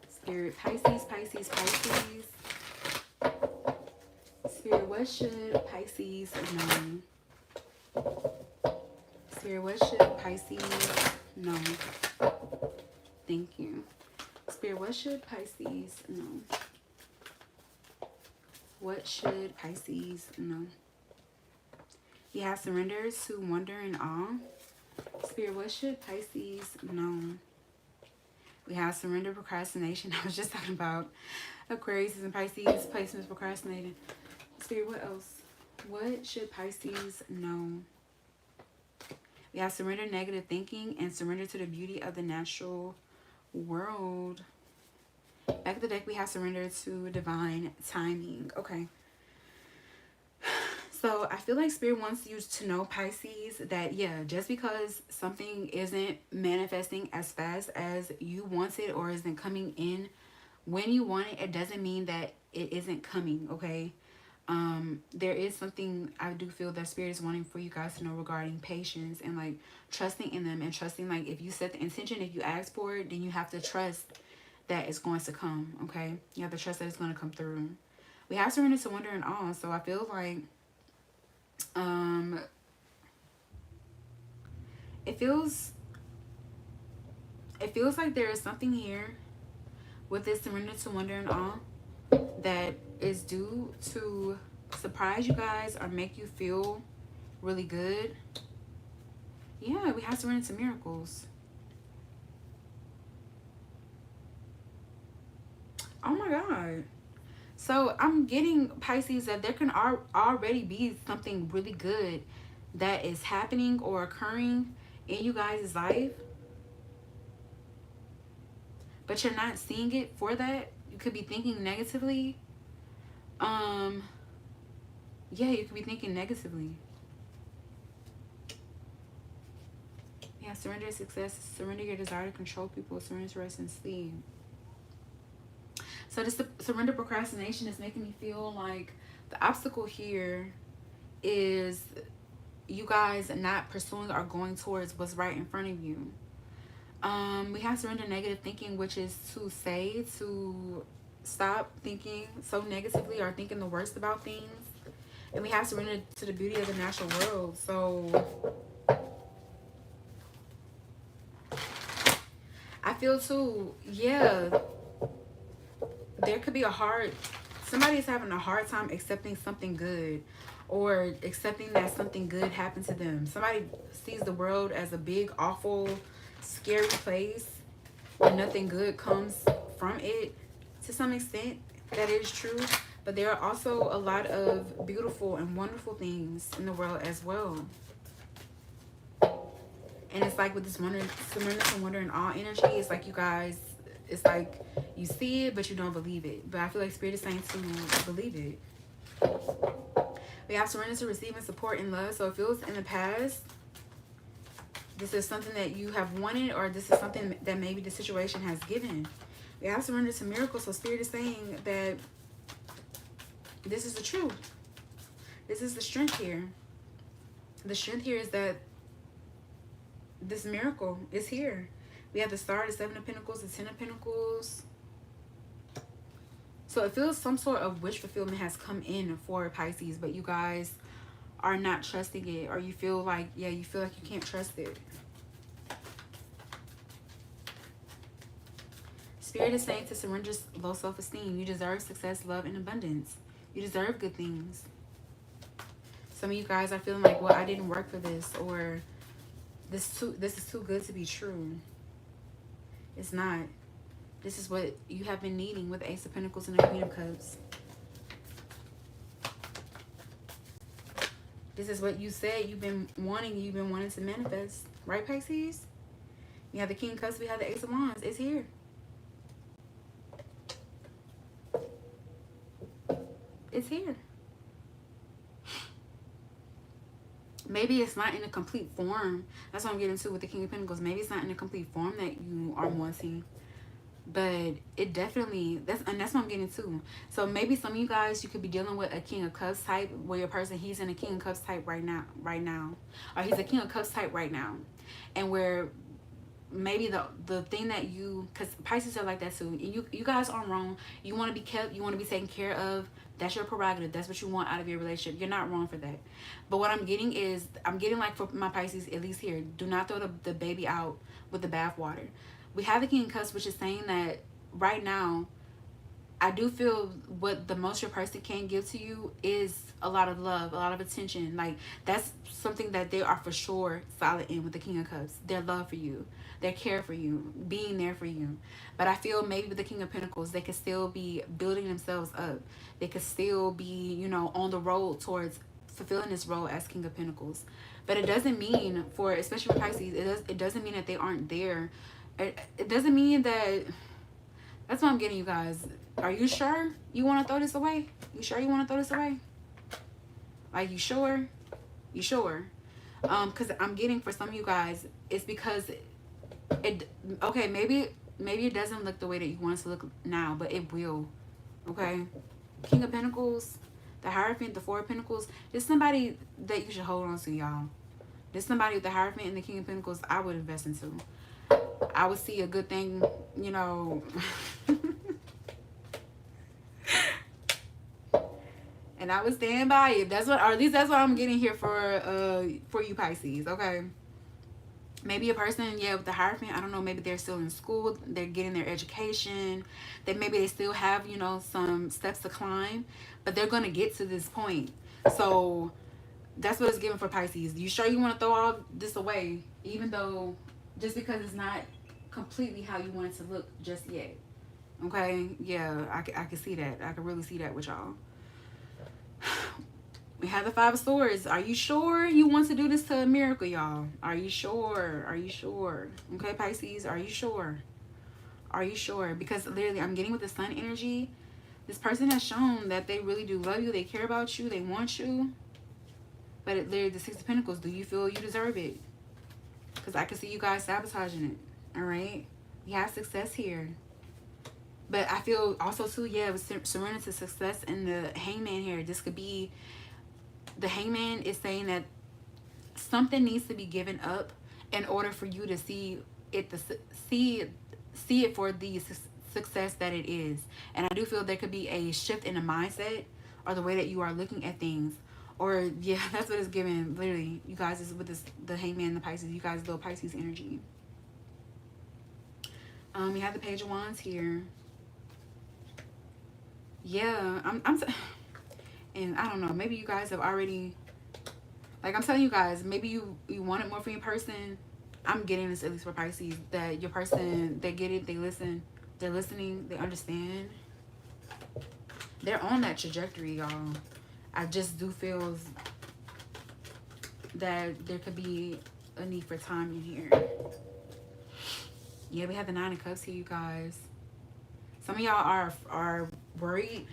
Spirit, Pisces, Pisces, Pisces. Spirit, what should Pisces know? Spirit, what should Pisces know? Thank you. Spirit, what should Pisces know? What should Pisces know? You have surrender to wonder and awe. Spirit, what should Pisces know? We have surrender, procrastination. I was just talking about Aquarius and Pisces placements, procrastinating. Spirit, what else? What should Pisces know? We have surrender, negative thinking, and surrender to the beauty of the natural world. Back of the deck, we have surrender to divine timing. Okay. So I feel like Spirit wants you to know, Pisces, that yeah, just because something isn't manifesting as fast as you want it or isn't coming in when you want it, it doesn't mean that it isn't coming, okay? There is something I do feel that Spirit is wanting for you guys to know regarding patience and like trusting in them and trusting, like if you set the intention, if you ask for it, then you have to trust that it's going to come, okay? You have to trust that it's going to come through. We have surrender to wonder and awe, so I feel like it feels like there is something here with this surrender to wonder and awe that is due to surprise you guys or make you feel really good. Yeah, we have surrender to miracles. Oh my God. So I'm getting, Pisces, that there can already be something really good that is happening or occurring in you guys' life, but you're not seeing it for that. You could be thinking negatively. Yeah, you could be thinking negatively. Yeah, surrender success, surrender your desire to control people, surrender to rest and sleep. So this surrender procrastination is making me feel like the obstacle here is you guys not pursuing or going towards what's right in front of you. We have surrender negative thinking, which is to stop thinking so negatively or thinking the worst about things. And we have surrender to the beauty of the natural world. So I feel too, yeah, there could be somebody's having a hard time accepting something good or accepting that something good happened to them. Somebody sees the world as a big, awful, scary place and nothing good comes from it. To some extent, that is true. But there are also a lot of beautiful and wonderful things in the world as well. And it's like with this surrender and wonder and awe energy, it's like you guys, it's like you see it, but you don't believe it. But I feel like Spirit is saying to believe it. We have surrender to receiving support and love. So it feels in the past, this is something that you have wanted, or this is something that maybe the situation has given. We have surrender to miracles. So Spirit is saying that this is the truth. This is the strength here. The strength here is that this miracle is here. We have the Star, the Seven of Pentacles, the Ten of Pentacles. So it feels some sort of wish fulfillment has come in for Pisces, but you guys are not trusting it, or you feel like, yeah, you feel like you can't trust it. Spirit is saying to surrender low self-esteem. You deserve success, love, and abundance. You deserve good things. Some of you guys are feeling like, well, I didn't work for this, or this is too good to be true. It's not. This is what you have been needing with the Ace of Pentacles and the Queen of Cups. This is what you said you've been wanting to manifest. Right, Pisces? We have the King of Cups, we have the Ace of Wands. It's here. It's here. maybe it's not in a complete form. That's what I'm getting to with the King of Pentacles. Maybe it's not in a complete form that you are wanting, but it definitely, that's what I'm getting to. So maybe some of you guys, you could be dealing with a King of Cups type, where your person, he's in a King of Cups type right now, or he's a King of Cups type right now, and where maybe the thing that you, because Pisces are like that too, and you guys aren't wrong. You want to be kept, you want to be taken care of. That's your prerogative. That's what you want out of your relationship. You're not wrong for that. But what I'm getting is, I'm getting like for my Pisces, at least here, do not throw the baby out with the bathwater. We have the King of Cups, which is saying that right now, I do feel what the most your person can give to you is a lot of love, a lot of attention. Like, that's something that they are for sure solid in with the King of Cups. Their love for you, their care for you, being there for you. But I feel maybe with the King of Pentacles, they could still be building themselves up. They could still be, you know, on the road towards fulfilling this role as King of Pentacles. But it doesn't mean, for especially for Pisces, it doesn't mean that they aren't there. It doesn't mean that. That's what I'm getting, you guys. Are you sure you want to throw this away? You sure you want to throw this away? Like, you sure? You sure? Because I'm getting, for some of you guys, it's because okay, maybe it doesn't look the way that you want it to look now, but it will. Okay? King of Pentacles, the Hierophant, the Four of Pentacles. This is somebody that you should hold on to, y'all. This is somebody with the Hierophant and the King of Pentacles I would invest into. I would see a good thing, you know. And I would stand by it. That's what, or at least that's what I'm getting here for you Pisces, okay? Maybe a person, yeah, with the Hierophant, I don't know, maybe they're still in school, they're getting their education, that maybe they still have, you know, some steps to climb, but they're going to get to this point. So that's what it's giving for Pisces. You sure you want to throw all this away, even though, just because it's not completely how you want it to look just yet? Okay, yeah, I can see that. I can really see that with y'all. We have the Five of Swords. Are you sure you want to do this to a miracle, y'all? Are you sure? Are you sure? Okay, Pisces, are you sure? Are you sure? Because literally, I'm getting with the Sun energy. This person has shown that they really do love you. They care about you. They want you. But it, literally, the Six of Pentacles, do you feel you deserve it? Because I can see you guys sabotaging it. All right? We have success here. But I feel also, too, yeah, with surrender to success and the Hangman here, this could be, the Hangman is saying that something needs to be given up in order for you to see it, see it for the success that it is. And I do feel there could be a shift in the mindset or the way that you are looking at things. Or, yeah, that's what it's giving. Literally, you guys, is with this, the Hangman and the Pisces. You guys, little Pisces energy. We have the Page of Wands here. Yeah, and I don't know, maybe you guys have already, like I'm telling you guys, maybe you wanted more from your person. I'm getting this, at least for Pisces, that your person, they get it, they listen, they're listening, they understand. They're on that trajectory, y'all. I just do feel that there could be a need for time in here. Yeah, we have the Nine of Cups here, you guys. Some of y'all are worried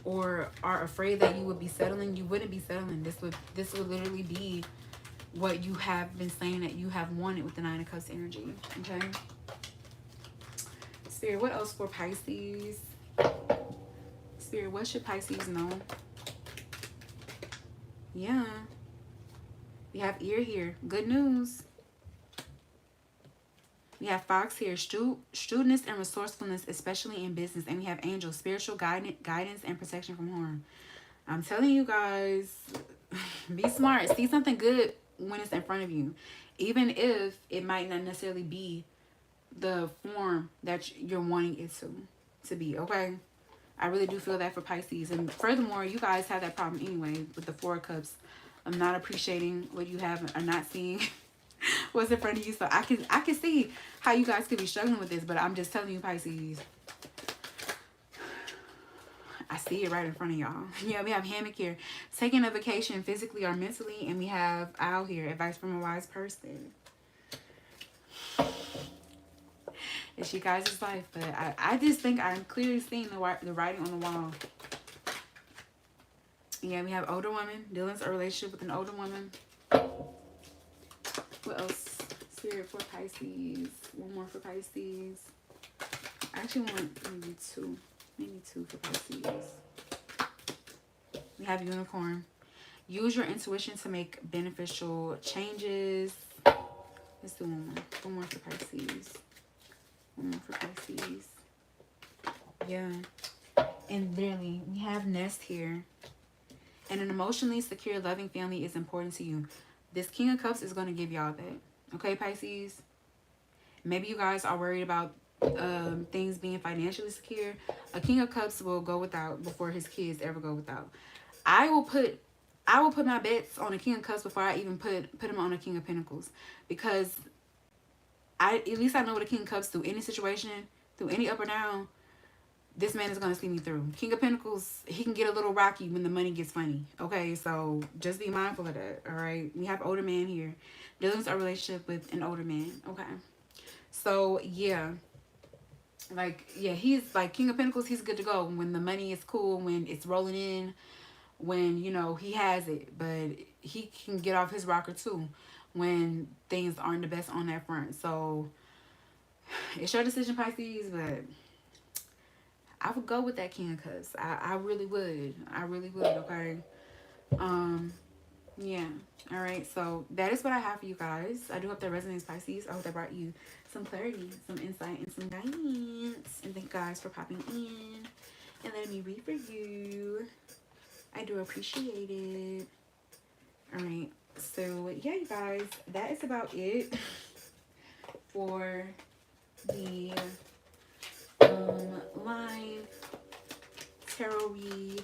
or are afraid that you would be settling. You wouldn't be settling. This would literally be what you have been saying that you have wanted with the Nine of Cups energy. Okay. Spirit, what else for Pisces? Spirit, what should Pisces know? Yeah. We have ear here. Good news. We have Fox here, shrewdness and resourcefulness, especially in business. And we have Angel, spiritual guidance and protection from harm. I'm telling you guys, be smart. See something good when it's in front of you. Even if it might not necessarily be the form that you're wanting it to be, okay? I really do feel that for Pisces. And furthermore, you guys have that problem anyway with the Four of Cups. I'm not appreciating what you have or not seeing what's in front of you. So I can see how you guys could be struggling with this, but I'm just telling you, Pisces, I see it right in front of y'all. Yeah, we have Hammock here, taking a vacation physically or mentally, and we have Owl here, advice from a wise person. It's you guys' life, but I just think I'm clearly seeing the writing on the wall. Yeah, we have older woman. Dealing with a relationship with an older woman. What else? Spirit for Pisces. One more for Pisces. I actually want maybe two. Maybe two for Pisces. We have unicorn. Use your intuition to make beneficial changes. Let's do one more. One more for Pisces. One more for Pisces. Yeah. And literally, we have nest here. And an emotionally secure, loving family is important to you. This King of Cups is going to give y'all that. Okay, Pisces? Maybe you guys are worried about things being financially secure. A King of Cups will go without before his kids ever go without. I will put my bets on a King of Cups before I even put him on a King of Pentacles, because at least I know what a King of Cups through any situation, through any up or down, this man is going to see me through. King of Pentacles, he can get a little rocky when the money gets funny. Okay, so just be mindful of that. All right, we have older man here. Dealing with a relationship with an older man. Okay, so yeah. Like, yeah, he's like King of Pentacles. He's good to go when the money is cool, when it's rolling in, when, you know, he has it. But he can get off his rocker too when things aren't the best on that front. So it's your decision, Pisces, but I would go with that King of Cups. I really would. I really would, okay? Yeah. All right. So that is what I have for you guys. I do hope that resonates, Pisces. I hope that brought you some clarity, some insight, and some guidance. And thank you guys for popping in and letting me read for you. I do appreciate it. All right. So yeah, you guys, that is about it for the live tarot read.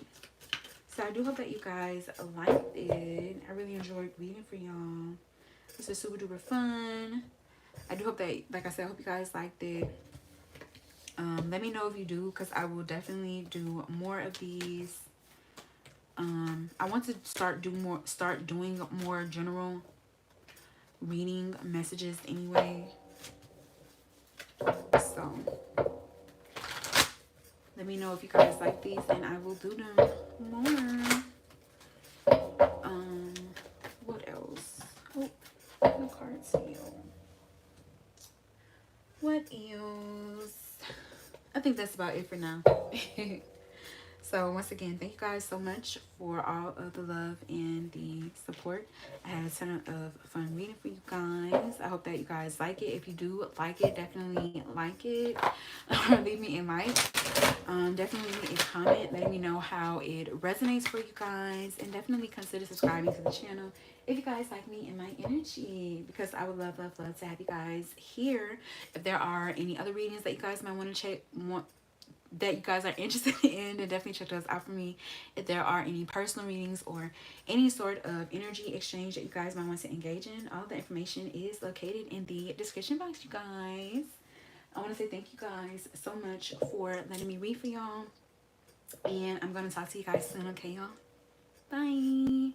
So I do hope that you guys liked it. I really enjoyed reading for y'all. This was super duper fun. I do hope that, like I said, I hope you guys liked it. Let me know if you do, because I will definitely do more of these. I want to start doing more general reading messages anyway. So let me know if you guys like these, and I will do them more. What else? Oh, the cards here. What else? I think that's about it for now. So once again, thank you guys so much for all of the love and the support. I had a ton of fun reading for you guys. I hope that you guys like it. If you do like it, definitely like it. Leave me a like. Definitely leave me a comment letting me know how it resonates for you guys. And definitely consider subscribing to the channel if you guys like me and my energy, because I would love, love, love to have you guys here. If there are any other readings that you guys might want to check, that you guys are interested in, and definitely check those out for me. If there are any personal readings or any sort of energy exchange that you guys might want to engage in, all the information is located in the description box, you guys. I want to say thank you guys so much for letting me read for y'all, and I'm going to talk to you guys soon, okay, y'all? Bye.